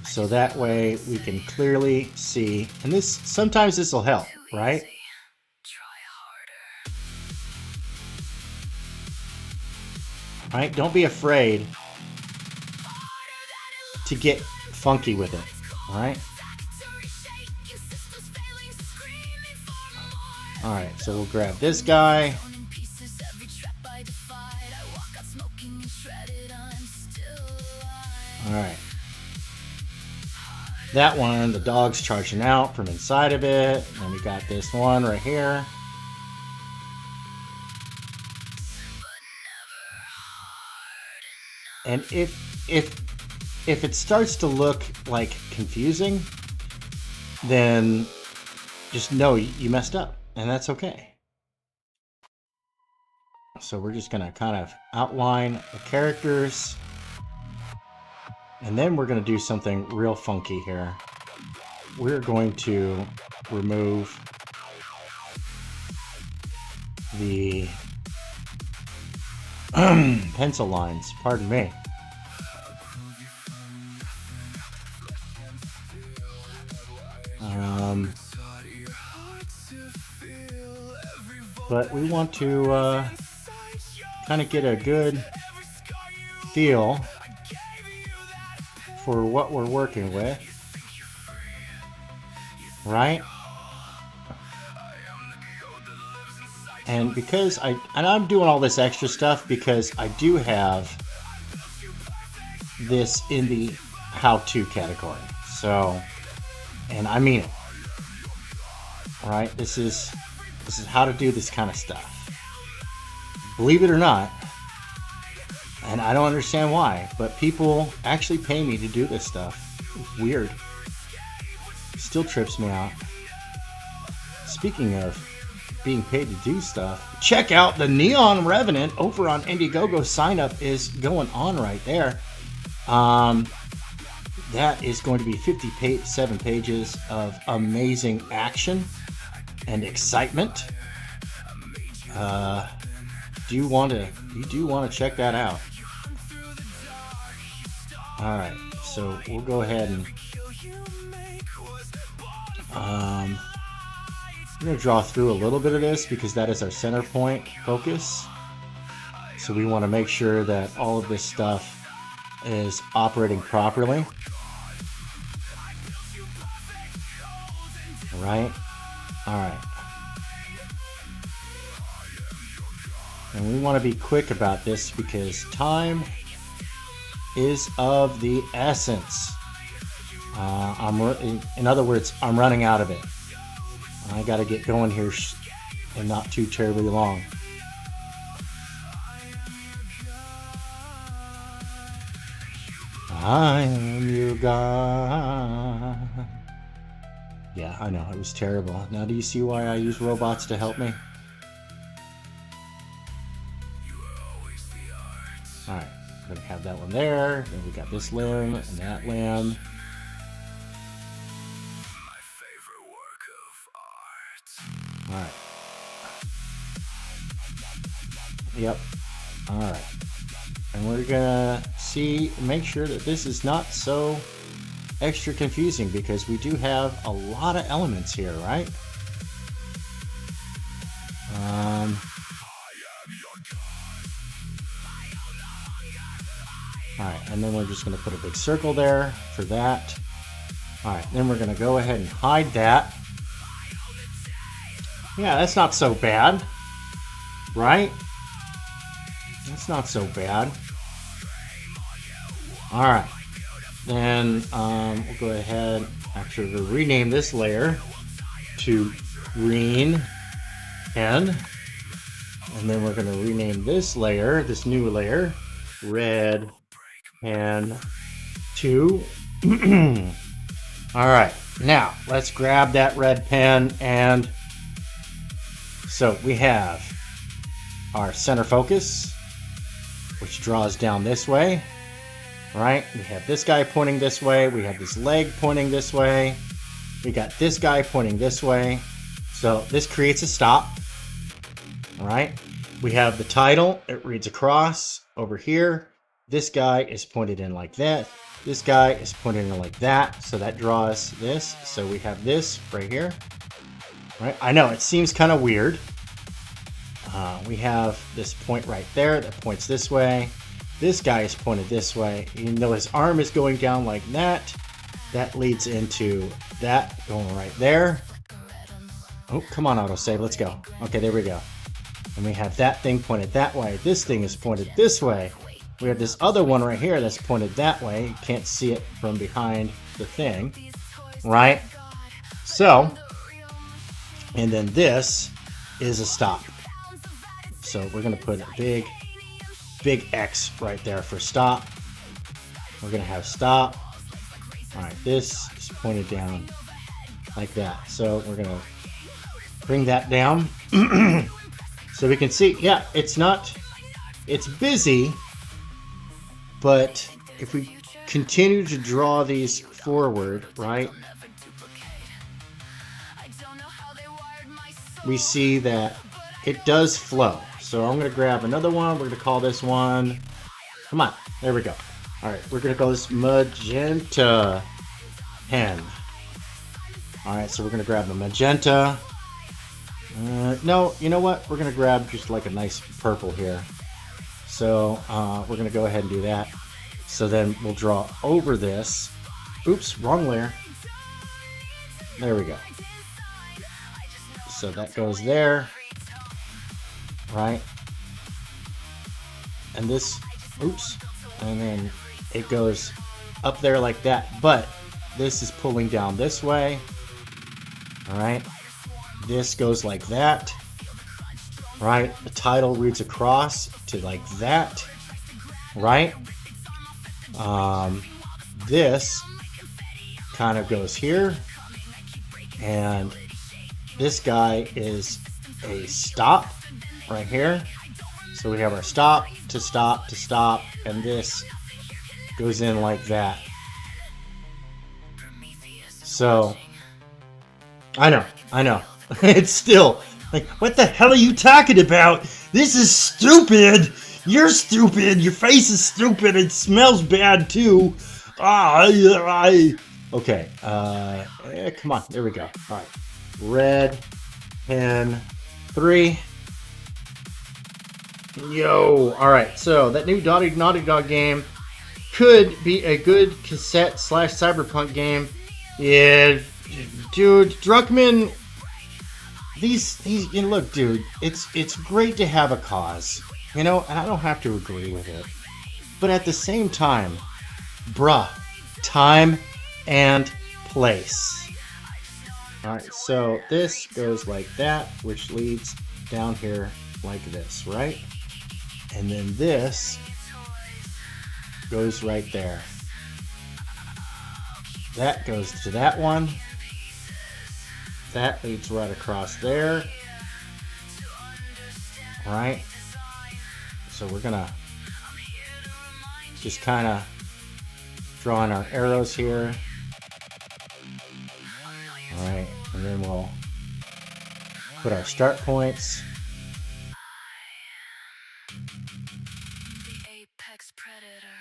so that way we can clearly see, and this sometimes this will help, right? Right? Don't be afraid to get funky with it, all right? All right, so we'll grab this guy. All right. That one, the dog's charging out from inside of it. And we got this one right here. And if it starts to look like confusing, then just know you messed up, and that's okay. So we're just gonna kind of outline the characters, and then we're gonna do something real funky here. We're going to remove the pencil lines, pardon me. But we want to kind of get a good feel for what we're working with, right? And because I'm doing all this extra stuff because I do have this in the how-to category. So, and I mean it. All right, this is how to do this kind of stuff. Believe it or not, and I don't understand why, but people actually pay me to do this stuff. Weird. Still trips me out. Speaking of being paid to do stuff, check out the Neon Revenant over on Indiegogo. Sign up is going on right there. That is going to be 57 pages of amazing action and excitement. You do want to check that out. All right, so we'll go ahead and I'm going to draw through a little bit of this because that is our center point focus. So we want to make sure that all of this stuff is operating properly. Right? All right. And we want to be quick about this because time is of the essence. In other words, I'm running out of it. I got to get going here and not too terribly long. I am your God. Yeah, I know, it was terrible. Now do you see why I use robots to help me? Alright, we're going to have that one there. Then we got this limb and that limb. Alright. Yep. Alright. And we're gonna make sure that this is not so extra confusing because we do have a lot of elements here, right? Alright, and then we're just gonna put a big circle there for that. Alright, then we're gonna go ahead and hide that. Yeah, that's not so bad, right? That's not so bad. All right, then we'll go ahead. Actually, we'll rename this layer to green pen, and then we're going to rename this layer, this new layer, red pen 2. All right, now let's grab that red pen, and so we have our center focus, which draws down this way, right? We have this guy pointing this way. We have this leg pointing this way. We got this guy pointing this way. So this creates a stop, all right? We have the title. It reads across over here. This guy is pointed in like that. This guy is pointed in like that, so that draws this. So we have this right here. Right? I know, it seems kind of weird. We have this point right there that points this way. This guy is pointed this way. Even though his arm is going down like that, that leads into that going right there. Oh, come on, autosave. Let's go. Okay, there we go. And we have that thing pointed that way. This thing is pointed this way. We have this other one right here that's pointed that way. You can't see it from behind the thing, right? So, and then this is a stop. So we're going to put a big X right there for stop. We're going to have stop. All right, this is pointed down like that. So we're going to bring that down. So we can see, yeah, it's busy, but if we continue to draw these forward, right, we see that it does flow. So I'm going to grab another one. We're going to call this one, come on, there we go. All right, we're going to call this magenta pen. All right, so we're going to grab the magenta. No, you know what? We're going to grab just like a nice purple here. So we're going to go ahead and do that. So then we'll draw over this. Oops, wrong layer. There we go. So that goes there. Right? And this, oops, and then it goes up there like that. But this is pulling down this way. All right? This goes like that, right? The title reads across to like that, right? This kind of goes here, and this guy is a stop right here. So we have our stop to stop to stop, and this goes in like that. So, I know. It's still like, what the hell are you talking about? This is stupid. You're stupid. Your face is stupid. It smells bad too. Okay. Come on. There we go. All right. Red pen 3. Yo. All right. So that new Naughty Dog game could be a good cassette / cyberpunk game. Yeah, dude, Druckmann. These, you know, look, dude, it's great to have a cause, you know, and I don't have to agree with it. But at the same time, bruh, time and place. All right, so this goes like that, which leads down here like this, right? And then this goes right there. That goes to that one. That leads right across there. Right? So we're gonna just kind of draw in our arrows here. Alright, and then we'll put our start points. The apex predator.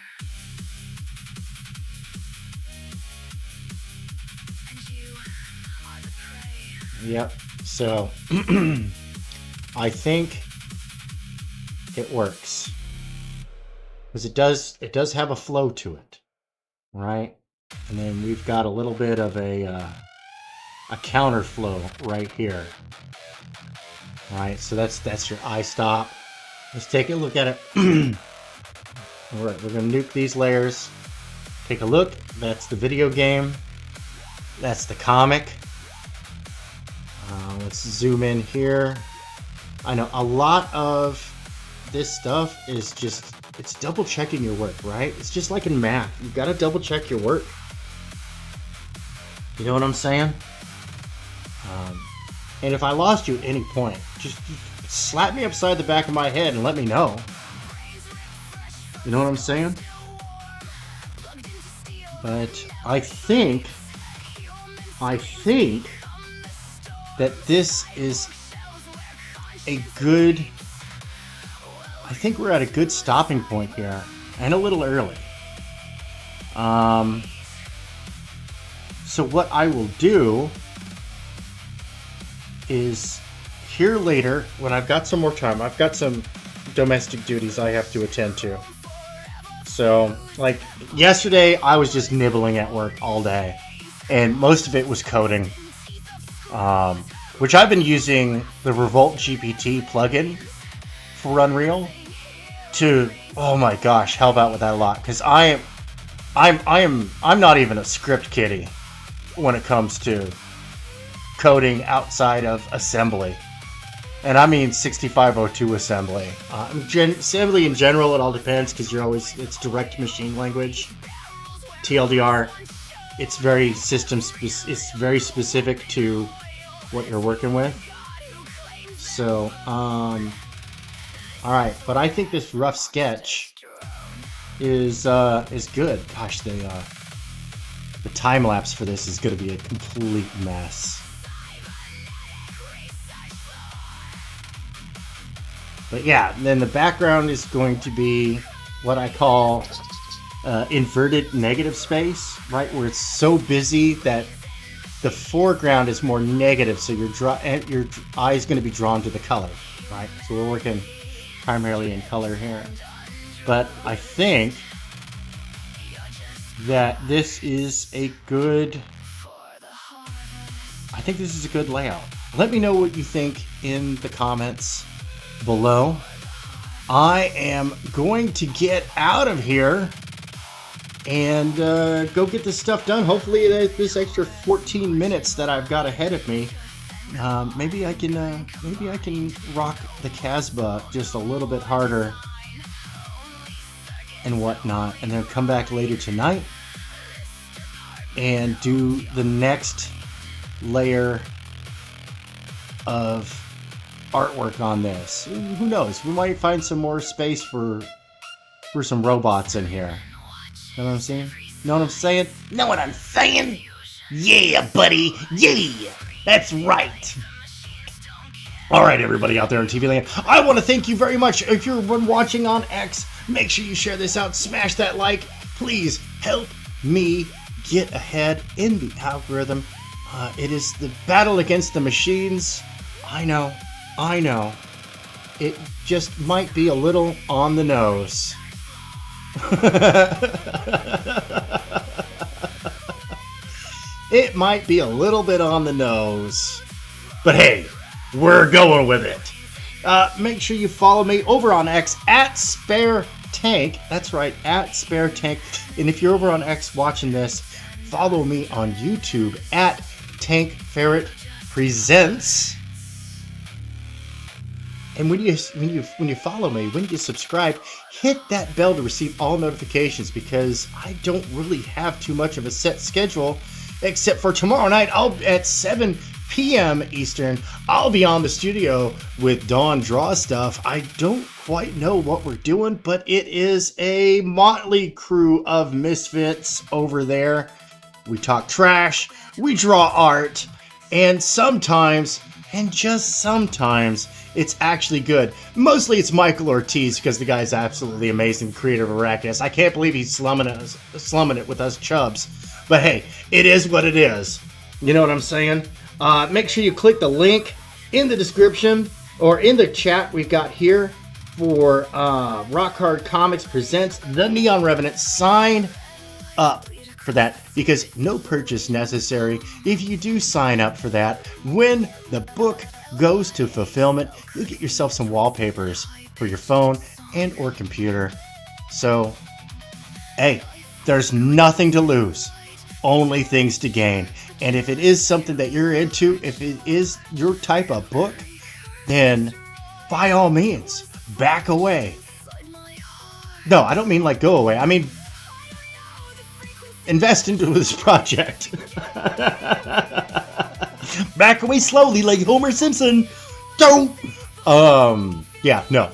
And you are the prey. Yep. So I think it works. Because it does have a flow to it. Right? And then we've got a little bit of a counter flow right here. Alright, so that's your eye stop. Let's take a look at it. Alright, we're going to nuke these layers. Take a look. That's the video game. That's the comic. Let's zoom in here. I know a lot of this stuff is just, it's double checking your work, right? It's just like in math. You've got to double check your work. You know what I'm saying? And if I lost you at any point, just slap me upside the back of my head and let me know. You know what I'm saying? But I think that this is a good, I think we're at a good stopping point here, and a little early. So what I will do is here later, when I've got some more time, I've got some domestic duties I have to attend to. So, like, yesterday I was just nibbling at work all day, and most of it was coding, which I've been using the Revolt GPT plugin for Unreal to, oh my gosh, help out with that a lot, because I'm not even a script kiddie when it comes to coding outside of assembly. And I mean 6502 assembly. Assembly in general, it all depends, because it's direct machine language. TLDR, it's very it's very specific to what you're working with. So, alright, but I think this rough sketch is good. Gosh, the time lapse for this is going to be a complete mess. But yeah, then the background is going to be what I call inverted negative space, right? Where it's so busy that the foreground is more negative, so your eye is going to be drawn to the color, right? So we're working primarily in color here. But I think that this is a good layout. Let me know what you think in the comments below. I am going to get out of here and go get this stuff done. Hopefully this extra 14 minutes that I've got ahead of me, maybe I can rock the Casbah just a little bit harder and whatnot, and then come back later tonight and do the next layer of artwork on this. Who knows? We might find some more space for some robots in here. Know what I'm saying? Know what I'm saying? Know what I'm saying? Yeah, buddy. Yeah, that's right. All right, everybody out there in TV land, I want to thank you very much. If you're watching on X, make sure you share this out. Smash that like. Please help me get ahead in the algorithm. It is the battle against the machines. I know. It just might be a little on the nose. It might be a little bit on the nose. But hey, we're going with it. Make sure you follow me over on X at Spare Tank. That's right, at Spare Tank. And if you're over on X watching this, follow me on YouTube at Tank Ferret Presents. And when you follow me, when you subscribe, hit that bell to receive all notifications, because I don't really have too much of a set schedule, except for tomorrow night at 7 p.m. Eastern. I'll be on the studio with Dawn Draw Stuff. I don't quite know what we're doing, but it is a motley crew of misfits over there. We talk trash, we draw art, and sometimes, and just sometimes, it's actually good. Mostly it's Michael Ortiz, because the guy's absolutely amazing, creator of Arrakis. I can't believe he's slumming it with us chubs. But hey, it is what it is. You know what I'm saying? Make sure you click the link in the description or in the chat we've got here for Rock Hard Comics Presents The Neon Revenant. Sign up for that, because no purchase necessary. If you do sign up for that, when the book goes to fulfillment, you'll get yourself some wallpapers for your phone and or computer. So, hey, there's nothing to lose, only things to gain. And if it is something that you're into, if it is your type of book, then by all means, back away. No, I don't mean like go away. I mean, invest into this project. Back away slowly like Homer Simpson. Don't. Yeah, no.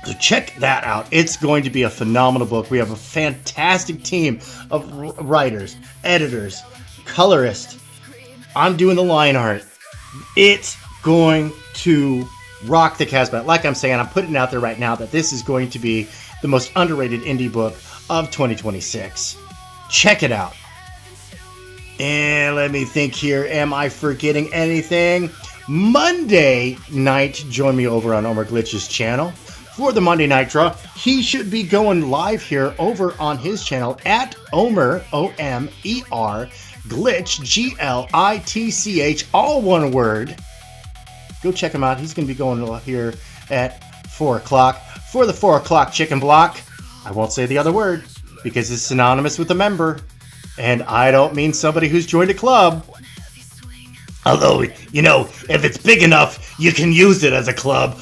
So check that out. It's going to be a phenomenal book. We have a fantastic team of writers, editors, colorists. I'm doing the line art. It's going to rock the Casbah. Like I'm saying, I'm putting it out there right now that this is going to be the most underrated indie book of 2026. Check it out. And let me think here. Am I forgetting anything? Monday night, join me over on Omer Glitch's channel for the Monday Night Draw. He should be going live here over on his channel at Omer, O-M-E-R, Glitch, G-L-I-T-C-H, all one word. Go check him out. He's going to be going here at 4 o'clock for the 4 o'clock chicken block. I won't say the other word because it's synonymous with a member. And I don't mean somebody who's joined a club. Although, you know, if it's big enough, you can use it as a club.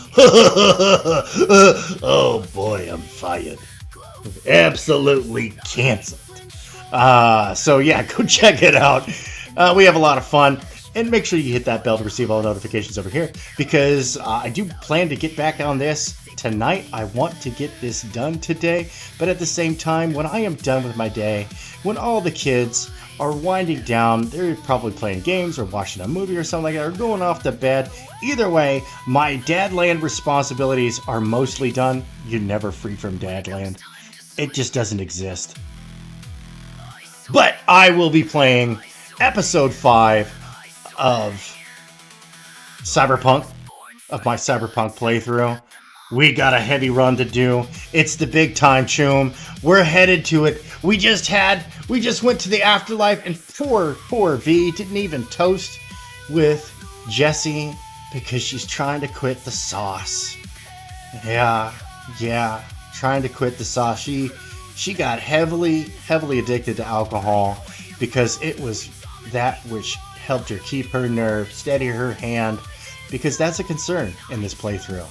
Oh boy, I'm fired. Absolutely canceled. So yeah, go check it out. We have a lot of fun. And make sure you hit that bell to receive all notifications over here. Because I do plan to get back on this tonight. I want to get this done today. But at the same time, when I am done with my day, when all the kids are winding down, they're probably playing games or watching a movie or something like that, or going off to bed. Either way, my Dadland responsibilities are mostly done. You're never free from Dadland. It just doesn't exist. But I will be playing episode 5 of Cyberpunk, of my Cyberpunk playthrough. We got a heavy run to do. It's the big time, Choom. We're headed to it. We just went to the afterlife, and poor V didn't even toast with Jessie because she's trying to quit the sauce. Yeah, trying to quit the sauce. She got heavily addicted to alcohol because it was that which helped her keep her nerve, steady her hand, because that's a concern in this playthrough.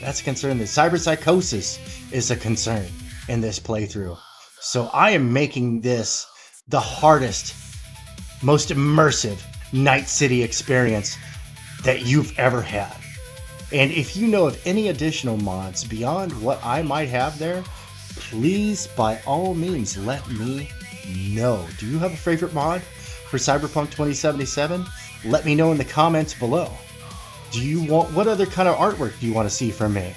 That's a concern. The cyberpsychosis is a concern in this playthrough. So I am making this the hardest, most immersive Night City experience that you've ever had. And if you know of any additional mods beyond what I might have there, please, by all means, let me know. Do you have a favorite mod for Cyberpunk 2077? Let me know in the comments below. What other kind of artwork do you want to see from me?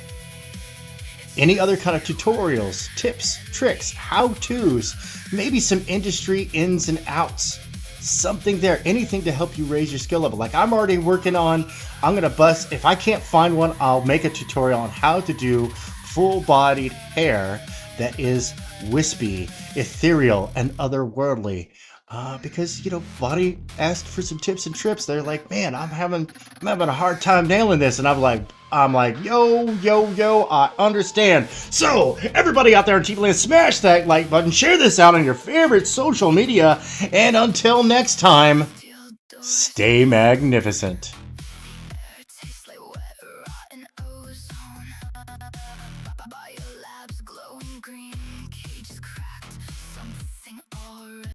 Any other kind of tutorials, tips, tricks, how-tos, maybe some industry ins and outs, something there, anything to help you raise your skill level. Like I'm already working on, if I can't find one, I'll make a tutorial on how to do full-bodied hair that is wispy, ethereal, and otherworldly. Because, you know, Buddy asked for some tips and trips. They're like, man, I'm having a hard time nailing this. And I'm like, yo, I understand. So, everybody out there in TV Land, smash that like button, share this out on your favorite social media, and until next time, stay magnificent.